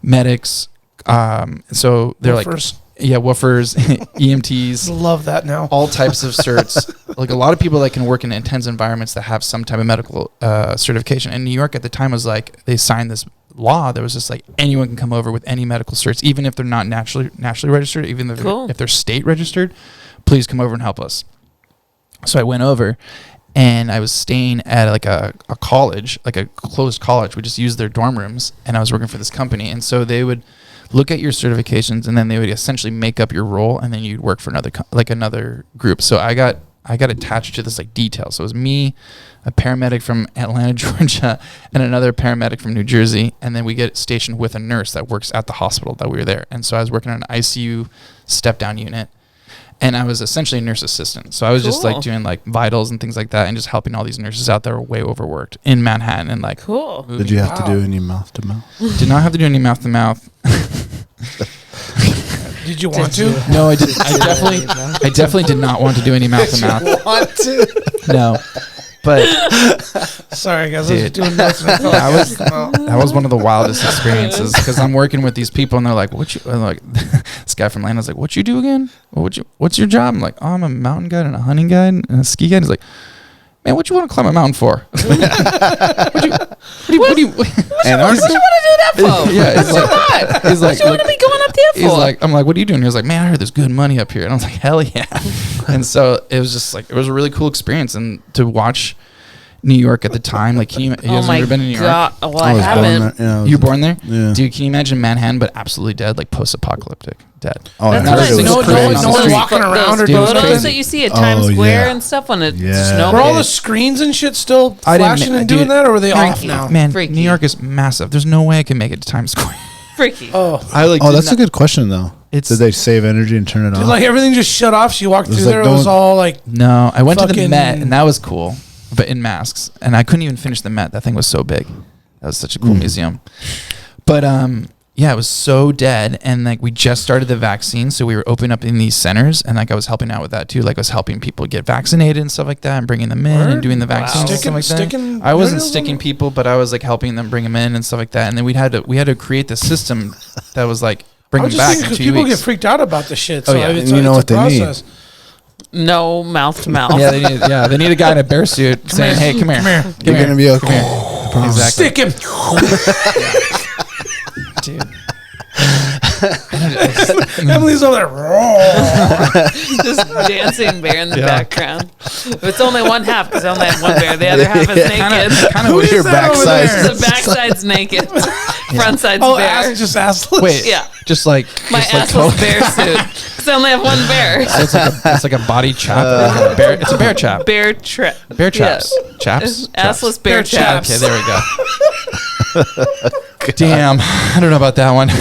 medics. So they're Woofers. like, yeah, woofers, EMTs, Love that now. all types of certs. Like a lot of people that can work in intense environments that have some type of medical certification. And New York at the time was like, they signed this law that was just like anyone can come over with any medical certs, even if they're not nationally registered, even if, Cool. if they're state registered, please come over and help us. So I went over, and I was staying at like a college, like a closed college. We just used their dorm rooms, and I was working for this company. And so they would look at your certifications, and then they would essentially make up your role, and then you'd work for another group. So I got attached to this like detail. So it was me, a paramedic from Atlanta, Georgia, and another paramedic from New Jersey, and then we get stationed with a nurse that works at the hospital that we were there. And so I was working on an ICU step down unit, and I was essentially a nurse assistant. So I was just like Cool. doing like vitals and things like that, and just helping all these nurses out that were way overworked in Manhattan, and like Cool. Did you have to do any mouth to mouth? did not have to do any mouth to mouth. Did you want to? No, I did. I definitely did not want to do any mouth to mouth. Want to? No, but Sorry, guys. I was Dude. doing notes. and I felt that like was that was one of the wildest experiences because I'm working with these people and they're like, "What you?" And like this guy from Atlanta's like, "What you do again? What's your job?" I'm like, "Oh, I'm a mountain guide and a hunting guide and a ski guide." He's like, "Man, what you want to climb a mountain for? what do you And What you want to do that for? Yeah, he's like, he's like, What you want to be going up there for? he's like, I'm like, what are you doing? He was like, man, I heard there's good money up here. And I was like, hell yeah. And so it was just like, it was a really cool experience. And to watch New York at the time, like, you guys ever been in New York? God. Well, I I was born haven't. there. Yeah, I You were was- born there? Yeah. Dude, can you imagine Manhattan, but absolutely dead, like post-apocalyptic dead? Oh, I That's heard what it was no crazy. one those walking pho- around or those doing photos crazy. that you see at Oh, Times Square yeah. and stuff when it's Yeah. snowing. Were all the screens and shit still I didn't flashing ma- and doing dude, that, or were they off freaky. now? Man, Freaky. New York is massive. There's no way I can make it to Times Square. freaky. Oh, I like. Oh, that's a good question though. It's- Did they save energy and turn it dude, off? like everything just shut off. So you walked It was through like there. It was going- all like No, I went to the Fucking- Met, and that was cool, but in masks. And I couldn't even finish the Met. That thing was so big. That was such a cool museum. But yeah, it was so dead. And like we just started the vaccine, so we were opening up in these centers, and like I was helping out with that too. Like I was helping people get vaccinated and stuff like that, and bringing them in and Word? doing the vaccines and stuff like that. Sticking I wasn't needles in sticking them? people, but I was like helping them bring them in and stuff like that. And then we had to create the system that was like bring I them was just back thinking in because 2 people weeks. get freaked out about the shit. Oh, So yeah. it's And you know it's a what they need. process. No mouth to mouth. Yeah, they need a guy in a bear suit saying, "Hey, come here, come You're here." gonna be okay. Exactly. Stick him. Dude. Emily's over there. Just dancing bear in the background. If it's only one half, because I only have one bear. The other half is naked. Kind of With your that over there? backside. The backside's naked. Front side's Oh, bare. just assless. Wait, Yeah. just like My just like assless bear suit. Because I only have one bear. it's like a body chap. It's a bear chap. Bear trap. Bear chaps. Chaps. Assless bear chaps. Okay, there we go. Damn, I don't know about that one. All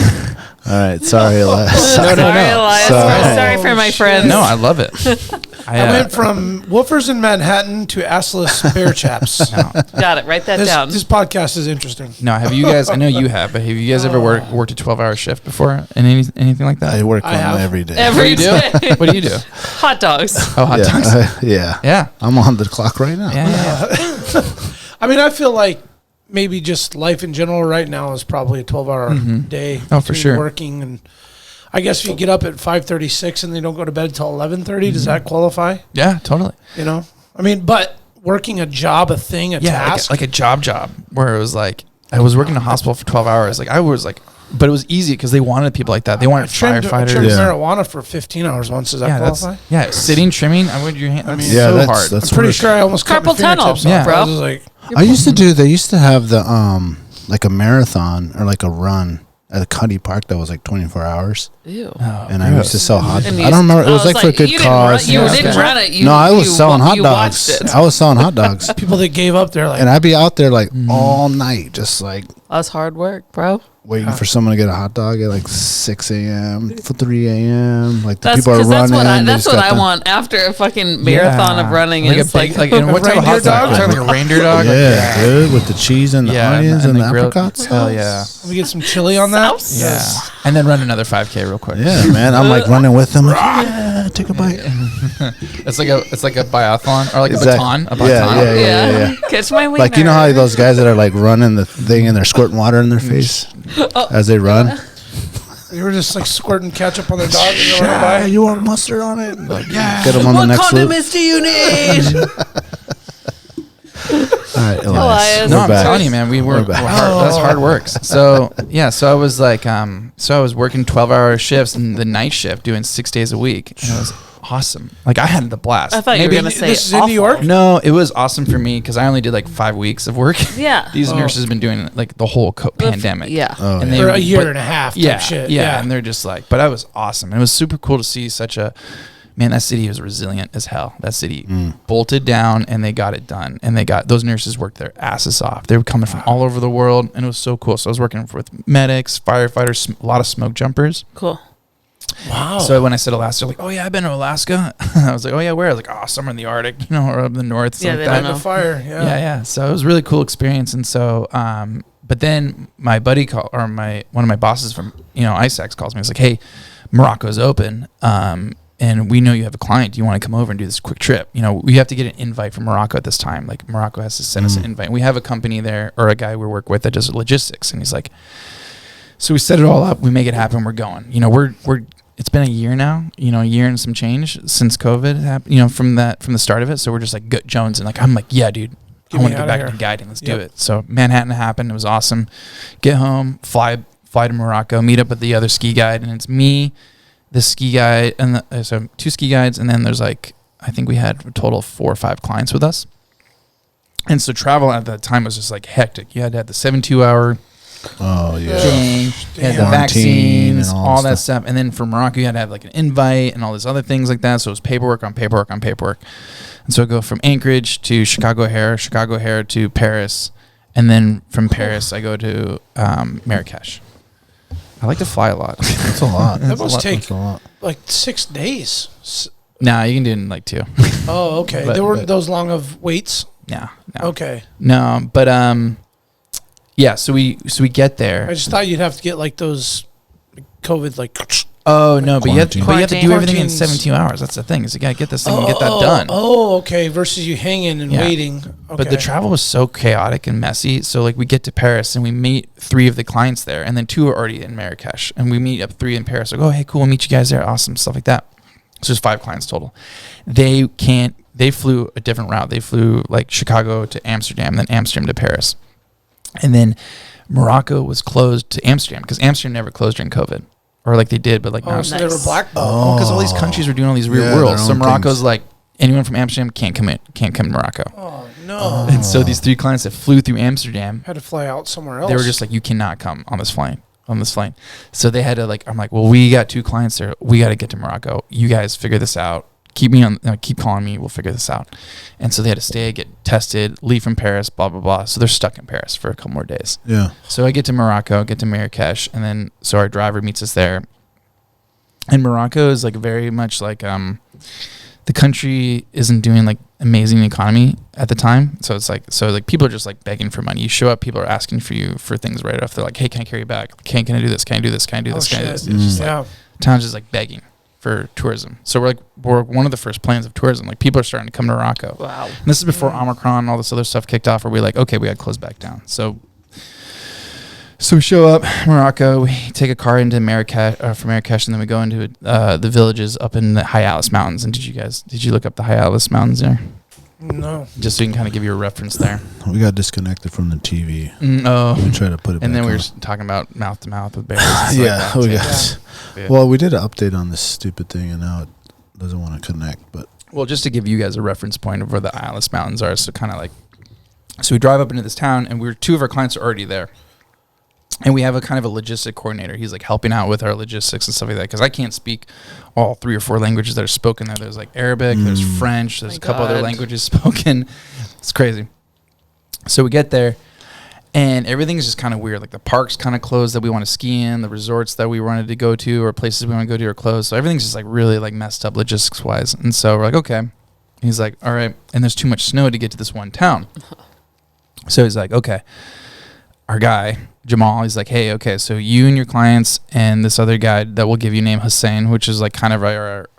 right, sorry, Elias. No, Sorry, Elias. Sorry. Sorry for my friends. No, I love it. I went from woofers in Manhattan to assless bear chaps. Got it. Write that down. This podcast is interesting. No, have you guys? I know you have, but have you guys ever worked a 12-hour shift before and anything like that? I work on them every day. Every day. What do you do? Hot dogs. Oh, hot dogs. Yeah. I'm on the clock right now. Yeah. I mean, I feel like maybe just life in general right now is probably a 12-hour day. Oh, for sure. Working, and I guess if you get up at 5:36 and they don't go to bed until 11:30, does that qualify? Yeah, totally. You know, I mean, but working a job, a thing, a task, like a job, where it was like I was working in a hospital for 12 hours. Like I was like, but it was easy because they wanted people like that. They wanted firefighters. I trimmed marijuana for 15 hours once. Does that qualify? Sitting trimming. I would your hand. That's hard. That's I'm pretty sure I almost cut my carpal tunnel, fingertips off. bro. I was like, I used to do. They used to have the like a marathon or like a run at a Cuddy Park that was like 24 hours. Ew. And I used to sell hot dogs. And I don't remember. It was like for a good cause. You didn't run it. No, I was selling hot dogs. I was selling hot dogs. people that gave up, they're like, And I'd be out there like all night, just like That's hard work, bro. waiting for someone to get a hot dog at like 6 a.m., 3 a.m. Like the That's people are running. That's what I want after a fucking marathon of running. Like It's like and what type of hot dog? Like a reindeer dog? Yeah, dude, with the cheese and the onions and the grilled- apricots. Hell yeah. let me get some chili on that. Yeah. And then run another 5K real quick. Yeah, man. I'm like running with them. Like, yeah, take a bite. It's like a biathlon or like a baton. A baton. Yeah. Catch my wiener. Like, you know how those guys that are like running the thing and they're squirting water in their face as they run? You were just like squirting ketchup on their dog and you're running by. You want mustard on it? Like, get them on the next loop. What condiments do you need? All right, Elias. No, I'm telling you, man, we're hard. That's hard work. So I was like, so I was working 12-hour shifts and the night shift doing 6 days a week. And it was awesome. Like I had the blast. I thought you were going to say this is in New York? No, it was awesome for me because I only did like 5 weeks of work. Yeah. These nurses have been doing like the whole pandemic. Yeah. Oh, And yeah. they For a year and a half type shit. Yeah, and they're just like, but I was awesome. And it was super cool to see that city was resilient as hell. That city bolted down and they got it done. And those nurses worked their asses off. They were coming from all over the world and it was so cool. So I was working with medics, firefighters, a lot of smoke jumpers. Cool. Wow. So when I said Alaska, they're like, oh yeah, I've been to Alaska. I was like, oh yeah, where? I was like, oh, somewhere in the Arctic, or up in the north. Yeah, Like they that. don't know. the fire. Yeah. Yeah. So it was a really cool experience. And so, but then my buddy one of my bosses from, ISACS calls me. He's like, hey, Morocco's open. And we know you have a client. Do you want to come over and do this quick trip? We have to get an invite from Morocco at this time. Like Morocco has to send us an invite. And we have a company there or a guy we work with that does logistics. And he's like, so we set it all up. We make it happen. We're going, it's been a year now, a year and some change since COVID happened, from the start of it. So we're just like Jones and like, I'm like, yeah, dude, I want to get back into guiding. Let's do it. So Manhattan happened. It was awesome. Get home, fly to Morocco, meet up with the other ski guide. And it's me, the ski guide, and so 2 ski guides. And then there's like, I think we had a total of 4 or 5 clients with us. And so travel at that time was just like hectic. You had to have the 72-hour thing, you had the vaccines, all that stuff. And then for Morocco, you had to have like an invite and all these other things like that. So it was paperwork on paperwork on paperwork. And so I go from Anchorage to Chicago O'Hare to Paris. And then from Paris, I go to Marrakesh. I like to fly a lot. That's a lot. That must take That's a lot. like 6 days. Nah, you can do it in like 2. Oh, okay. But- There weren't those long of waits. No. Okay. No, but yeah. So we get there. I just thought you'd have to get like those COVID like. Oh no, but you have to Quarantine. do everything in Quarantines. 72 hours. That's the thing. Is you gotta get this thing and get that done. Oh, okay. Versus you hanging and Yeah. waiting. Okay. But the travel was so chaotic and messy. So like we get to Paris and we meet 3 of the clients there, and then 2 are already in Marrakesh, and we meet up 3 in Paris. Like, oh hey, cool, we'll meet you guys there. Awesome, stuff like that. So there's 5 clients total. They flew a different route. They flew like Chicago to Amsterdam, then Amsterdam to Paris, and then Morocco was closed to Amsterdam because Amsterdam never closed during COVID. Or like they did, but like Oh, now. so they were blackballed. Oh, because all these countries were doing all these weird Yeah, rules. their So own Morocco's things. like, anyone from Amsterdam can't come to Morocco. Oh no! And so these 3 clients that flew through Amsterdam, Had to fly out somewhere else. they were just like, you cannot come on this plane. So they had to like, I'm like, well, we got 2 clients there. We got to get to Morocco. You guys figure this out. Keep calling me. We'll figure this out. And so they had to stay, get tested, leave from Paris, blah, blah, blah. So they're stuck in Paris for a couple more days. Yeah. So I get to Morocco, get to Marrakesh, and then so our driver meets us there. And Morocco is like very much like the country isn't doing like amazing economy at the time. So it's like, people are just like begging for money. You show up, people are asking for you for things right off. They're like, hey, can I carry you back? Can I do this? Can I do this? Can I do this? Can I do this? It's just like, town's just like begging for tourism. So we're one of the first plans of tourism. Like people are starting to come to Morocco. Wow. And this is before Omicron and all this other stuff kicked off, where we're like, okay, we got to close back down. So we show up Morocco, we take a car into Marrakesh, and then we go into the villages up in the Hiallis Mountains. And did you look up the Hiallis Mountains there? No. Just so you can kind of give you a reference there. We got disconnected from the TV. Oh. We tried to put it back And then we on. were talking about mouth to mouth with bears. And Yeah, stuff we like got. Yeah. Well, we did an update on this stupid thing, and now it doesn't want to connect. But Well, just to give you guys a reference point of where the Hiallis Mountains are, so kind of like, so we drive up into this town, and two of our clients are already there. And we have a kind of a logistic coordinator. He's like helping out with our logistics and stuff like that. Because I can't speak all 3 or 4 languages that are spoken there. There's like Arabic, there's French, there's a couple other languages spoken. It's crazy. So we get there, and everything's just kind of weird. Like the park's kind of closed that we want to ski in. The resorts that we wanted to go to or places we want to go to are closed. So everything's just like really like messed up logistics wise. And so we're like, okay. He's like, all right. And there's too much snow to get to this one town. So he's like, okay. Our guy, Jamal, he's like, hey, okay, so you and your clients and this other guy that we'll give you name Hussein, which is like kind of our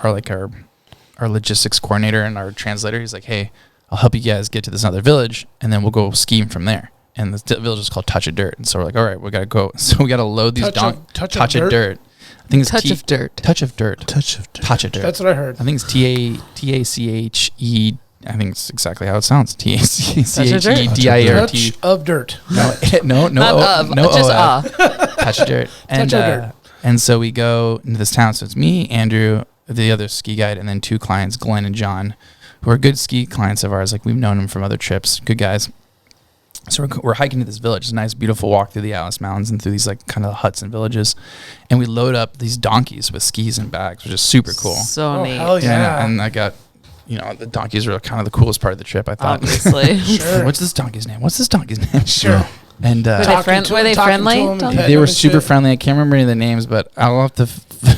logistics coordinator and our translator. He's like, hey, I'll help you guys get to this other village, and then we'll go skiing from there. And the village is called Touchudirt. And so we're like, all right, we got to go. So we got to load these Touchudirt. I think it's Touch of dirt. Touch of dirt. Touchudirt. That's what I heard. I think it's Tache. I think it's exactly how it sounds. Touchedirt. Touch of dirt. No, Just Touchudirt. And so we go into this town. So it's me, Andrew, the other ski guide, and then 2 clients, Glenn and John, who are good ski clients of ours. Like we've known them from other trips. Good guys. So we're hiking to this village. It's a nice, beautiful walk through the Hiallis Mountains and through these like kind of huts and villages. And we load up these donkeys with skis and bags, which is super cool. So neat. Hell yeah. And I got, the donkeys are kind of the coolest part of the trip, I thought. Obviously. Sure. What's this donkey's name? Sure. And Were they friendly? they were super friendly. I can't remember any of the names, but I'll have to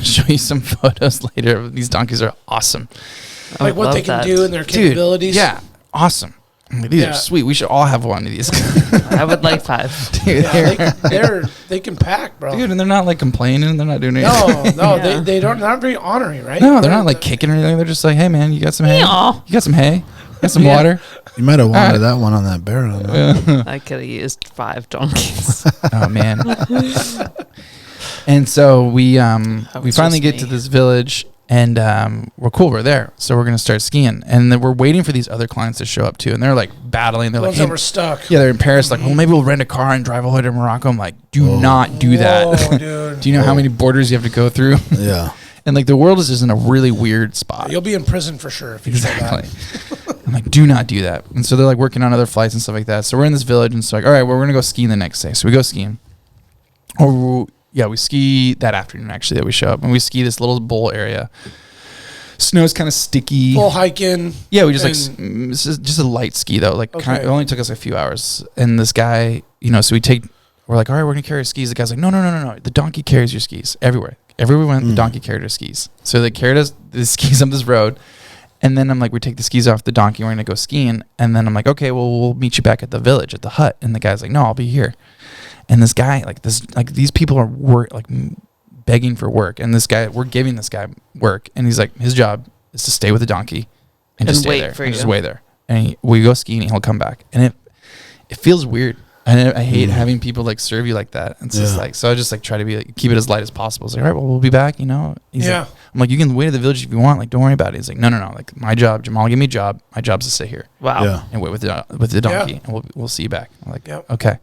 show you some photos later. These donkeys are awesome. Like what they can do and their capabilities. Dude, yeah, awesome. These are sweet. We should all have one of these. I would like 5. Dude, they can pack, bro. Dude, and they're not like complaining. They're not doing anything. No, they don't. Not very honoring, right? No, they're not like kicking or anything. They're just like, hey man, you got some hay? Yeah. You got some hay? You got some water? you might have wanted that one on that barrel. I could have used 5 donkeys. Oh man. And so we finally get to this village. And we're cool. We're there. So we're going to start skiing. And then we're waiting for these other clients to show up, too. And they're, like, battling. They're like, hey, we're stuck. Yeah, they're in Paris. Like, well, maybe we'll rent a car and drive all the way to Morocco. I'm like, do not do that. Dude. Do you know how many borders you have to go through? Yeah. And, like, the world is just in a really weird spot. You'll be in prison for sure if you do that. I'm like, do not do that. And so they're, like, working on other flights and stuff like that. So we're in this village. And it's like, all right, well, we're going to go skiing the next day. So we go skiing. Yeah, we ski that afternoon, actually, that we show up. And we ski this little bowl area. Snow's kind of sticky. Full hiking. Yeah, we just just a light ski though. Like it only took us a few hours. And this guy, so we're like, all right, we're gonna carry our skis. The guy's like, no. The donkey carries your skis everywhere. Everywhere we went, the donkey carried our skis. So they carried us the skis up this road. And then I'm like, we take the skis off the donkey. We're gonna go skiing. And then I'm like, okay, well, we'll meet you back at the village at the hut. And the guy's like, no, I'll be here. And this guy, these people are begging for work, and we're giving this guy work, and he's like, his job is to stay with the donkey and just stay there and just wait there, and we go skiing and he'll come back, and it feels weird, and I hate having people like serve you like that. It's just like, so I just like try to keep it as light as possible. It's like, all right, well, we'll be back, He's like, I'm like, you can wait at the village if you want, like, don't worry about it. He's like, no, like, my job, Jamal give me a job, my job's to sit here, and wait with the donkey, and we'll see you back. I'm like, okay.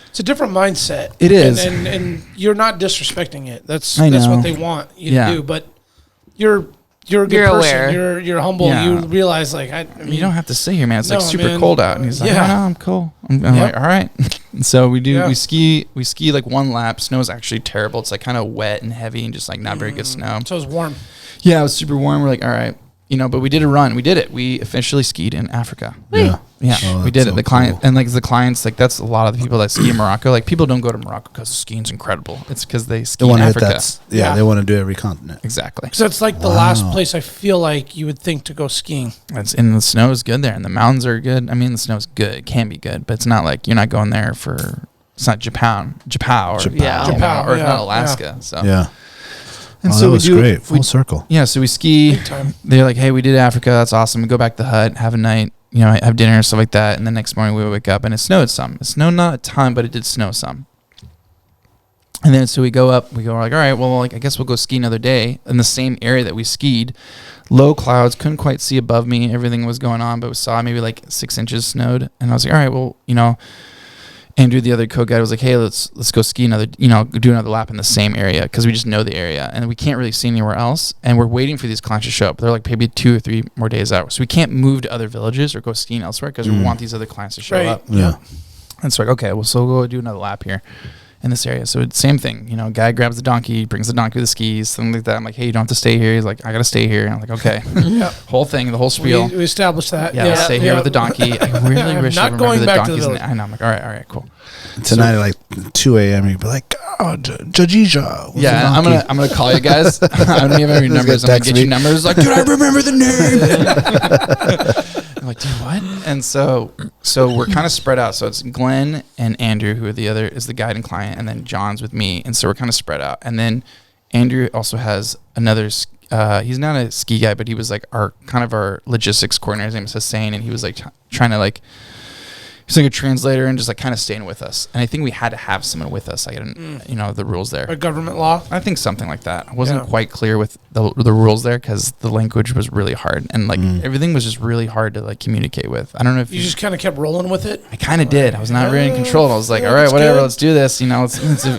It's a different mindset. It is. And you're not disrespecting it. That's what they want you to do. But you're a good person. Aware. You're humble. Yeah. You realize, like, I mean, you don't have to sit here, man. It's like super cold out. And he's like, no, I'm cool. I'm like, all right. So we ski like one lap. Snow is actually terrible. It's like kind of wet and heavy and just like not very good snow. So it's warm. Yeah, it was super warm. We're like, all right. But we did a run. We did it. We officially skied in Africa. Yeah. Yeah, Oh, we did that's it. The so client cool. and like the clients, like that's a lot of the people that ski in Morocco. Like people don't go to Morocco because skiing's incredible. It's because they ski They want in to hit Africa. that. Yeah. They want to do every continent. Exactly. So it's like the last place I feel like you would think to go skiing. It's and the snow is good there, and the mountains are good. I mean, the snow's good. It can be good, but it's not like you're not going there for. It's not Japan, or Japan, or yeah, not Alaska. So Yeah. And Oh, so that we was do great. Full circle. Yeah, so we ski. Big time. They're like, hey, we did Africa. That's awesome. We go back to the hut, have a night, have dinner and stuff like that. And the next morning we wake up and it snowed some. It snowed not a ton, but it did snow some. And then so we go up. We're like, all right, well, like I guess we'll go ski another day in the same area that we skied. Low clouds, couldn't quite see above me. Everything was going on, but we saw maybe like 6 inches snowed. And I was like, all right, well, Andrew, the other co-guide, was like, hey, let's go ski another, do another lap in the same area because we just know the area and we can't really see anywhere else. And we're waiting for these clients to show up. They're like maybe 2 or 3 more days out. So we can't move to other villages or go skiing elsewhere because we want these other clients to show up. Yeah. And so like, okay, well, so we'll go do another lap here in this area. So it's same thing, guy grabs the donkey, brings the donkey to the skis, something like that. I'm like, hey, you don't have to stay here. He's like, I got to stay here. And I'm like, okay. Yeah. Whole thing, the whole spiel. We established that. Yeah, stay here with the donkey. I really wish I Not remember going the back to the donkeys. village. I know. I'm like, all right, cool. Tonight at like 2 a.m. you'd be like, oh, Jajija. Yeah, I'm gonna call you guys. I don't even have your numbers. I'm gonna get you numbers. Like, dude, I remember the name. I'm like, dude, what? And so we're kind of spread out. So it's Glenn and Andrew, who are is the guide and client, and then John's with me. And so we're kind of spread out. And then Andrew also has another. He's not a ski guy, but he was like our logistics coordinator. His name is Hussein, and he was like trying to like. He's like a translator and just like kind of staying with us. And I think we had to have someone with us. I didn't, the rules there. A government law? I think something like that. I wasn't quite clear with the rules there because the language was really hard and like everything was just really hard to like communicate with. I don't know if You just kind of kept rolling with it? I kind of did. I was not really in control. I was like, all right, whatever, let's do this. It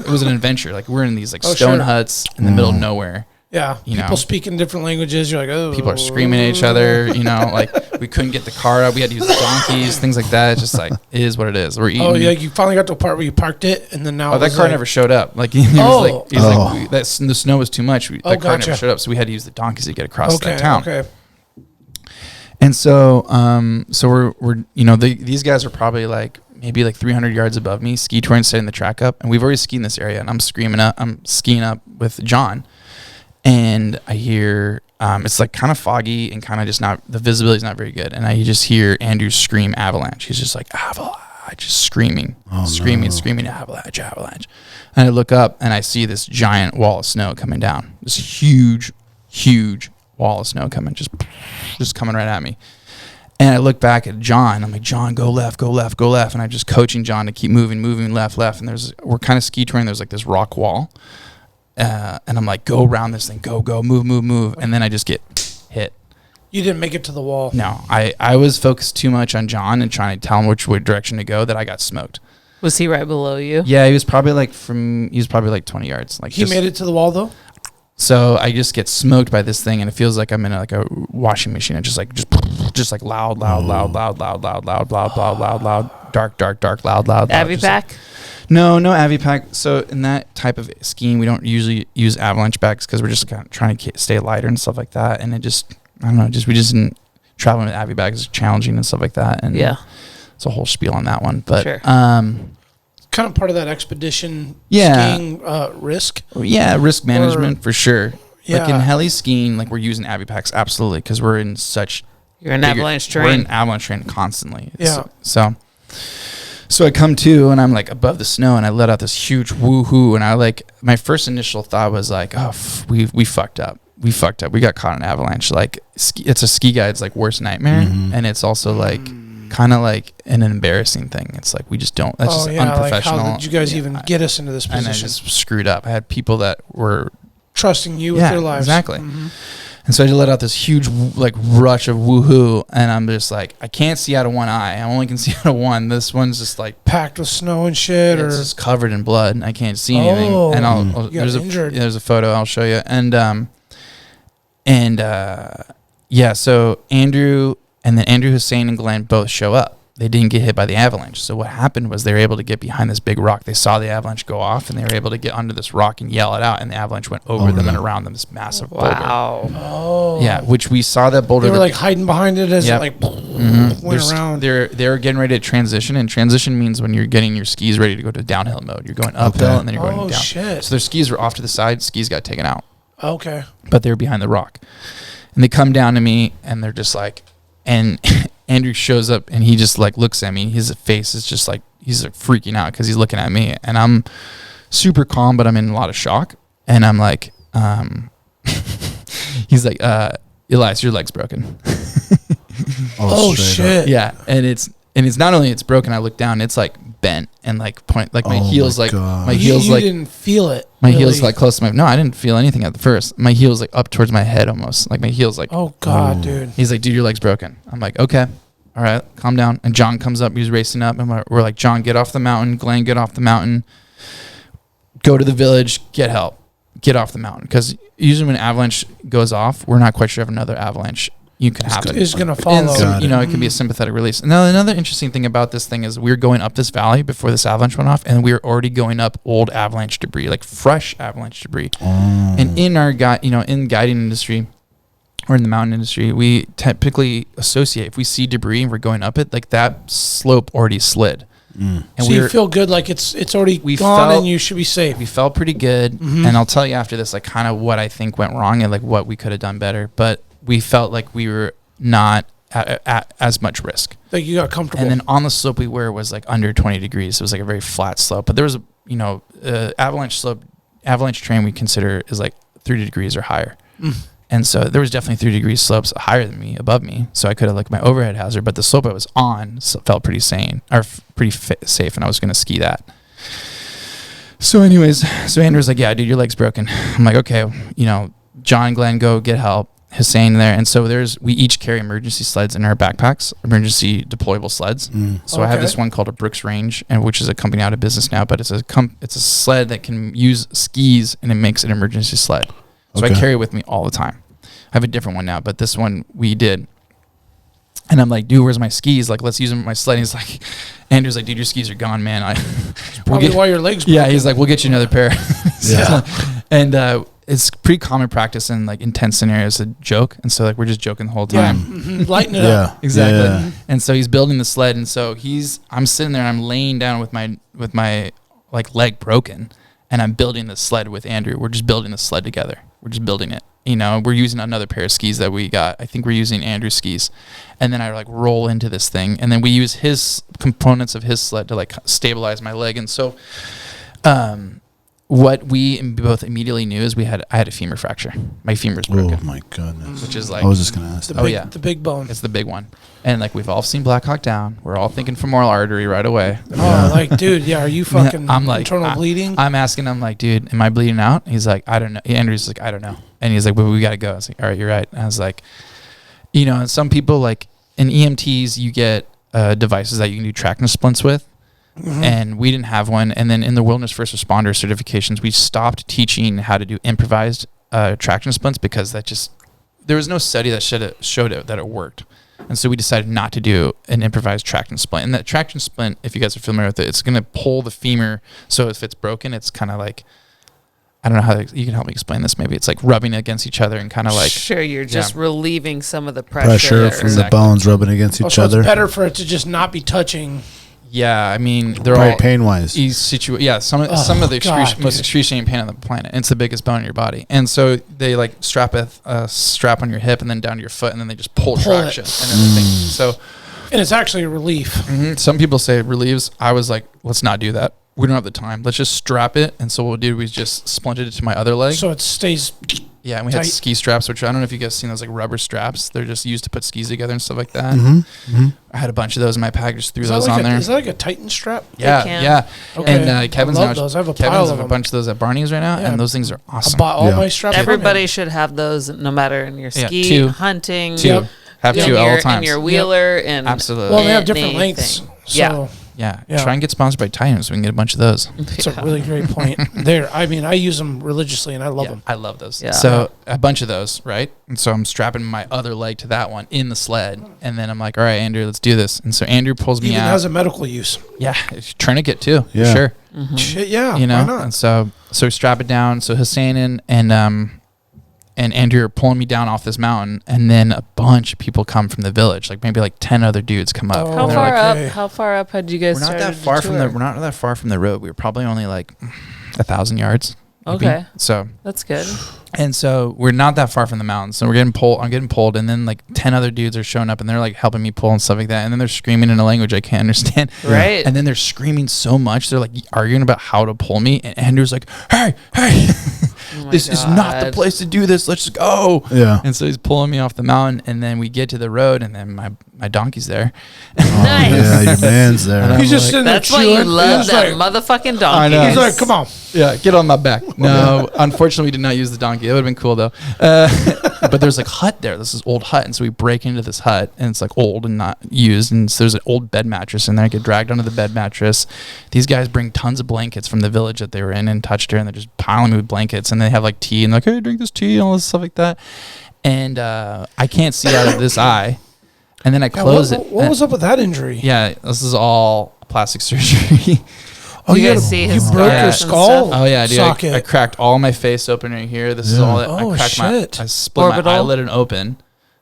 was an adventure. Like we're in these like stone huts in the middle of nowhere. Yeah, people speaking different languages. You're like, oh. People are screaming at each other. Like we couldn't get the car out. We had to use the donkeys, things like that. It's just like it is what it is. We're eating. Oh yeah, you finally got to a part where you parked it, and then now. Oh, that car never showed up. Like he was like the snow was too much. That car never showed up, so we had to use the donkeys to get across that town. Okay. And so, we're these guys are probably like maybe like 300 yards above me, ski touring, setting the track up, and we've already skied in this area, and I'm skiing up with John. And I hear it's like kind of foggy and kind of just the visibility is not very good. And I just hear Andrew scream avalanche. He's just like avalanche, just screaming, screaming avalanche. And I look up and I see this giant wall of snow coming down. This huge wall of snow coming, just coming right at me. And I look back at John. I'm like, John, go left. And I'm just coaching John to keep moving left. And we're kind of ski touring. There's like this rock wall. And I'm like, go around this thing, go, move. And then I just get hit. You didn't make it to the wall. No, I was focused too much on John and trying to tell him which direction to go that I got smoked. Was he right below you? Yeah, he was probably like 20 yards. Like he made it to the wall though? So I just get smoked by this thing and it feels like I'm in like a washing machine and just like loud, dark, loud. Avy pack? No Avy pack. So in that type of skiing, we don't usually use avalanche packs because we're just kind of trying to stay lighter and stuff like that. And we just didn't traveling with Avy bags is challenging and stuff like that. And it's a whole spiel on that one. But sure. Kind of part of that expedition skiing risk. Yeah, risk management for sure. Yeah. Like in heli skiing, like we're using Avy packs absolutely because we're in such. You're an avalanche terrain. We're in avalanche terrain constantly. So I come to and I'm like above the snow and I let out this huge woohoo and I like my first initial thought was like, oh, we fucked up. We got caught in an avalanche. Like it's a ski guide's like worst nightmare, and it's also like kind of like an embarrassing thing. It's like we just don't. That's just unprofessional. Like how did you guys even get us into this position? And I just screwed up. I had people that were trusting you with their lives. Exactly. Mm-hmm. And so I just let out this huge like rush of woohoo, and I'm just like, I can't see out of one eye. I only can see out of one. This one's just like packed with snow and shit, or it's just covered in blood. And I can't see anything. And there's a photo I'll show you. So Andrew and then Andrew, Hussein, and Glenn both show up, they didn't get hit by the avalanche. So what happened was they were able to get behind this big rock. They saw the avalanche go off, and they were able to get under this rock and yell it out, and the avalanche went over them and around them, this massive boulder. Wow. Oh. Yeah, which we saw that boulder. They were like hiding behind it as Yep. it like went around. They're getting ready to transition, and transition means when you're getting your skis ready to go to downhill mode. You're going uphill, and then you're going down. Shit. So their skis were off to the side. Skis got taken out. Okay. But they were behind the rock. And they come down to me, and they're just like, and Andrew shows up, and he just like looks at me. His face is just like, he's like freaking out because he's looking at me. And I'm super calm, but I'm in a lot of shock. And I'm like, he's like, Elias, your leg's broken. Oh shit. Yeah. And it's not only it's broken, I look down, it's like bent and like point, like my heels, like my heels, You like didn't feel it. my really. heels like close to my, no, I didn't feel anything at the first. My heels like up towards my head almost. Like my heels like, Oh God, dude. he's like, dude, your leg's broken. I'm like, okay, all right, calm down. And John comes up, he's racing up, and we're like, John, get off the mountain. Glenn, get off the mountain. Go to the village, get help, get off the mountain. Because usually when an avalanche goes off, we're not quite sure if another avalanche you can happen. Is gonna And follow. so, you know, it can be a sympathetic release. Now, another interesting thing about this thing is we were going up this valley before this avalanche went off, and we were already going up old avalanche debris, like fresh avalanche debris. And in our in guiding industry or in the mountain industry, we typically associate if we see debris and we're going up it, like that slope already slid. And So you feel good, like it's already we gone, felt- and you should be safe. we felt pretty good. And I'll tell you after this, like kind of what I think went wrong and like what we could have done better. But we felt like we were not at as much risk. Like you got comfortable. And then on the slope we were was like under 20 degrees. It was like a very flat slope. But there was avalanche terrain we consider is like 30 degrees or higher. And so there was definitely 3 degree slopes higher than me, above me. So I could have like my overhead hazard, but the slope I was on felt pretty sane or pretty safe, and I was going to ski that. So anyways, Andrew's like, yeah, dude, your leg's broken. I'm like, okay, John, Glenn, go get help. Hussein there. And so we each carry emergency sleds in our backpacks, emergency deployable sleds. So I have this one called a Brooks Range, and which is a company out of business now, but it's a sled that can use skis, and it makes an emergency sled. So I carry it with me all the time. I have a different one now, but this one we did. And I'm like, dude, where's my skis? Like, let's use them with my sled. And he's like, Andrew's like, dude, your skis are gone, man. Probably why your legs broken. Yeah, he's like, we'll get you another pair. And it's pretty common practice in like intense scenarios to joke. And so like we're just joking the whole time. Lighten it up. Exactly. Yeah. And so he's building the sled, and so I'm sitting there and I'm laying down with my like leg broken, and I'm building the sled with Andrew. We're just building the sled together. We're just building it. We're using another pair of skis that we got. I think we're using Andrew's skis. And then I like roll into this thing, and then we use his components of his sled to like stabilize my leg. And so what we both immediately knew is I had a femur fracture. My femur's broken. Oh my goodness. Which is like, I was just gonna ask. The big bone. it's the big one. And like we've all seen Black Hawk Down. We're all thinking femoral artery right away. Oh, like, dude, yeah, are you fucking I'm like, internal bleeding? I'm asking him like, dude, am I bleeding out? He's like, I don't know. Andrew's like, I don't know. And he's like, well, we got to go. I was like, all right, you're right. And I was like, and some people like in EMTs, you get devices that you can do traction splints with. And we didn't have one. And then in the wilderness first responder certifications, we stopped teaching how to do improvised traction splints because there was no study that showed it that it worked. And so we decided not to do an improvised traction splint. And that traction splint, if you guys are familiar with it, it's going to pull the femur. So if it's broken, it's kind of like, I don't know how you can help me explain this. Maybe it's like rubbing against each other and kind of like. Sure, you're just relieving some of the pressure. From the bones rubbing against each So other. it's better for it to just not be touching. Yeah, I mean, they're Probably all pain-wise. some of the most excruciating pain on the planet. And it's the biggest bone in your body, and so they like strap a strap on your hip and then down to your foot, and then they just pull traction and everything. So, And it's actually a relief. some people say it relieves. I was like, let's not do that. We don't have the time. Let's just strap it. And so what we did, we just splinted it to my other leg. So it stays. Yeah, and we had tight. ski straps, which I don't know if you guys seen those like rubber straps. They're just used to put skis together and stuff like that. I had a bunch of those in my pack. Just threw those on there. Is that like a Titan strap? Yeah, can. yeah. Okay. And Kevin's I love those. I have a pile Kevin's of have a them. bunch of those at Barney's right now, Yeah. and those things are I awesome. bought all my straps. from Everybody him. should have those, no matter in your Yeah, ski, two. hunting, Two. Have in two all your, the time. in your wheeler, and Absolutely. Well, they have different lengths. anything. So Yeah. Yeah. Try and get sponsored by Titan so we can get a bunch of those. It's a really great point. I mean, I use them religiously, and I love them. I love those. Yeah. So a bunch of those, right? And so I'm strapping my other leg to that one in the sled, and then I'm like, all right, Andrew, let's do this. And so Andrew pulls me Even out. has a medical use. Yeah, tourniquet too. Yeah. For sure. Shit, yeah. You know, why not? and so we strap it down. So Hussein and Andrew are pulling me down off this mountain, and then a bunch of people come from the village, like maybe like 10 other dudes come up. Oh, How And they're far like, okay. up? How far up had you guys we're not started that far the from tour? we're not that far from the road. We were probably only like 1,000 yards. maybe. Okay. So That's good. and so we're not that far from the mountain. So we're getting pulled. I'm getting pulled, and then like 10 other dudes are showing up, and they're like helping me pull and stuff like that. And then they're screaming in a language I can't understand. Right. And then they're screaming so much, they're like arguing about how to pull me. And Andrew's like, "Hey, hey, Oh my this is not the God. place to do this. Let's just go." Yeah. And so he's pulling me off the mountain, and then we get to the road, and then my donkey's there. Nice. Yeah, your man's And there. I'm He's just like- sitting there That's why you chewing. love He's that like, motherfucking donkey. know. He's like, come on. Yeah, get on my back. No, unfortunately, we did not use the donkey. That would have been cool, though. But there's like hut there. This is old hut. And so we break into this hut, and it's like old and not used. And so there's an old bed mattress in there. I get dragged onto the bed mattress. These guys bring tons of blankets from the village that they were in Touchudirt, and they're just piling me with blankets. And they have like tea, and they're like, "Hey, drink this tea," and all this stuff like that. And I can't see out of this eye. And then I Yeah, close it. what was up with that injury? Yeah, this is all plastic surgery. Oh, You you, guys see his broke scars your and skull? stuff? Oh yeah, dude! Socket. I cracked all my face open right here. This is Yeah. all. I Oh, cracked shit. I split Orbital? my eyelid and open,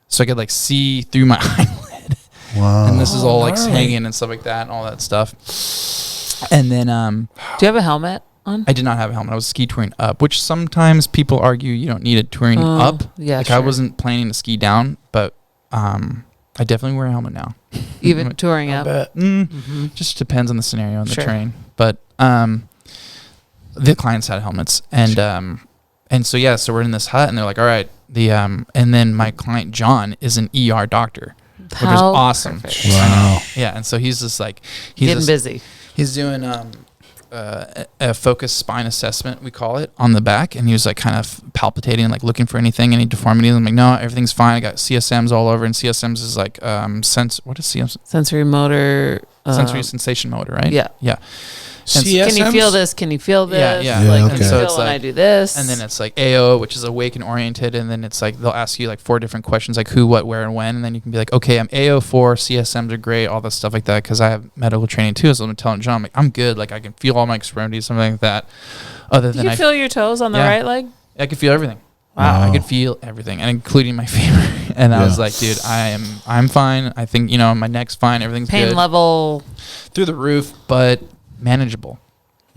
so I could like see through my eyelid. Wow. And this is all like gnarly. hanging and stuff like that, and all that stuff. And then Do you have a helmet on? I did not have a helmet. I was ski touring up, which sometimes people argue you don't need it touring up. Yeah, Like sure. I wasn't planning to ski down, but I definitely wear a helmet now. Even touring I up. bet. Just depends on the scenario and the Sure. terrain. But the clients had helmets, and so yeah, so we're in this hut, and they're like, all right, and then my client John is an ER doctor, which is How awesome. perfect. Wow. Yeah, and so he's just like Getting busy. He's doing a focused spine assessment, we call it, on the back, and he was like kind of palpitating, like looking for anything, any deformities. I'm like, no, everything's fine. I got CSMs all over, and CSMs is like what is CSMs? Sensory motor. Sensory sensation motor, right? Yeah. Yeah. Can you feel this? Can you feel this? Yeah, yeah. Yeah, Like, okay. can you So feel it's when like- I do this? And then it's like AO, which is awake and oriented, and then it's like they'll ask you like 4 different questions, like who, what, where, and when, and then you can be like, okay, I'm AO4, CSMs are great, all this stuff like that, because I have medical training too. So I'm telling John, I'm like, I'm good, like I can feel all my extremities, something like that. Other you than can feel your toes on the Yeah. right leg. I could feel everything. Wow. I could feel everything, and including my femur. And I Yeah. was like, dude, I'm fine. I think my neck's fine. Everything's Pain good. level. Through the roof, but manageable.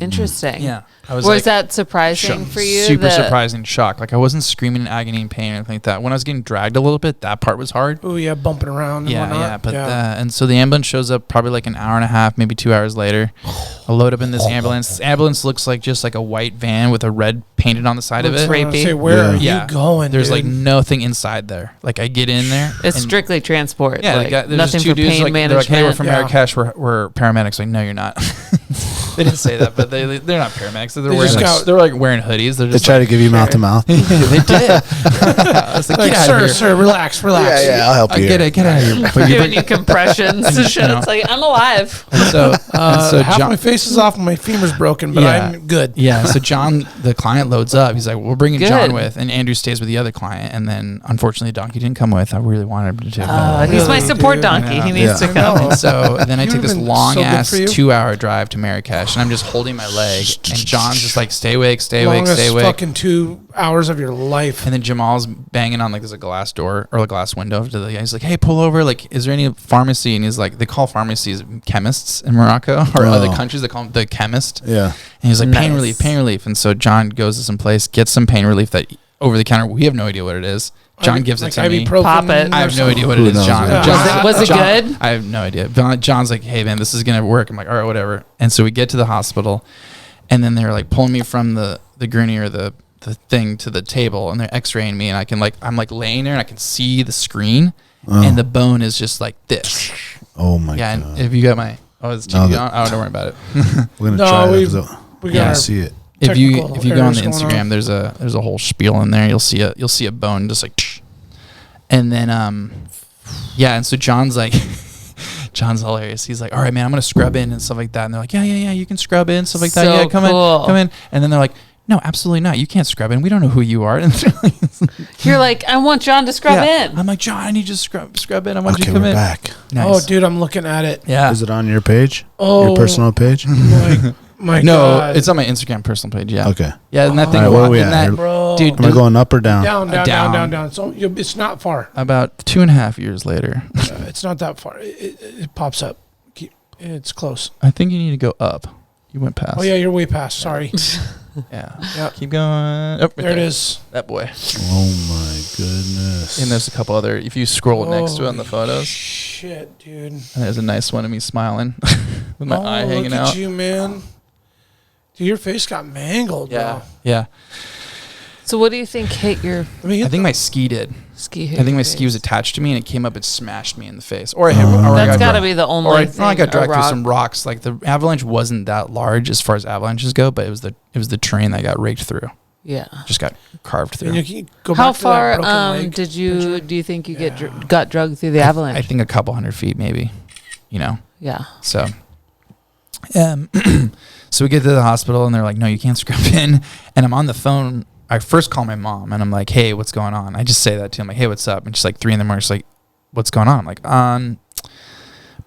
Interesting. Yeah. I Was like, that surprising for you? super that- surprising shock. Like I wasn't screaming in agony and pain or anything like that. When I was getting dragged a little bit, that part was hard. Oh, yeah, bumping around and Yeah, whatnot. yeah. But and so the ambulance shows up probably like an hour and a half, maybe 2 hours later. I load up in this ambulance. This ambulance looks like just like a white van with a red painted on the side of Looks it. like- Rapey. Say, where are Yeah. you going, There's dude? like nothing inside there. Like I get in there. It's and- strictly transport. Yeah, like, there's nothing just for two dudes pain like, they're management. like, hey, we're from Yeah. Marrakesh. We're paramedics. Like, no, you're not. They didn't say that, but they're not paramedics. They're They wearing just like, got- they're like wearing hoodies. They're They just try like, to give you mouth to mouth. they did. I was like, Like, get out sir, of here. sir, relax. Yeah, I'll help you. Get out of here. But Giving you compressions and shit. know. It's like, I'm alive. And so half John, my face is off and my femur's broken, but Yeah. I'm good. yeah. So John, the client, loads up. He's like, we're bringing Good. John with, and Andrew stays with the other client. And then, unfortunately, Donkey didn't come with. I really wanted him to. He's my Really, support dude. donkey. He Yeah. needs Yeah. to come. I know. And so then I You take this would've been long so good ass for you. 2-hour drive to Marrakesh, and I'm just holding my leg, and John's just like, stay awake, stay awake, Longest stay awake. fucking 2 hours of your life. And then Jamal's banging on like there's a glass door or a glass window to the guy. He's like, hey, pull over. Like, is there any pharmacy? And he's like, they call pharmacies chemists in Morocco or other countries. They call them the chemist. Yeah. And he's like, pain Nice. relief, pain relief. And so John goes to some place, gets some pain relief that over the counter. We have no idea what it is. John gives it like to me. ibuprofen Pop it. I have no idea what Who it is, knows, John. man? John- Was it John- good? I have no idea. John's like, hey, man, this is going to work. I'm like, all right, whatever. And so we get to the hospital, and then they're like pulling me from the gurney or the thing to the table, and they're x-raying me, and I'm like laying there, and I can see the screen, and the bone is just like this. Oh my Yeah, god. and if you got my, it's No, TV the- on. I don't worry about it. We're gonna No, try we- it. So We Yeah. got our see it. if you technical go on the errors going on. Instagram, there's a whole spiel in there. You'll see a bone just like, and then yeah, and so John's like John's hilarious. He's like, all right, man, I'm going to scrub in and stuff like that. And they're like, yeah, you can scrub in, stuff like that. So Yeah, come in. And then they're like, no, absolutely not. You can't scrub in. We don't know who you are. And You're like, I want John to scrub in. I'm like, John, I need you to scrub in. I want you to Okay, come we're in. back. Nice. Oh, dude, I'm looking at it. Yeah. Is it on your page? Oh, Your personal page? my No, God. it's on my Instagram personal page. Yeah. Okay. Yeah, and that thing. All right, where are we and at? that- Bro. Dude, Am I going up or down? Down. So it's not far. about 2.5 years later, It's not that far. It pops up. It's close. I think you need to go up. You went past. Oh, yeah, you're way past. Sorry. Yeah. Yep. Keep going. Oh, right There it is. That boy. Oh my goodness. And there's a couple other. If you scroll next to it on the photos, Shit, dude. and there's a nice one of me smiling with my eye hanging look out. at you, man. Dude, your face got mangled, Yeah. bro. Yeah. So what do you think hit your I think my ski did. ski? I think my ski was attached to me and it came up and smashed me in the face. Or I hit, or I That's got got to dra- be the only Or I thing. got dragged a through rock. some rocks. Like the avalanche wasn't that large as far as avalanches go, but it was the terrain that got raked through. Yeah. Just got carved through. And you go How back to that far broken leg did you picture. do you think you got drugged through the avalanche? I think a couple hundred feet maybe. You know. yeah. So, so we get to the hospital and they're like, no, you can't scrub in. And I'm on the phone. I first call my mom and I'm like, hey, what's going on? I just say that to him, like, hey, what's up? And she's like 3 a.m. She's like, what's going on? I'm like,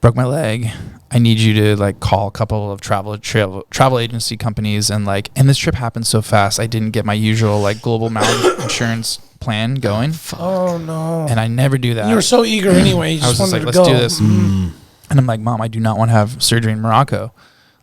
broke my leg. I need you to like call a couple of travel agency companies and this trip happened so fast. I didn't get my usual like global mountain insurance plan going. Oh, no. And I never do that. You were so eager anyway. You I was just just wanted like, to let's go. do this. And I'm like, Mom, I do not want to have surgery in Morocco.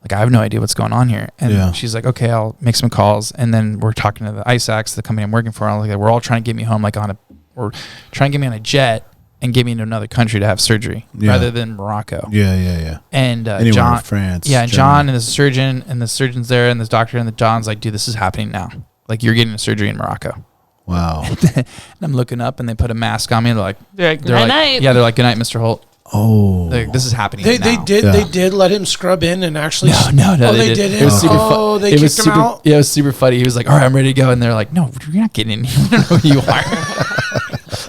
Like, I have no idea what's going on here. And she's like, okay, I'll make some calls. And then we're talking to the accsess, the company I'm working for. And I'm like, we're all trying to get me home, or trying to get me on a jet and get me into another country to have surgery rather than Morocco. Yeah. And Anywhere in France. Yeah, and Germany. John and the surgeon and the surgeon's there and the doctor and the John's like, dude, this is happening now. Like, you're getting a surgery in Morocco. Wow. And I'm looking up and they put a mask on me. They're like, night. yeah, they're like, good night, Mr. Holt. Oh. Like, this is happening They now. did let him scrub in and actually. No, Oh, they they did. didn't. It was super Oh, they it kicked was him super, out. Yeah, it was super funny. He was like, all right, I'm ready to go. And they're like, no, you're not getting in. You don't know who you are.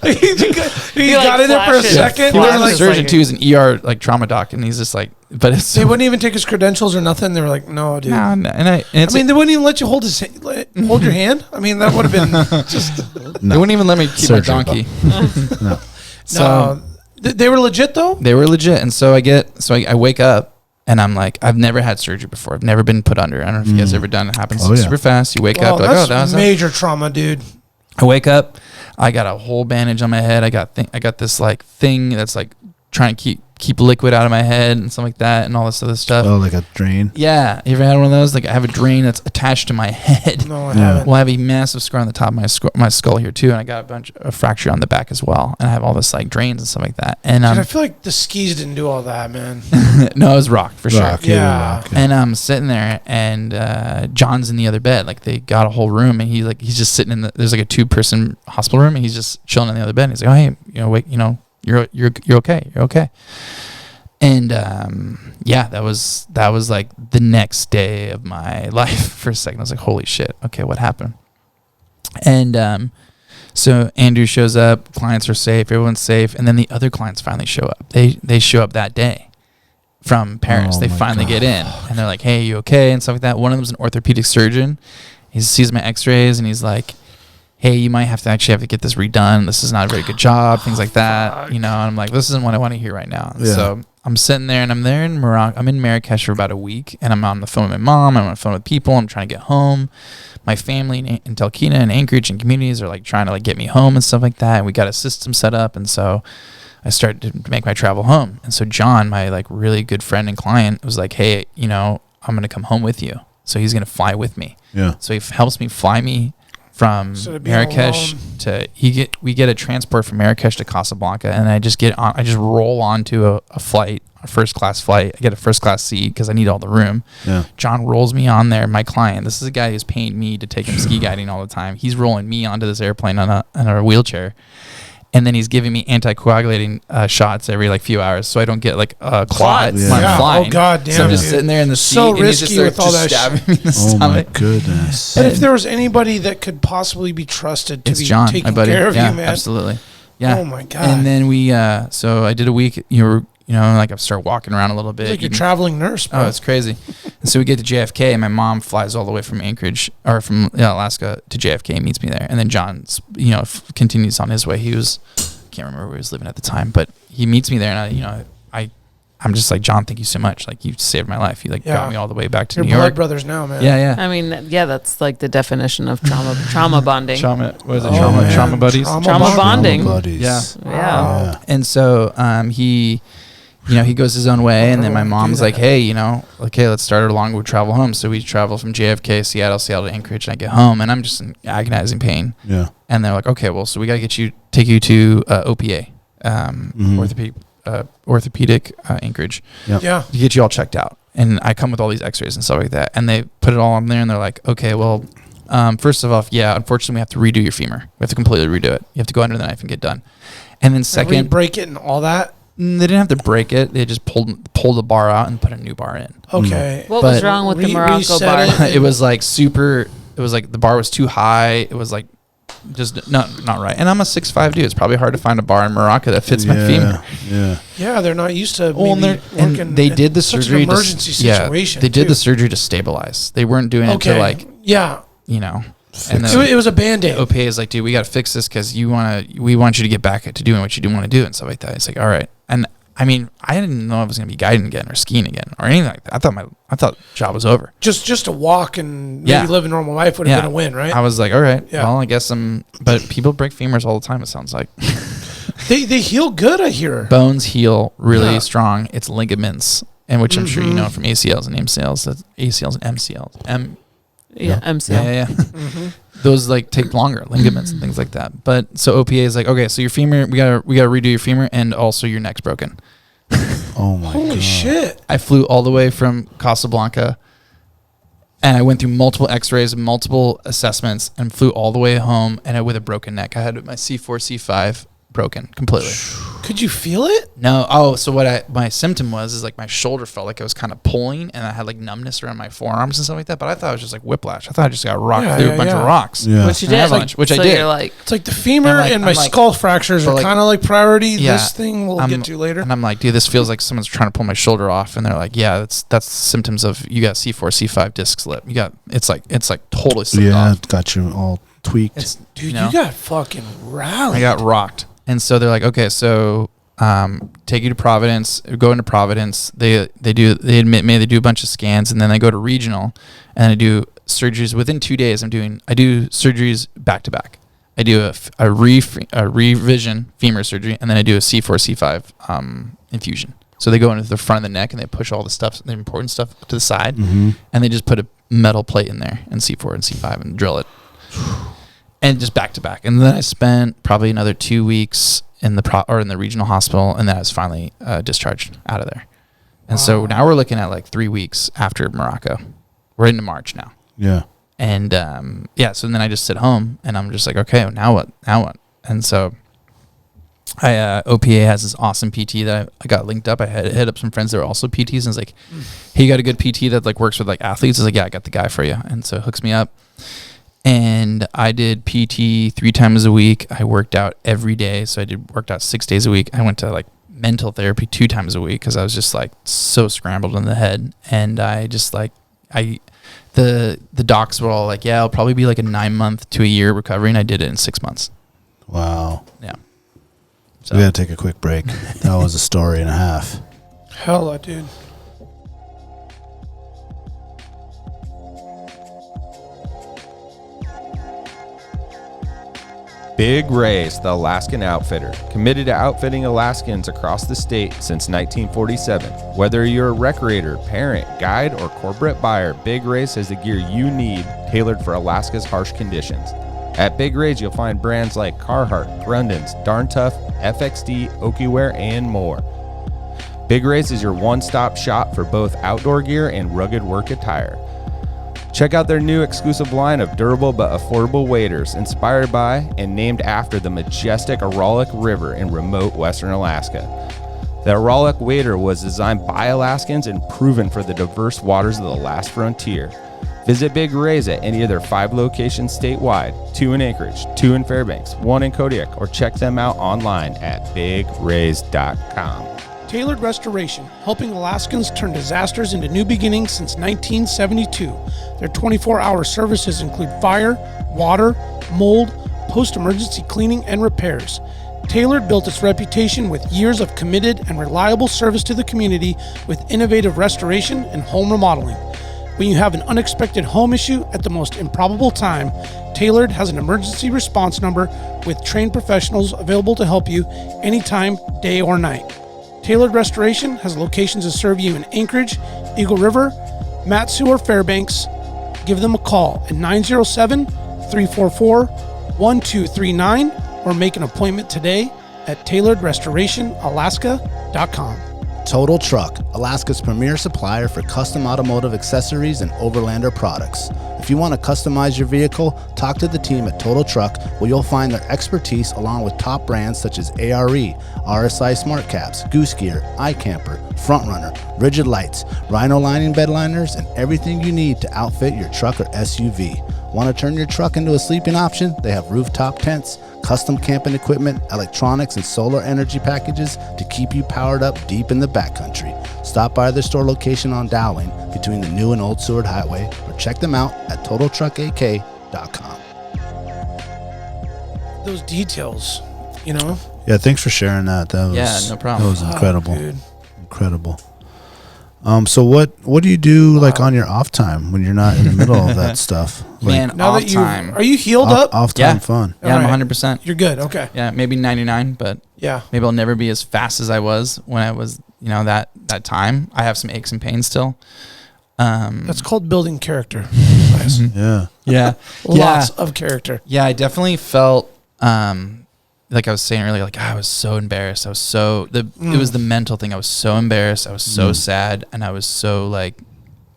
he like got in there for a flashes. second. He wasn't and a like, surgeon, too. He was an ER, like, trauma doc. And he's just like, but it's they wouldn't even take his credentials or nothing. They were like, no, dude. no. And it's I mean, they wouldn't even let you hold your hand. I mean, that would have been just. they wouldn't even let me keep Surgery, my donkey. No. So No, they were legit though. they were legit. And so I wake up. And I'm like, I've never had surgery before. I've never been put under. I don't know if you guys ever done it. It happens super fast. You wake up, like, that's that was major trauma, dude. I wake up, I got a whole bandage on my head. I got this like thing that's like trying to keep liquid out of my head and stuff like that and all this other stuff. Oh, like a drain. Yeah, you ever had one of those? Like, I have a drain that's attached to my head. No, I haven't. Well, I have a massive scar on the top of my skull here too, and I got a fracture on the back as well. And I have all this like drains and stuff like that. And Dude, I feel like the skis didn't do all that, man. no, it was rock for Rock, sure. Yeah. rock. And I'm sitting there, and John's in the other bed. Like, they got a whole room, and he's just sitting in there's like a 2-person hospital room, and he's just chilling in the other bed. And he's like, oh, hey, wait, you're okay, you're okay. And that was like the next day of my life. For a second, I was like, holy shit, okay, what happened? And so Andrew shows up, clients are safe, everyone's safe, and then the other clients finally show up. They show up that day from Paris. Oh They my finally God. get in, and they're like, hey, you okay? And stuff like that. One of them's an orthopedic surgeon. He sees my x-rays, and he's like, hey, you might have to get this redone. This is not a very good job, things like that. And I'm like, this isn't what I want to hear right now. Yeah. So I'm sitting there, and I'm there in Morocco. I'm in Marrakesh for about a week, and I'm on the phone with my mom. I'm on the phone with people. I'm trying to get home. My family in Talkeetna and Anchorage and communities are like trying to like get me home and stuff like that. And we got a system set up, and so I started to make my travel home. And so John, my like really good friend and client, was like, hey, I'm gonna come home with you. So he's gonna fly with me. Yeah. So he helps me fly me from Instead of being Marrakesh alone. we get a transport from Marrakesh to Casablanca, and I just roll onto a flight, a first class flight. I get a first class seat because I need all the room. Yeah. John rolls me on there. My client, this is a guy who's paying me to take him ski guiding all the time. He's rolling me onto this airplane on a wheelchair. And then he's giving me anticoagulating shots every like few hours, so I don't get like clots Clots. when I'm Yeah. flying. Oh, God damn, So I'm just dude. sitting there in the seat, So and he's just risky there with all that stabbing me in the Oh my stomach. goodness. But if there was anybody that could possibly be trusted to It's be John, my taking buddy. care of yeah, you, man. absolutely. Yeah. Oh my God. And then we, so I did a week. like I start walking around a little bit. It's like you're traveling nurse, bro. Oh, it's crazy. And so we get to JFK, and my mom flies all the way from Anchorage or from Alaska to JFK and meets me there. And then John, continues on his way. He was, can't remember where he was living at the time, but he meets me there, and I'm just like, John, thank you so much. Like, you saved my life. You got me all the way back to New York. You're blood brothers now, man. Yeah. I mean, that's like the definition of trauma bonding. What is it? Trauma buddies? Trauma bonding. buddies. Yeah. Yeah. And so he goes his own way, and then my mom's like, hey, okay, let's start our long road travel home. So we travel from JFK, Seattle to Anchorage, and I get home, and I'm just in agonizing pain. Yeah. And they're like, okay, well, so we got to take you to OPA, orthopedic Anchorage. Yep. Yeah. To get you all checked out. And I come with all these x-rays and stuff like that. And they put it all on there, and they're like, okay, well, first of all, unfortunately, we have to redo your femur. We have to completely redo it. You have to go under the knife and get done. And then second, break it and all that. they didn't have to break it. They just pulled the bar out and put a new bar in. Okay. What was wrong with the Morocco bar? It was like super. It was like the bar was too high. It was like just not right. And I'm a 6'5" dude. It's probably hard to find a bar in Morocco that fits my femur. Yeah, they're not used to. And they did the surgery. Such an emergency situation. They did the surgery to stabilize. They weren't doing it to like. Yeah. And it was a Band-Aid. OPA is like, dude, we got to fix this because we want you to get back to doing what you do want to do and stuff like that. It's like, all right. And I mean, I didn't know I was going to be guiding again or skiing again or anything like that. I thought the job was over. Just to walk and maybe live a normal life would have been a win, right? I was like, all right, well, I guess but people break femurs all the time, it sounds like. They heal good, I hear. Bones heal really strong. It's ligaments, and which I'm sure you know from ACLs and MCLs. That's ACLs and MCLs. MCL. Yeah. Those like take longer, ligaments and things like that. But so OPA is like, okay, so your femur, we gotta redo your femur, and also your neck's broken. Oh my god! Holy shit! I flew all the way from Casablanca, and I went through multiple X-rays, multiple assessments, and flew all the way home, and with a broken neck. I had my C4, C5 broken completely. Could you feel it? No. Oh, so my symptom is like my shoulder felt like it was kind of pulling, and I had like numbness around my forearms and stuff like that. But I thought it was just like whiplash. I thought I just got rocked through a bunch of rocks. Yeah. Which you did. Avalanche, which I did. You're like, it's like the femur and my skull fractures are kind of like priority. Yeah, this thing we'll get to later. And I'm like, dude, this feels like someone's trying to pull my shoulder off. And they're like, yeah, that's symptoms of you got C4, C5 disc slip. It's like totally slipped off. Yeah, it got you all tweaked. Dude, you got fucking rallied. I got rocked. And so they're like, okay, so take you to Providence, go into Providence. They admit me, they do a bunch of scans, and then I go to regional, and I do surgeries within 2 days. I do surgeries back to back. I do a revision femur surgery, and then I do a C4, C5 infusion. So they go into the front of the neck, and they push all the important stuff to the side, and they just put a metal plate in there, and C4 and C5, and drill it. And just back to back. And then I spent probably another 2 weeks in the regional hospital, and then I was finally discharged out of there. And so now we're looking at like 3 weeks after Morocco. We're into March now. Yeah. And so then I just sit home, and I'm just like, okay, now what? And so OPA has this awesome PT that I got linked up. I had hit up some friends that were also PTs, and it's like, hey, you got a good PT that like works with like athletes? I was like, yeah, I got the guy for you. And so it hooks me up. And I did PT 3 times a week. I worked out every day. So I worked out 6 days a week. I went to like mental therapy 2 times a week because I was just like so scrambled in the head. And I just like, the docs were all like, yeah, it'll probably be like a 9-month to a year recovery. And I did it in 6 months. Wow. Yeah. So we got to take a quick break. That was a story and a half. Hella, dude. Big Ray's, the Alaskan outfitter, committed to outfitting Alaskans across the state since 1947. Whether you're a recreator, parent, guide, or corporate buyer, Big Ray's has the gear you need tailored for Alaska's harsh conditions. At Big Ray's, you'll find brands like Carhartt, Grundens, Darn Tough, FXD, Okiwear, and more. Big Ray's is your one-stop shop for both outdoor gear and rugged work attire. Check out their new exclusive line of durable but affordable waders inspired by and named after the majestic Aralak River in remote western Alaska. The Aralak wader was designed by Alaskans and proven for the diverse waters of the last frontier. Visit Big Ray's at any of their 5 locations statewide, 2 in Anchorage, 2 in Fairbanks, 1 in Kodiak, or check them out online at bigrays.com. Tailored Restoration, helping Alaskans turn disasters into new beginnings since 1972. Their 24-hour services include fire, water, mold, post-emergency cleaning, and repairs. Tailored built its reputation with years of committed and reliable service to the community with innovative restoration and home remodeling. When you have an unexpected home issue at the most improbable time, Tailored has an emergency response number with trained professionals available to help you anytime, day or night. Tailored Restoration has locations to serve you in Anchorage, Eagle River, Matsu, or Fairbanks. Give them a call at 907-344-1239 or make an appointment today at tailoredrestorationalaska.com. Total Truck, Alaska's premier supplier for custom automotive accessories and overlander products. If you want to customize your vehicle, talk to the team at Total Truck, where you'll find their expertise along with top brands such as ARE, RSI Smart Caps, Goose Gear, iCamper, Frontrunner, Rigid Lights, Rhino Lining bed liners, and everything you need to outfit your truck or SUV. Want to turn your truck into a sleeping option? They have rooftop tents, custom camping equipment, electronics, and solar energy packages to keep you powered up deep in the backcountry. Stop by their store location on Dowling between the new and old Seward Highway, or check them out at TotalTruckAK.com. Those details, you know? Yeah, thanks for sharing that. That was no problem. That was incredible. Oh, dude. Incredible. So what do you do like on your off time when you're not in the middle of that stuff? Like, Man, Now off that time. are you healed up? off time Yeah. fun. Yeah, All I'm right. 100%. You're good. Okay. Yeah, maybe 99, but Yeah. maybe I'll never be as fast as I was when I was, that time. I have some aches and pains still. That's called building character. Yeah. Yeah. Lots of character. Yeah, I definitely felt like I was saying earlier, like I was so embarrassed. It was the mental thing. I was so embarrassed. I was so sad, and I was so like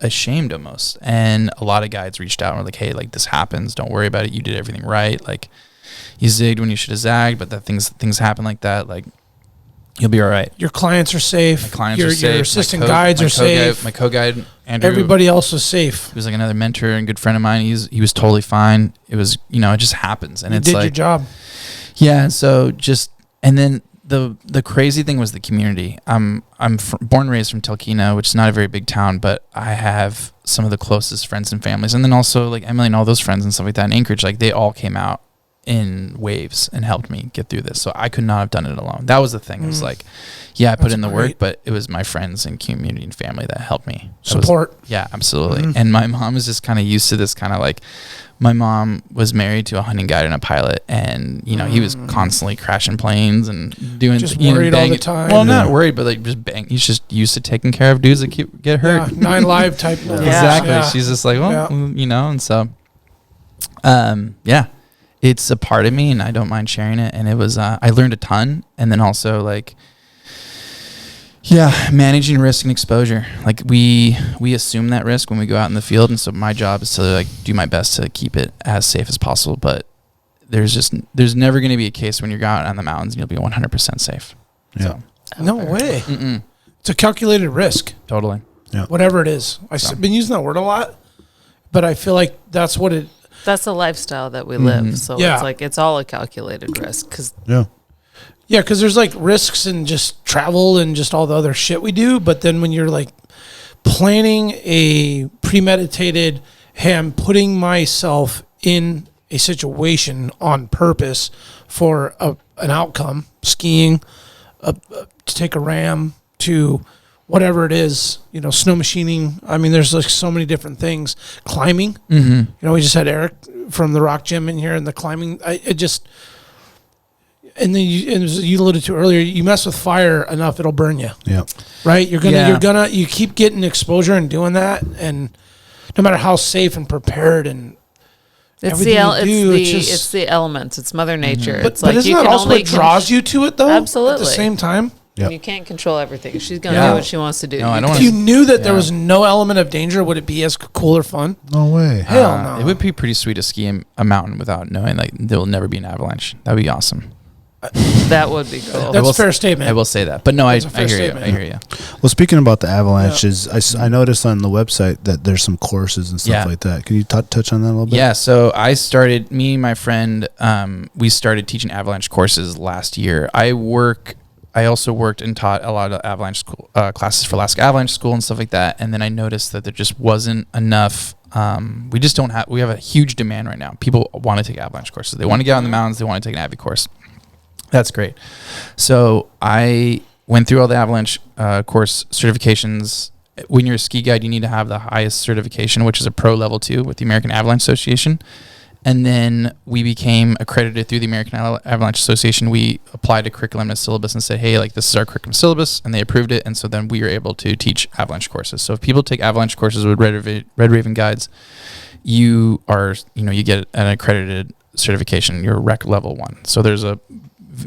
ashamed almost. And a lot of guides reached out and were like, "Hey, like this happens. Don't worry about it. You did everything right. Like you zigged when you should have zagged, but that things happen like that. Like you'll be all right. Your clients are safe. My clients your, are safe. Your assistant guides are safe. My co-guide Andrew. Everybody else is safe. He was like another mentor and good friend of mine. He was totally fine. It was it just happens, and You it's did like your job. Yeah, and so and then the crazy thing was the community. I'm born and raised from Talkeetna, which is not a very big town, but I have some of the closest friends and families, and then also like Emily and all those friends and stuff like that in Anchorage. Like they all came out in waves and helped me get through this. So I could not have done it alone. That was the thing. It was like, yeah, I put in the work, but it was my friends and community and family that helped me. Support. Yeah, absolutely. And my mom is just kind of used to this kind of like. My mom was married to a hunting guide and a pilot, and he was constantly crashing planes and doing Just worried all the time. Well, not worried, but like just bang. He's just used to taking care of dudes that get hurt. Yeah, 9 Live type. Exactly. Yeah. She's just like, and so, it's a part of me, and I don't mind sharing it. And it was, I learned a ton, and then also like. Yeah, managing risk and exposure. Like we assume that risk when we go out in the field, and so my job is to like do my best to keep it as safe as possible. But there's never going to be a case when you're out on the mountains and you'll be 100% safe. Yeah. So, No way. mm-mm. It's a calculated risk. Totally. Yeah. Whatever it is. I've been using that word a lot, but I feel like that's what it. That's the lifestyle that we live. So Yeah. it's like it's all a calculated risk because Yeah. Yeah, because there's like risks in just travel and just all the other shit we do. But then when you're like planning a premeditated, hey, I'm putting myself in a situation on purpose for an outcome, skiing, to take a ram, to whatever it is, snow machining. I mean, there's like so many different things. Climbing. Mm-hmm. We just had Eric from the Rock Gym in here, and the climbing. And then as you alluded to earlier, you mess with fire enough, it'll burn you. Yeah. Right? You keep getting exposure and doing that, and no matter how safe and prepared and it's it's the elements. It's Mother Nature. But, It's like isn't you that can also only what draws you to it, though? Absolutely. At the same time, Yep. You can't control everything. She's gonna Yeah. do what she wants to do. No, I don't if wanna- you knew that there was no element of danger, would it be as cool or fun? No way. Hell no. It would be pretty sweet to ski a mountain without knowing like there will never be an avalanche. That'd be awesome. That would be cool. That's a fair statement. I will say that, but no, I That's a fair hear statement. you. I hear you. Well, speaking about the avalanches, I noticed on the website that there's some courses and stuff Yeah. like that. Can you touch on that a little bit? Yeah, so me and my friend, we started teaching avalanche courses last year. I I also worked and taught a lot of Avalanche School classes for Alaska Avalanche School and stuff like that. And then I noticed that there just wasn't enough. We have a huge demand right now. People want to take Avalanche courses. They want to get out in the mountains. They want to take an Avi course. That's great. So I went through all the Avalanche course certifications. When you're a ski guide, you need to have the highest certification, which is a pro level 2 with the American Avalanche Association. And then we became accredited through the American Avalanche Association. We applied a curriculum and syllabus and said, hey, like, this is our curriculum syllabus, and they approved it. And so then we were able to teach Avalanche courses. So if people take Avalanche courses with Red Raven guides, you get an accredited certification. You're rec level 1. So there's a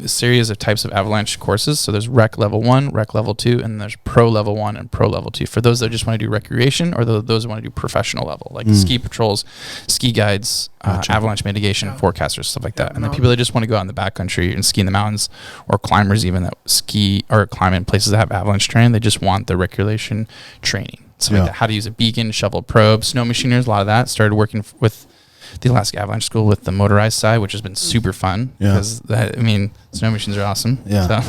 series of types of Avalanche courses. So there's rec level 1, rec level 2, and there's pro level 1 and pro level 2 for those that just want to do recreation, or those who want to do professional level, like ski patrols, ski guides, avalanche mitigation, forecasters, stuff like that. And then people that just want to go out in the backcountry and ski in the mountains, or climbers even that ski or climb in places that have avalanche terrain, they just want the recreation training. So like that, how to use a beacon, shovel, probe, snow machiners, a lot of that. Started working with the Alaska Avalanche School with the motorized side, which has been super fun because snow machines are awesome. Yeah.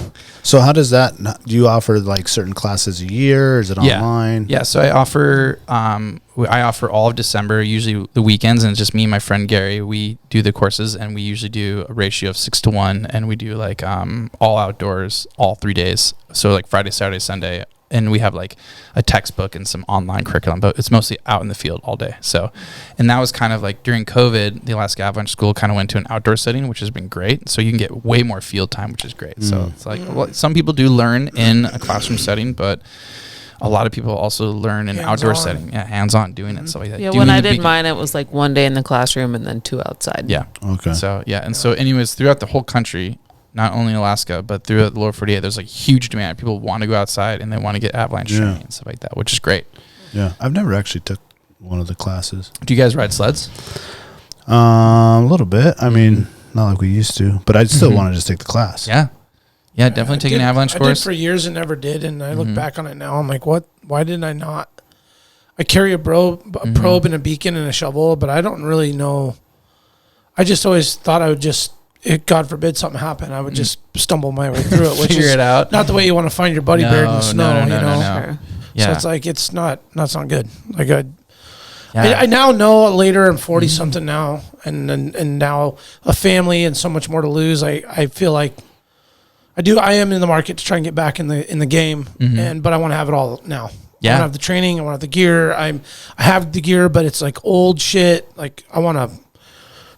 So how does that? Do you offer like certain classes a year? Or is it online? Yeah. So I offer all of December, usually the weekends, and it's just me and my friend Gary. We do the courses, and we usually do a ratio of 6-to-1, and we do like all outdoors all 3 days. So like Friday, Saturday, Sunday. And we have like a textbook and some online curriculum, but it's mostly out in the field all day. So, and that was kind of like during COVID, the Alaska Avalanche School kind of went to an outdoor setting, which has been great. So you can get way more field time, which is great. So it's like, some people do learn in a classroom setting, but a lot of people also learn in an outdoor setting. Yeah, hands-on, doing it and stuff like that. Yeah, when I did mine, it was like 1 day in the classroom and then 2 outside. Yeah. Okay. So, so anyways, throughout the whole country, not only Alaska, but throughout the lower 48, there's like huge demand. People want to go outside and they want to get avalanche training and stuff like that, which is great. Yeah. I've never actually took one of the classes. Do you guys ride sleds? A little bit. I mean, not like we used to, but I still want to just take the class. Yeah. Yeah, definitely take an avalanche course. I did for years and never did, and I look back on it now. I'm like, what? Why didn't I not? I carry a probe and a beacon and a shovel, but I don't really know. I just always thought I would just, God forbid something happened, I would just stumble my way through it, which figure is it out. Not the way you want to find your buddy buried in the snow. No. Yeah. So it's like it's not good. Like I now know later, I'm 40 something now, and now a family and so much more to lose. I feel like I am in the market to try and get back in the game, but I want to have it all now. Yeah. I want to have the training. I want to have the gear. I have the gear, but it's like old shit. Like I want to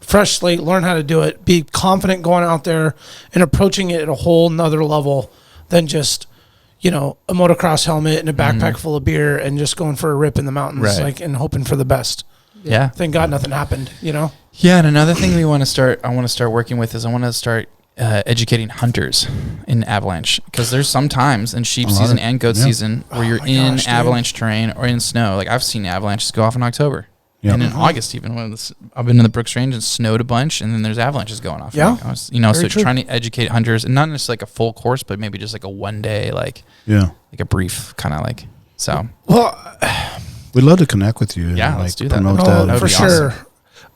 fresh slate, learn how to do it, be confident going out there and approaching it at a whole nother level than just, a motocross helmet and a backpack full of beer and just going for a rip in the mountains, and hoping for the best. Yeah. Thank God nothing happened, Yeah. And another thing I want to start working with is I want to start educating hunters in avalanche, because there's some times in sheep season and goat season where you're in avalanche terrain or in snow. Like I've seen avalanches go off in October. Yep. And in August, even when I've been in the Brooks Range and snowed a bunch, and then there's avalanches going off. Yeah, like so true. Trying to educate hunters, and not just like a full course, but maybe just like a 1 day, like a brief kind of like. So well, we'd love to connect with you. Yeah, and, let's do that. That for sure.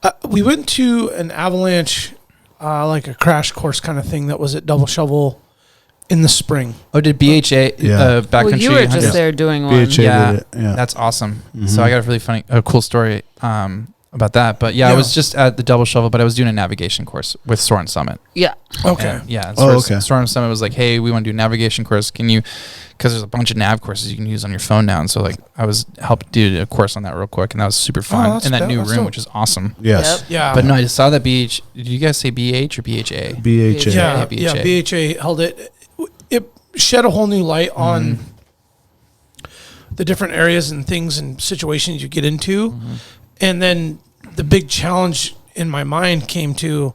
Awesome. We went to an avalanche, like a crash course kind of thing that was at Double Shovel in the spring. Oh, did BHA backcountry? Well, you were just there doing one. BHA did it. Yeah, that's awesome. So I got a cool story about that. But I was just at the Double Shovel, but I was doing a navigation course with Soarin' Summit. Yeah. Okay. And Soarin' Summit was like, hey, we want to do a navigation course. Can you? Because there's a bunch of nav courses you can use on your phone now, and so like I was helped do a course on that real quick, and that was super fun in that new room, which is awesome. Yes. Yep. Yeah. But no, I just saw that BH. Did you guys say BH or BHA? BHA. Yeah. BHA. BHA held it. It shed a whole new light on the different areas and things and situations you get into. And then the big challenge in my mind came to,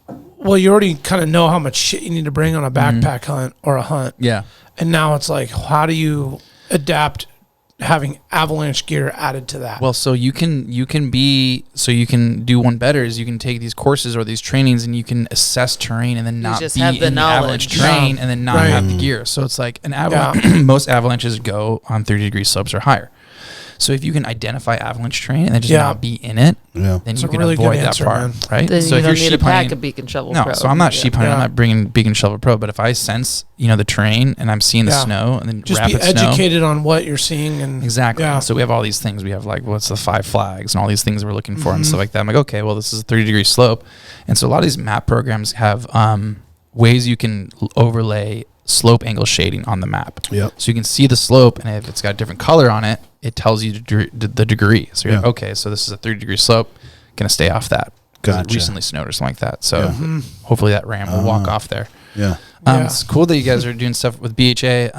well, you already kind of know how much shit you need to bring on a backpack hunt or a hunt. Yeah. And now it's like, how do you adapt having avalanche gear added to that? Well, so you can do one better is you can take these courses or these trainings and you can assess terrain and then not be in the avalanche terrain and then not have the gear. So it's like an avalanche. Most avalanches go on 30-degree slopes or higher. So if you can identify avalanche terrain and then just Yeah. not be in it, Yeah. then It's you a can really good avoid that answer, part, man. right? Then So you if don't you're need a sheep pack hunting, of Beacon Shovel no, Pro. so I'm not sheep hunting. Yeah. I'm not bringing Beacon Shovel Pro, but if I sense, the terrain and I'm seeing the Yeah. snow and then Just be rapid snow. educated on what you're seeing and Exactly. Yeah. So we have all these things. We have like, what's the 5 flags and all these things we're looking for and Mm-hmm. stuff like that. I'm like, okay, well, this is a 30-degree slope. And so a lot of these map programs have ways you can overlay slope angle shading on the map. Yep. So you can see the slope, and if it's got a different color on it, it tells you the degree. So you're like, Yeah. okay, so this is a 30-degree slope. Gonna stay off that. 'Cause Gotcha. It recently snowed or something like that. So Mm-hmm. hopefully that ram will walk off there. Yeah. Yeah. It's cool that you guys are doing stuff with BHA.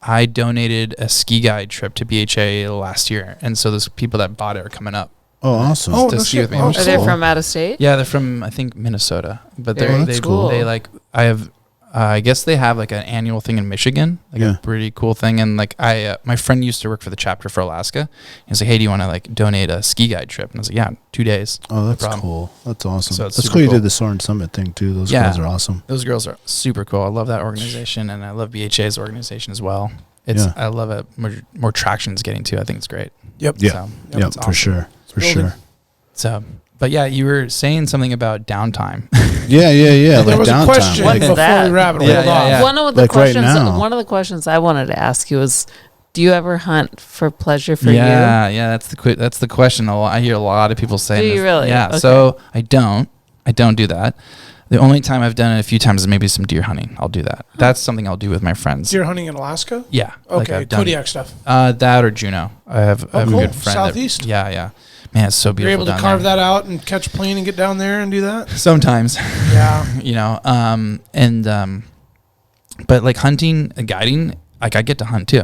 I donated a ski guide trip to BHA last year, and so those people that bought it are coming up. Oh, awesome. Oh, to no ski shit. with me, Oh, which Are is they cool. from out of state? Yeah, they're from I think Minnesota, but Very they cool. they like I have. I guess they have like an annual thing in Michigan, like Yeah. a pretty cool thing. And like my friend used to work for the chapter for Alaska. He's like, hey, do you want to like donate a ski guide trip? And I was like, yeah, 2 days. Oh, that's problem. cool. That's awesome. So it's That's super cool you cool. did the Soaring Summit thing too. Those Yeah. guys are awesome. Those girls are super cool. I love that organization, and I love BHA's organization as well. It's Yeah. I love it. More traction it's getting to. I think it's great. Yep. Yeah. So, Yeah, it's for awesome. sure. For Building. sure. So, but yeah, you were saying something about downtime. Yeah. There Like was a downtime. question What's before that? we wrap it Yeah, rolled yeah, off. yeah. One of the Like right questions. now. One of the questions I wanted to ask you was, do you ever hunt for pleasure for yeah, that's the question. I hear a lot of people saying. Do you this. really? Yeah. Okay. So I don't do that. The only time I've done it a few times is maybe some deer hunting. I'll do that. That's something I'll do with my friends. Deer hunting in Alaska? Yeah. Okay, I've done Kodiak stuff. that or Juneau. I have a cool. good friend. Southeast? Yeah. Man, it's so You're beautiful able to down carve there. that out and catch a plane and get down there and do that? Sometimes. Yeah. But like hunting, guiding, like I get to hunt too.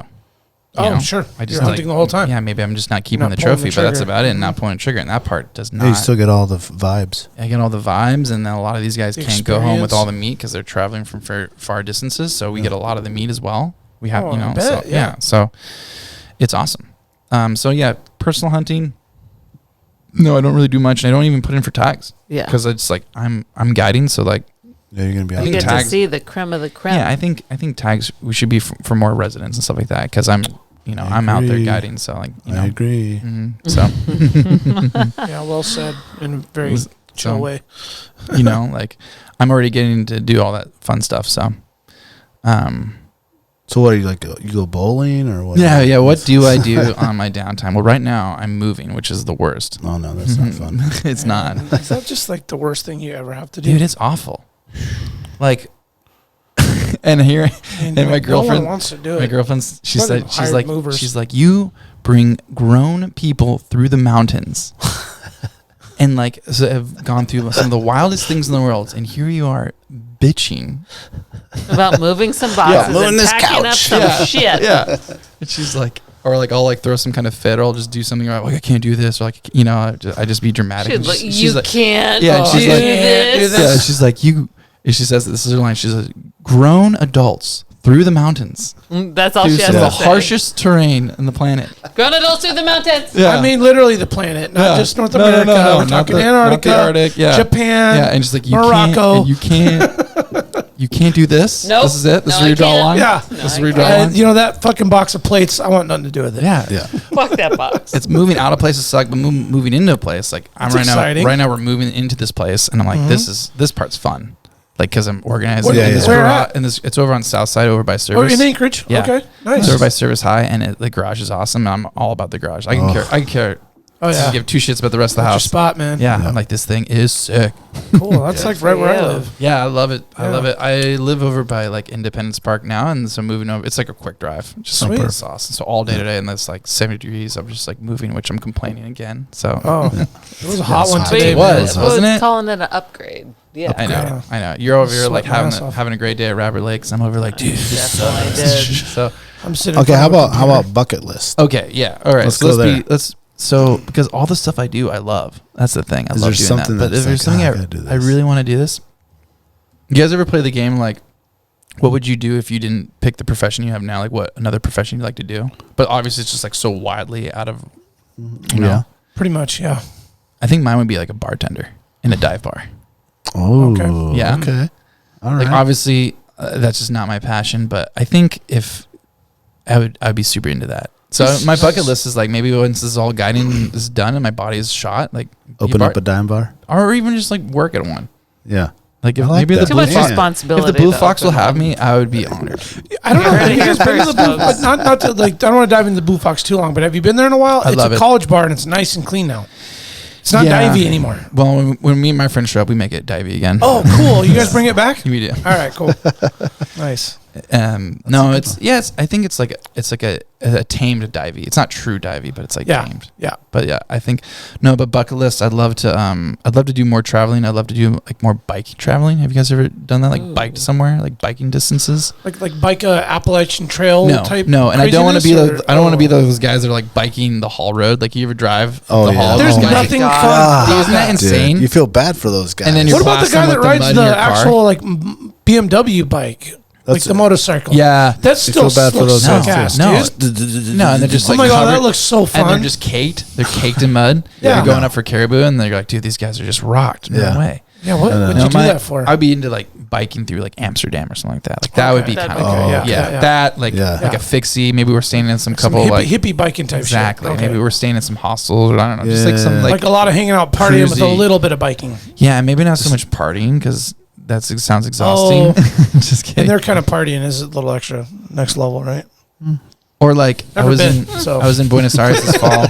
Oh, know? sure. I just You're hunting the whole time. Yeah, maybe I'm just not keeping Not the pulling the trophy, but that's trigger. about it. And not pulling the trigger, and that part does not. Yeah, you still get all the vibes. I get all the vibes, and then a lot of these guys The can't go home with experience. all the meat because they're traveling from far distances. So we get a lot of the meat as well. We have, Oh, I bet, so, yeah. So it's awesome. So yeah, personal hunting. No, I don't really do much, and I don't even put in for tags. Yeah. Because it's like I'm guiding, so like Yeah, you're gonna be I out You think get there. to tags- see the creme of the creme. yeah, I think tags we should be for more residents and stuff like that because I'm I'm out there agree. guiding, so like I agree. so Yeah, well said in a very Was- chill so- way. like I'm already getting to do all that fun stuff. So So what are you like? You go bowling or what? yeah. What do I do on my downtime? Well, right now I'm moving, which is the worst. Oh no, that's not fun. It's not, Is that just like the worst thing you ever have to do? dude. It's awful. Like, and here, And and my no one girlfriend, wants to do my it. girlfriend's. She Fucking said, hired movers. she's like, you bring grown people through the mountains, and like so have gone through some of the wildest things in the world, and here you are bitching. About moving some boxes moving and this packing up couch. some shit. Yeah. And she's like, or like I'll like throw some kind of fit, or I'll just do something like I can't do this, or like I just be dramatic. She's And like, she's you like, can't Yeah, do she's like- this. yeah, she's like you. And she says this is her line. She says, "Grown adults through the mountains, That's all through she has some of to the say. harshest terrain in the planet." Grown adults through the mountains. Yeah. I mean, literally the planet, not Yeah. just North No, no, America. no, We're not talking the- Antarctica, not the Arctic, yeah. Japan, Yeah, and she's like, Morocco. you can't do this. Nope. This is it. This No, is where I you draw a can't. line. Yeah. This is where you draw a line. You know that fucking box of plates? I want nothing to do with it. Yeah, Yeah. Fuck that box. It's moving out of places suck, but moving into a place like I'm It's right exciting. now. Right now, we're moving into this place, and I'm like, this part's fun, like because I'm organizing. Where- in this where garage, at? and this it's over on South Side, over by Oh, Service. in Anchorage? Yeah. Okay, nice. It's over by Service High, and the garage is awesome. And I'm all about the garage. I can care. Oh, yeah. Give two shits about the rest of the That's your house. spot, man. Yeah, I'm like, this thing is sick. Cool. That's like right where I Yeah. live. Yeah, I love it. I Yeah. love it. I live over by like Independence Park now, and so moving over, it's like a quick drive. Just Sweet. super sauce. So all day today, and that's like 70 degrees. I'm just like moving, which I'm complaining again. So Oh, it was a hot one hot. today. It man. was, Well, wasn't it's it? calling it an upgrade. Yeah. I know, Yeah. I know. You're over here like Sweat my ass off. having a great day at Rabbit Lakes. I'm over like, dude, this Definitely sucks. did. So I'm sitting. Okay, in how front of a about computer. bucket list? okay, yeah, all right. Let's So go there. So because all the stuff I do, I love. That's the thing. I Is love there doing something that. But that's if there's like, something "Ah, I gotta do I this"? really want to do this. You guys ever play the game like, what would you do if you didn't pick the profession you have now? Like, what another profession you'd like to do? But obviously, it's just like so widely out of, you know. Yeah. Pretty much, yeah. I think mine would be like a bartender in a dive bar. Oh, Okay. Yeah. Okay. All right. Like obviously, that's just not my passion. But I think if I'd be super into that. So my bucket list is like maybe once this all guiding is done and my body is shot, like Open up a dime bar. or even just like work at one. Yeah. Like if I like maybe that. the Too blue much fox, responsibility. if the blue though, fox will for have them. me, I would be honored. I don't know. You're Have you ready guys been to the first, Blue, folks. not to like. I don't want to dive into the Blue Fox too long, but have you been there in a while? I It's love a it. college bar and it's nice and clean now. It's not Yeah. divey anymore. Well, when me and my friends show up, we make it divey again. Oh, cool! You guys bring it back? we do. All right, cool. Nice. No, I think it's like a tamed divey. It's not true divey, but it's like Yeah, tamed. yeah. But yeah, I think but bucket list. I'd love to do more traveling. I'd love to do like more bike traveling. Have you guys ever done that? Like biked somewhere, like biking distances? Like bike Appalachian Trail type. No, and I don't want to be craziness, I don't want to be those guys that are like biking the Haul Road. Like you ever drive Oh, the yeah. Haul? There's Oh my nothing God. fun. Isn't that Dude, insane? you feel bad for those guys. And then you're What about the guy blasting that with the rides mud in the your car? actual like BMW bike, like the motorcycle? Yeah. That's You still feel bad for those sick guys, ass, No. dude. No, and they're just Oh like my god, covered- that looks so fun. And they're just caked. They're caked in mud. Yeah. They're going up for caribou, and they're like, dude, these guys are just rocked. No Yeah. way. yeah, what I know. would you do that for? I'd be into like biking through like Amsterdam or something like that. Like that would be That'd kind of be cool. good. Yeah, Yeah. that like Yeah. like a fixie. Maybe we're staying in some couple hippie, like hippie biking type exactly. shit. Okay. Maybe we're staying in some hostels or I don't know, just like some Yeah. like, like a lot of hanging out, partying with a cruisy. little bit of biking. yeah, maybe not so much partying because that sounds exhausting. Just kidding. And they're kind of partying is a little extra next level, right? Or like Never been, so. I was in Buenos Aires this fall.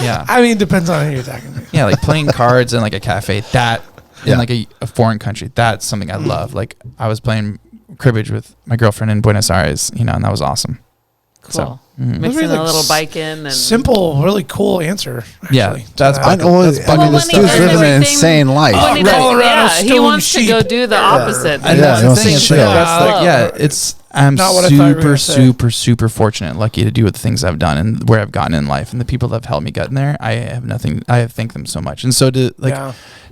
Yeah, I mean, it depends on who you're talking to. yeah, like playing cards in like a cafe. That Yeah. in like a foreign country. That's something I love. Like I was playing cribbage with my girlfriend in Buenos Aires, and that was awesome. Cool. So, Mixing Really, a like, little bike in and Simple, really cool answer. Yeah, Actually, to that's that. I know. That's I mean, this when he dude's does living an everything- insane life. When he does- Colorado yeah, he stealing wants to go sheep. do the opposite. And Yeah, that's he the wants thing. to It's chill. like, that's like, Love. I'm Not what I thought you were super, gonna say. super, super fortunate, lucky to do with the things I've done and where I've gotten in life, and the people that have helped me get in there. I have nothing. I thank them so much. And so to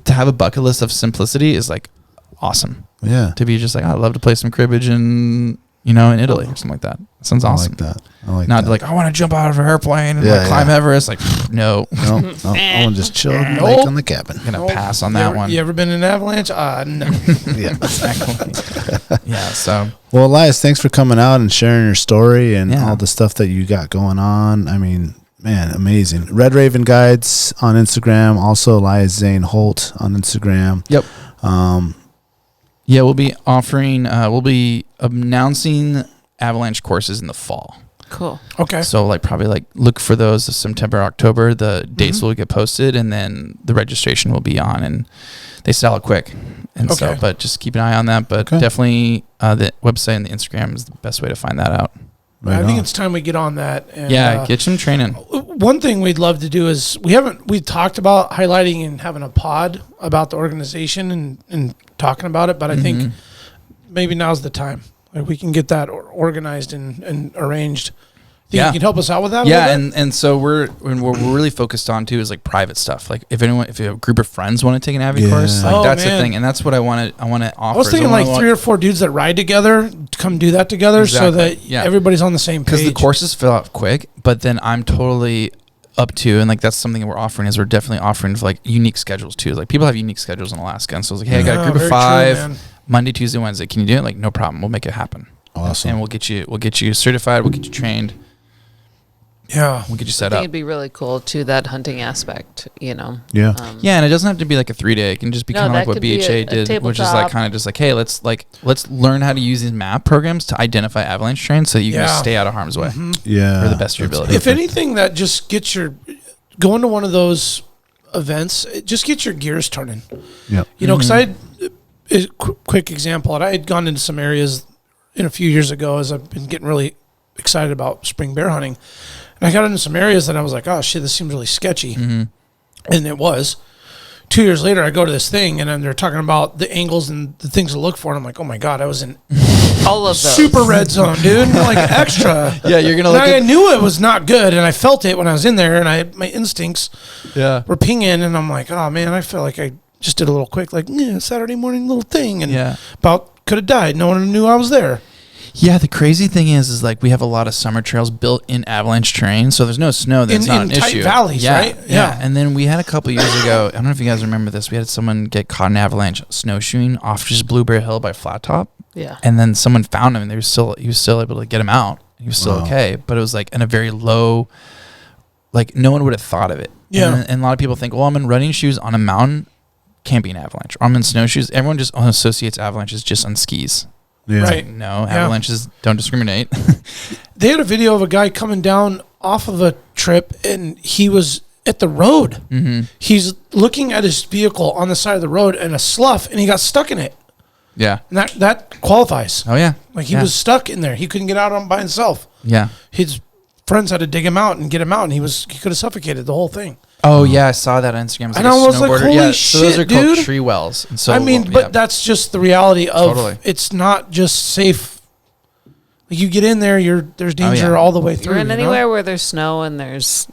have a bucket list of simplicity is like awesome. Yeah. To be just like, I love to play some cribbage in Italy or something like that. That sounds I awesome. like that. I like Not that. like I want to jump out of an airplane and Yeah, like climb yeah. Everest. Like no, No, I want to just chill in the Nope. lake on the cabin. I'm gonna pass on You that ever- one. You ever been in an avalanche? No. Yeah. Yeah. So Well, Elias, thanks for coming out and sharing your story and Yeah. all the stuff that you got going on. I mean, man, amazing. Red Raven Guides on Instagram. Also, Elias Zane Holt on Instagram. yep. Um, Yeah, we'll be announcing Avalanche courses in the fall. Cool. Okay. So like probably like look for those of September, October. The dates will get posted and then the registration will be on and they sell it quick. And so, Okay. but just keep an eye on that. But Okay. definitely the website and the Instagram is the best way to find that out. right I think on. it's time we get on that. And, Yeah, get some training. one thing we'd love to do is we talked about highlighting and having a pod about the organization and talking about it, but I think maybe now's the time. Like we can get that organized and arranged. Think Yeah. you can help us out with that? a Yeah, little bit? and so what we're really focused on too is like private stuff. Like if a group of friends want to take an Avi Yeah. course, like Oh, that's man. the thing, and that's what I want to offer. I was thinking like 3 or 4 dudes that ride together to come do that together so Exactly. that Yeah. everybody's on the same page. because the courses fill out quick, but then I'm totally up to, and like that's something that we're offering is we're definitely offering for like unique schedules too. Like people have unique schedules in Alaska, and so I was like, hey, I got a Yeah, group of very true, 5 man. Monday, Tuesday, Wednesday. Can you do it? Like no problem, we'll make it happen. Awesome. And we'll get you certified. We'll get you trained. Yeah. We'll get you I set think up. it'd be really cool too, that hunting aspect, Yeah. Yeah, and it doesn't have to be like a 3-day. It can just be No, kind of that like what could be BHA a did, which is like tabletop. kind of just like, hey, let's learn how to use these map programs to identify avalanche terrain so you can Yeah. stay out of harm's way Yeah. for the best of your That's ability. If anything, that just gets going to one of those events, it just gets your gears turning. Yep. You know, because quick example, and I had gone into some areas a few years ago as I've been getting really excited about spring bear hunting. And I got into some areas that I was like, oh shit, this seems really sketchy. And it was. 2 years later, I go to this thing and then they're talking about the angles and the things to look for. And I'm like, oh my God, I was in all of those. super red zone, dude. Like extra. Yeah, you're gonna And look I at knew it was not good, and I felt it when I was in there, and my instincts were pinging, and I'm like, oh man, I feel like I just did a little quick, like Saturday morning little thing, and Yeah. about could have died. No one knew I was there. Yeah, the crazy thing is like we have a lot of summer trails built in avalanche terrain, so there's no snow. That's not In an tight issue. valleys, yeah, right? Yeah. Yeah. And then we had a couple years ago. I don't know if you guys remember this. We had someone get caught in avalanche snowshoeing off just Blueberry Hill by Flat Top, Yeah. and then someone found him, and he was still able to get him out. He was still Wow. okay, but it was like in a very low, like no one would have thought of it. Yeah. And a lot of people think, well, I'm in running shoes on a mountain, can't be an avalanche. Or I'm in snowshoes. Everyone just associates avalanches just on skis. Yeah. Right. No, avalanches don't discriminate. They had a video of a guy coming down off of a trip, and he was at the road. Mm-hmm. He's looking at his vehicle on the side of the road, and a slough, and he got stuck in it. Yeah. And that qualifies. Oh, yeah. Like he was stuck in there. He couldn't get out on by himself. Yeah. His friends had to dig him out and get him out, and he could have suffocated the whole thing. Oh, yeah. I saw that on Instagram. It And I was like, holy so those shit, are called dude. tree wells. And so, I mean, but that's just the reality of Totally. it's not just safe. Like you get in there, there's danger all the way through. You're in you know? anywhere where there's snow and there's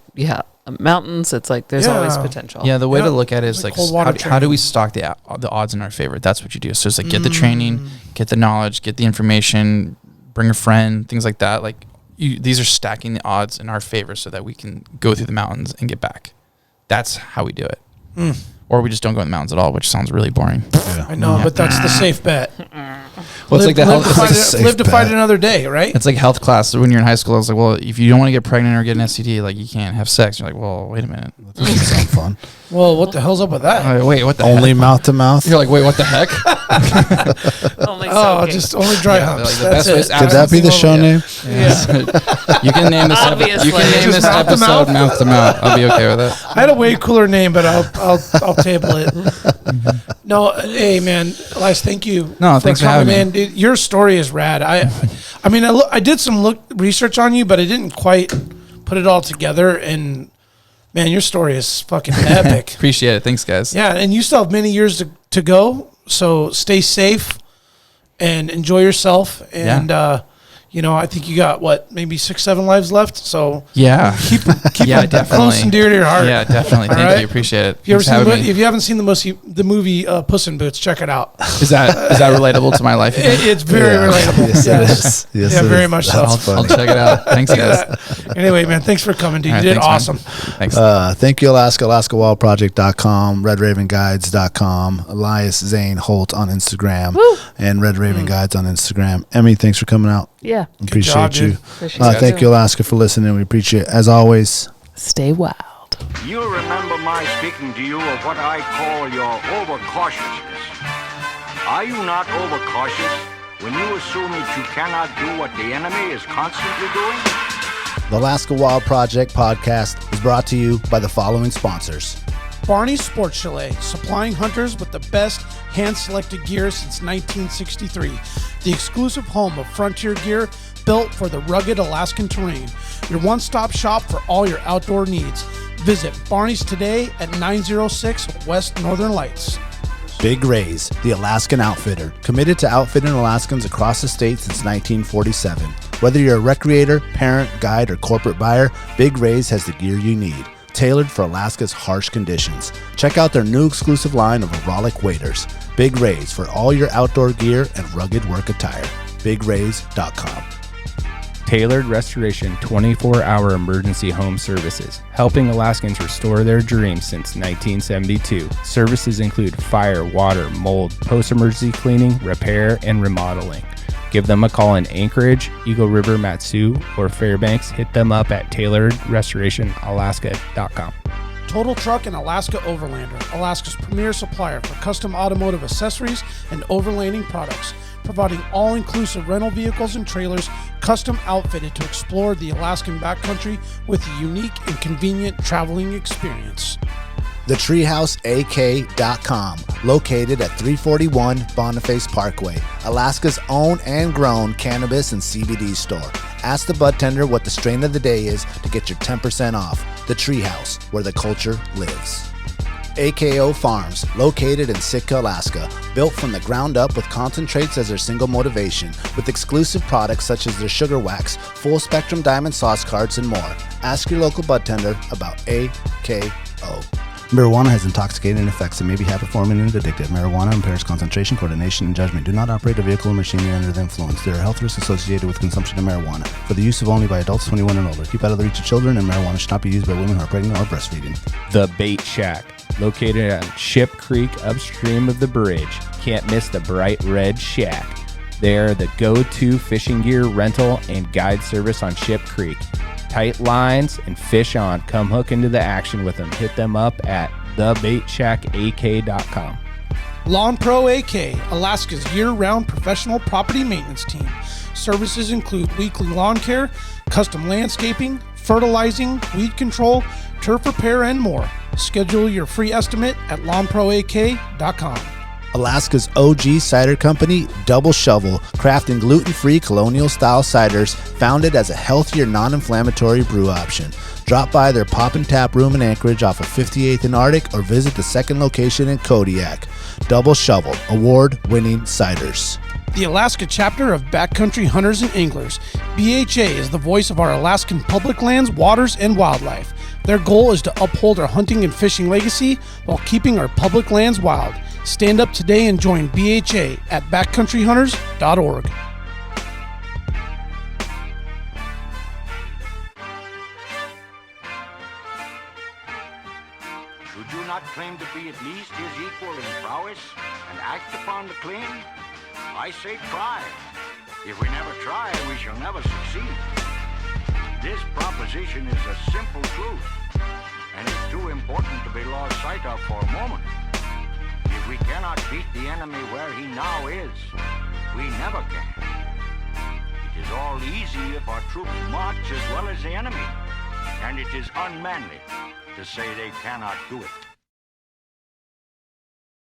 mountains. It's like there's always potential. Yeah, the way Yeah. to look at it is Like like, cold water how do training. we stock the odds in our favor? That's what you do. So it's like get the training, get the knowledge, get the information, bring a friend, things like that. Like these are stacking the odds in our favor so that we can go through the mountains and get back. That's how we do it. Or we just don't go in the mountains at all, which sounds really boring. I know, but that's the safe bet. Well, it's like the health. live, It's like, to, safe live to fight bet. another day, right? it's like health class when you're in high school. It's like, well, if you don't want to get pregnant or get an STD, like you can't have sex. You're like, well, wait a minute. That doesn't sound fun. Well, what the hell's up with that? Wait, what the Only heck? mouth to mouth. You're like, wait, what the heck? Only Oh, soaking. just only dry Yeah, humps. like the That's best way is it. out- Could that be the show Yeah. name? Yeah. You can name this. You can Obviously. name Just this mouth to episode mouth? mouth to mouth. I'll be okay with it. I had a way cooler name, but I'll table it. No, hey man, Elias, thank you. No, thanks for having me. in. Dude, your story is rad. I mean, I did some research on you, but I didn't quite put it all together. And man, your story is fucking epic. Appreciate it. Thanks, guys. Yeah, and you still have many years to go. So stay safe and enjoy yourself. And I think you got maybe 6-7 lives left. So Yeah. keep Yeah, it definitely. close and dear to your heart. Yeah, definitely. All Thank right. you. Appreciate it. If you, Thanks if you haven't seen the movie Puss in Boots, check it out. Is that relatable to my life? It's very Yeah. relatable. Yes, Yeah. it is. Yes, Yeah, it very is. much so. That's I'll funny. check it out. Thanks, guys. Anyway, man, thanks for coming, dude. All right, You did thanks, man. awesome. Thanks. Thank you, Alaska, AlaskaWildProject.com, RedRavenGuides.com, Elias Zane Holt on Instagram, and Red Raven Guides on Instagram. Emmy, thanks for coming out. Yeah. Appreciate job, you. dude. Appreciate it. Thank you, Alaska, for listening. We appreciate it. As always, Stay wild. You'll remember my speaking to you of what I call your overcautiousness. Are you not overcautious when you assume that you cannot do what the enemy is constantly doing? the Alaska Wild Project podcast is brought to you by the following sponsors. Barney's Sports Chalet, supplying hunters with the best hand-selected gear since 1963. The exclusive home of frontier gear built for the rugged Alaskan terrain. Your one-stop shop for all your outdoor needs. Visit Barney's today at 906 West Northern Lights. Big Rays, the Alaskan outfitter, committed to outfitting Alaskans across the state since 1947. Whether you're a recreator, parent, guide, or corporate buyer, Big Rays has the gear you need, tailored for Alaska's harsh conditions. Check out their new exclusive line of Auralic waders. Big Rays for all your outdoor gear and rugged work attire. BigRays.com. Tailored Restoration 24-hour emergency home services, helping Alaskans restore their dreams since 1972. Services include fire, water, mold, post-emergency cleaning, repair, and remodeling. Give them a call in Anchorage, Eagle River, Matsu, or Fairbanks. Hit them up at tailoredrestorationalaska.com. Total Truck and Alaska Overlander, Alaska's premier supplier for custom automotive accessories and overlanding products, providing all-inclusive rental vehicles and trailers custom outfitted to explore the Alaskan backcountry with a unique and convenient traveling experience. TheTreehouseAK.com, located at 341 Boniface Parkway, Alaska's own and grown cannabis and CBD store. Ask the budtender what the strain of the day is to get your 10% off. The Treehouse, where the culture lives. AKO Farms, located in Sitka, Alaska, built from the ground up with concentrates as their single motivation, with exclusive products such as their sugar wax, full spectrum diamond sauce cards, and more. Ask your local budtender about AKO. Marijuana has intoxicating effects and may be habit-forming and addictive. Marijuana impairs concentration, coordination, and judgment. Do not operate a vehicle or machinery under the influence. There are health risks associated with consumption of marijuana. For the use of only by adults 21 and older. Keep out of the reach of children, and marijuana should not be used by women who are pregnant or breastfeeding. The Bait Shack, located on Ship Creek upstream of the bridge. Can't miss the bright red shack. They are the go-to fishing gear rental and guide service on Ship Creek. Tight lines and fish on. Come hook into the action with them. Hit them up at thebaitshackak.com. Lawn Pro AK, Alaska's year-round professional property maintenance team. Services include weekly lawn care, custom landscaping, fertilizing, weed control, turf repair, and more. Schedule your free estimate at lawnproak.com. Alaska's OG cider company, Double Shovel, crafting gluten-free colonial-style ciders founded as a healthier, non-inflammatory brew option. Drop by their Pop and Tap room in Anchorage off of 58th and Arctic or visit the second location in Kodiak. Double Shovel, award-winning ciders. The Alaska chapter of Backcountry Hunters and Anglers. BHA is the voice of our Alaskan public lands, waters, and wildlife. Their goal is to uphold our hunting and fishing legacy while keeping our public lands wild. Stand up today and join BHA at backcountryhunters.org. Should you not claim to be at least his equal in prowess and act upon the claim? I say try. If we never try, we shall never succeed. This proposition is a simple truth, and it's too important to be lost sight of for a moment. If we cannot beat the enemy where he now is, we never can. It is all easy if our troops march as well as the enemy, and it is unmanly to say they cannot do it.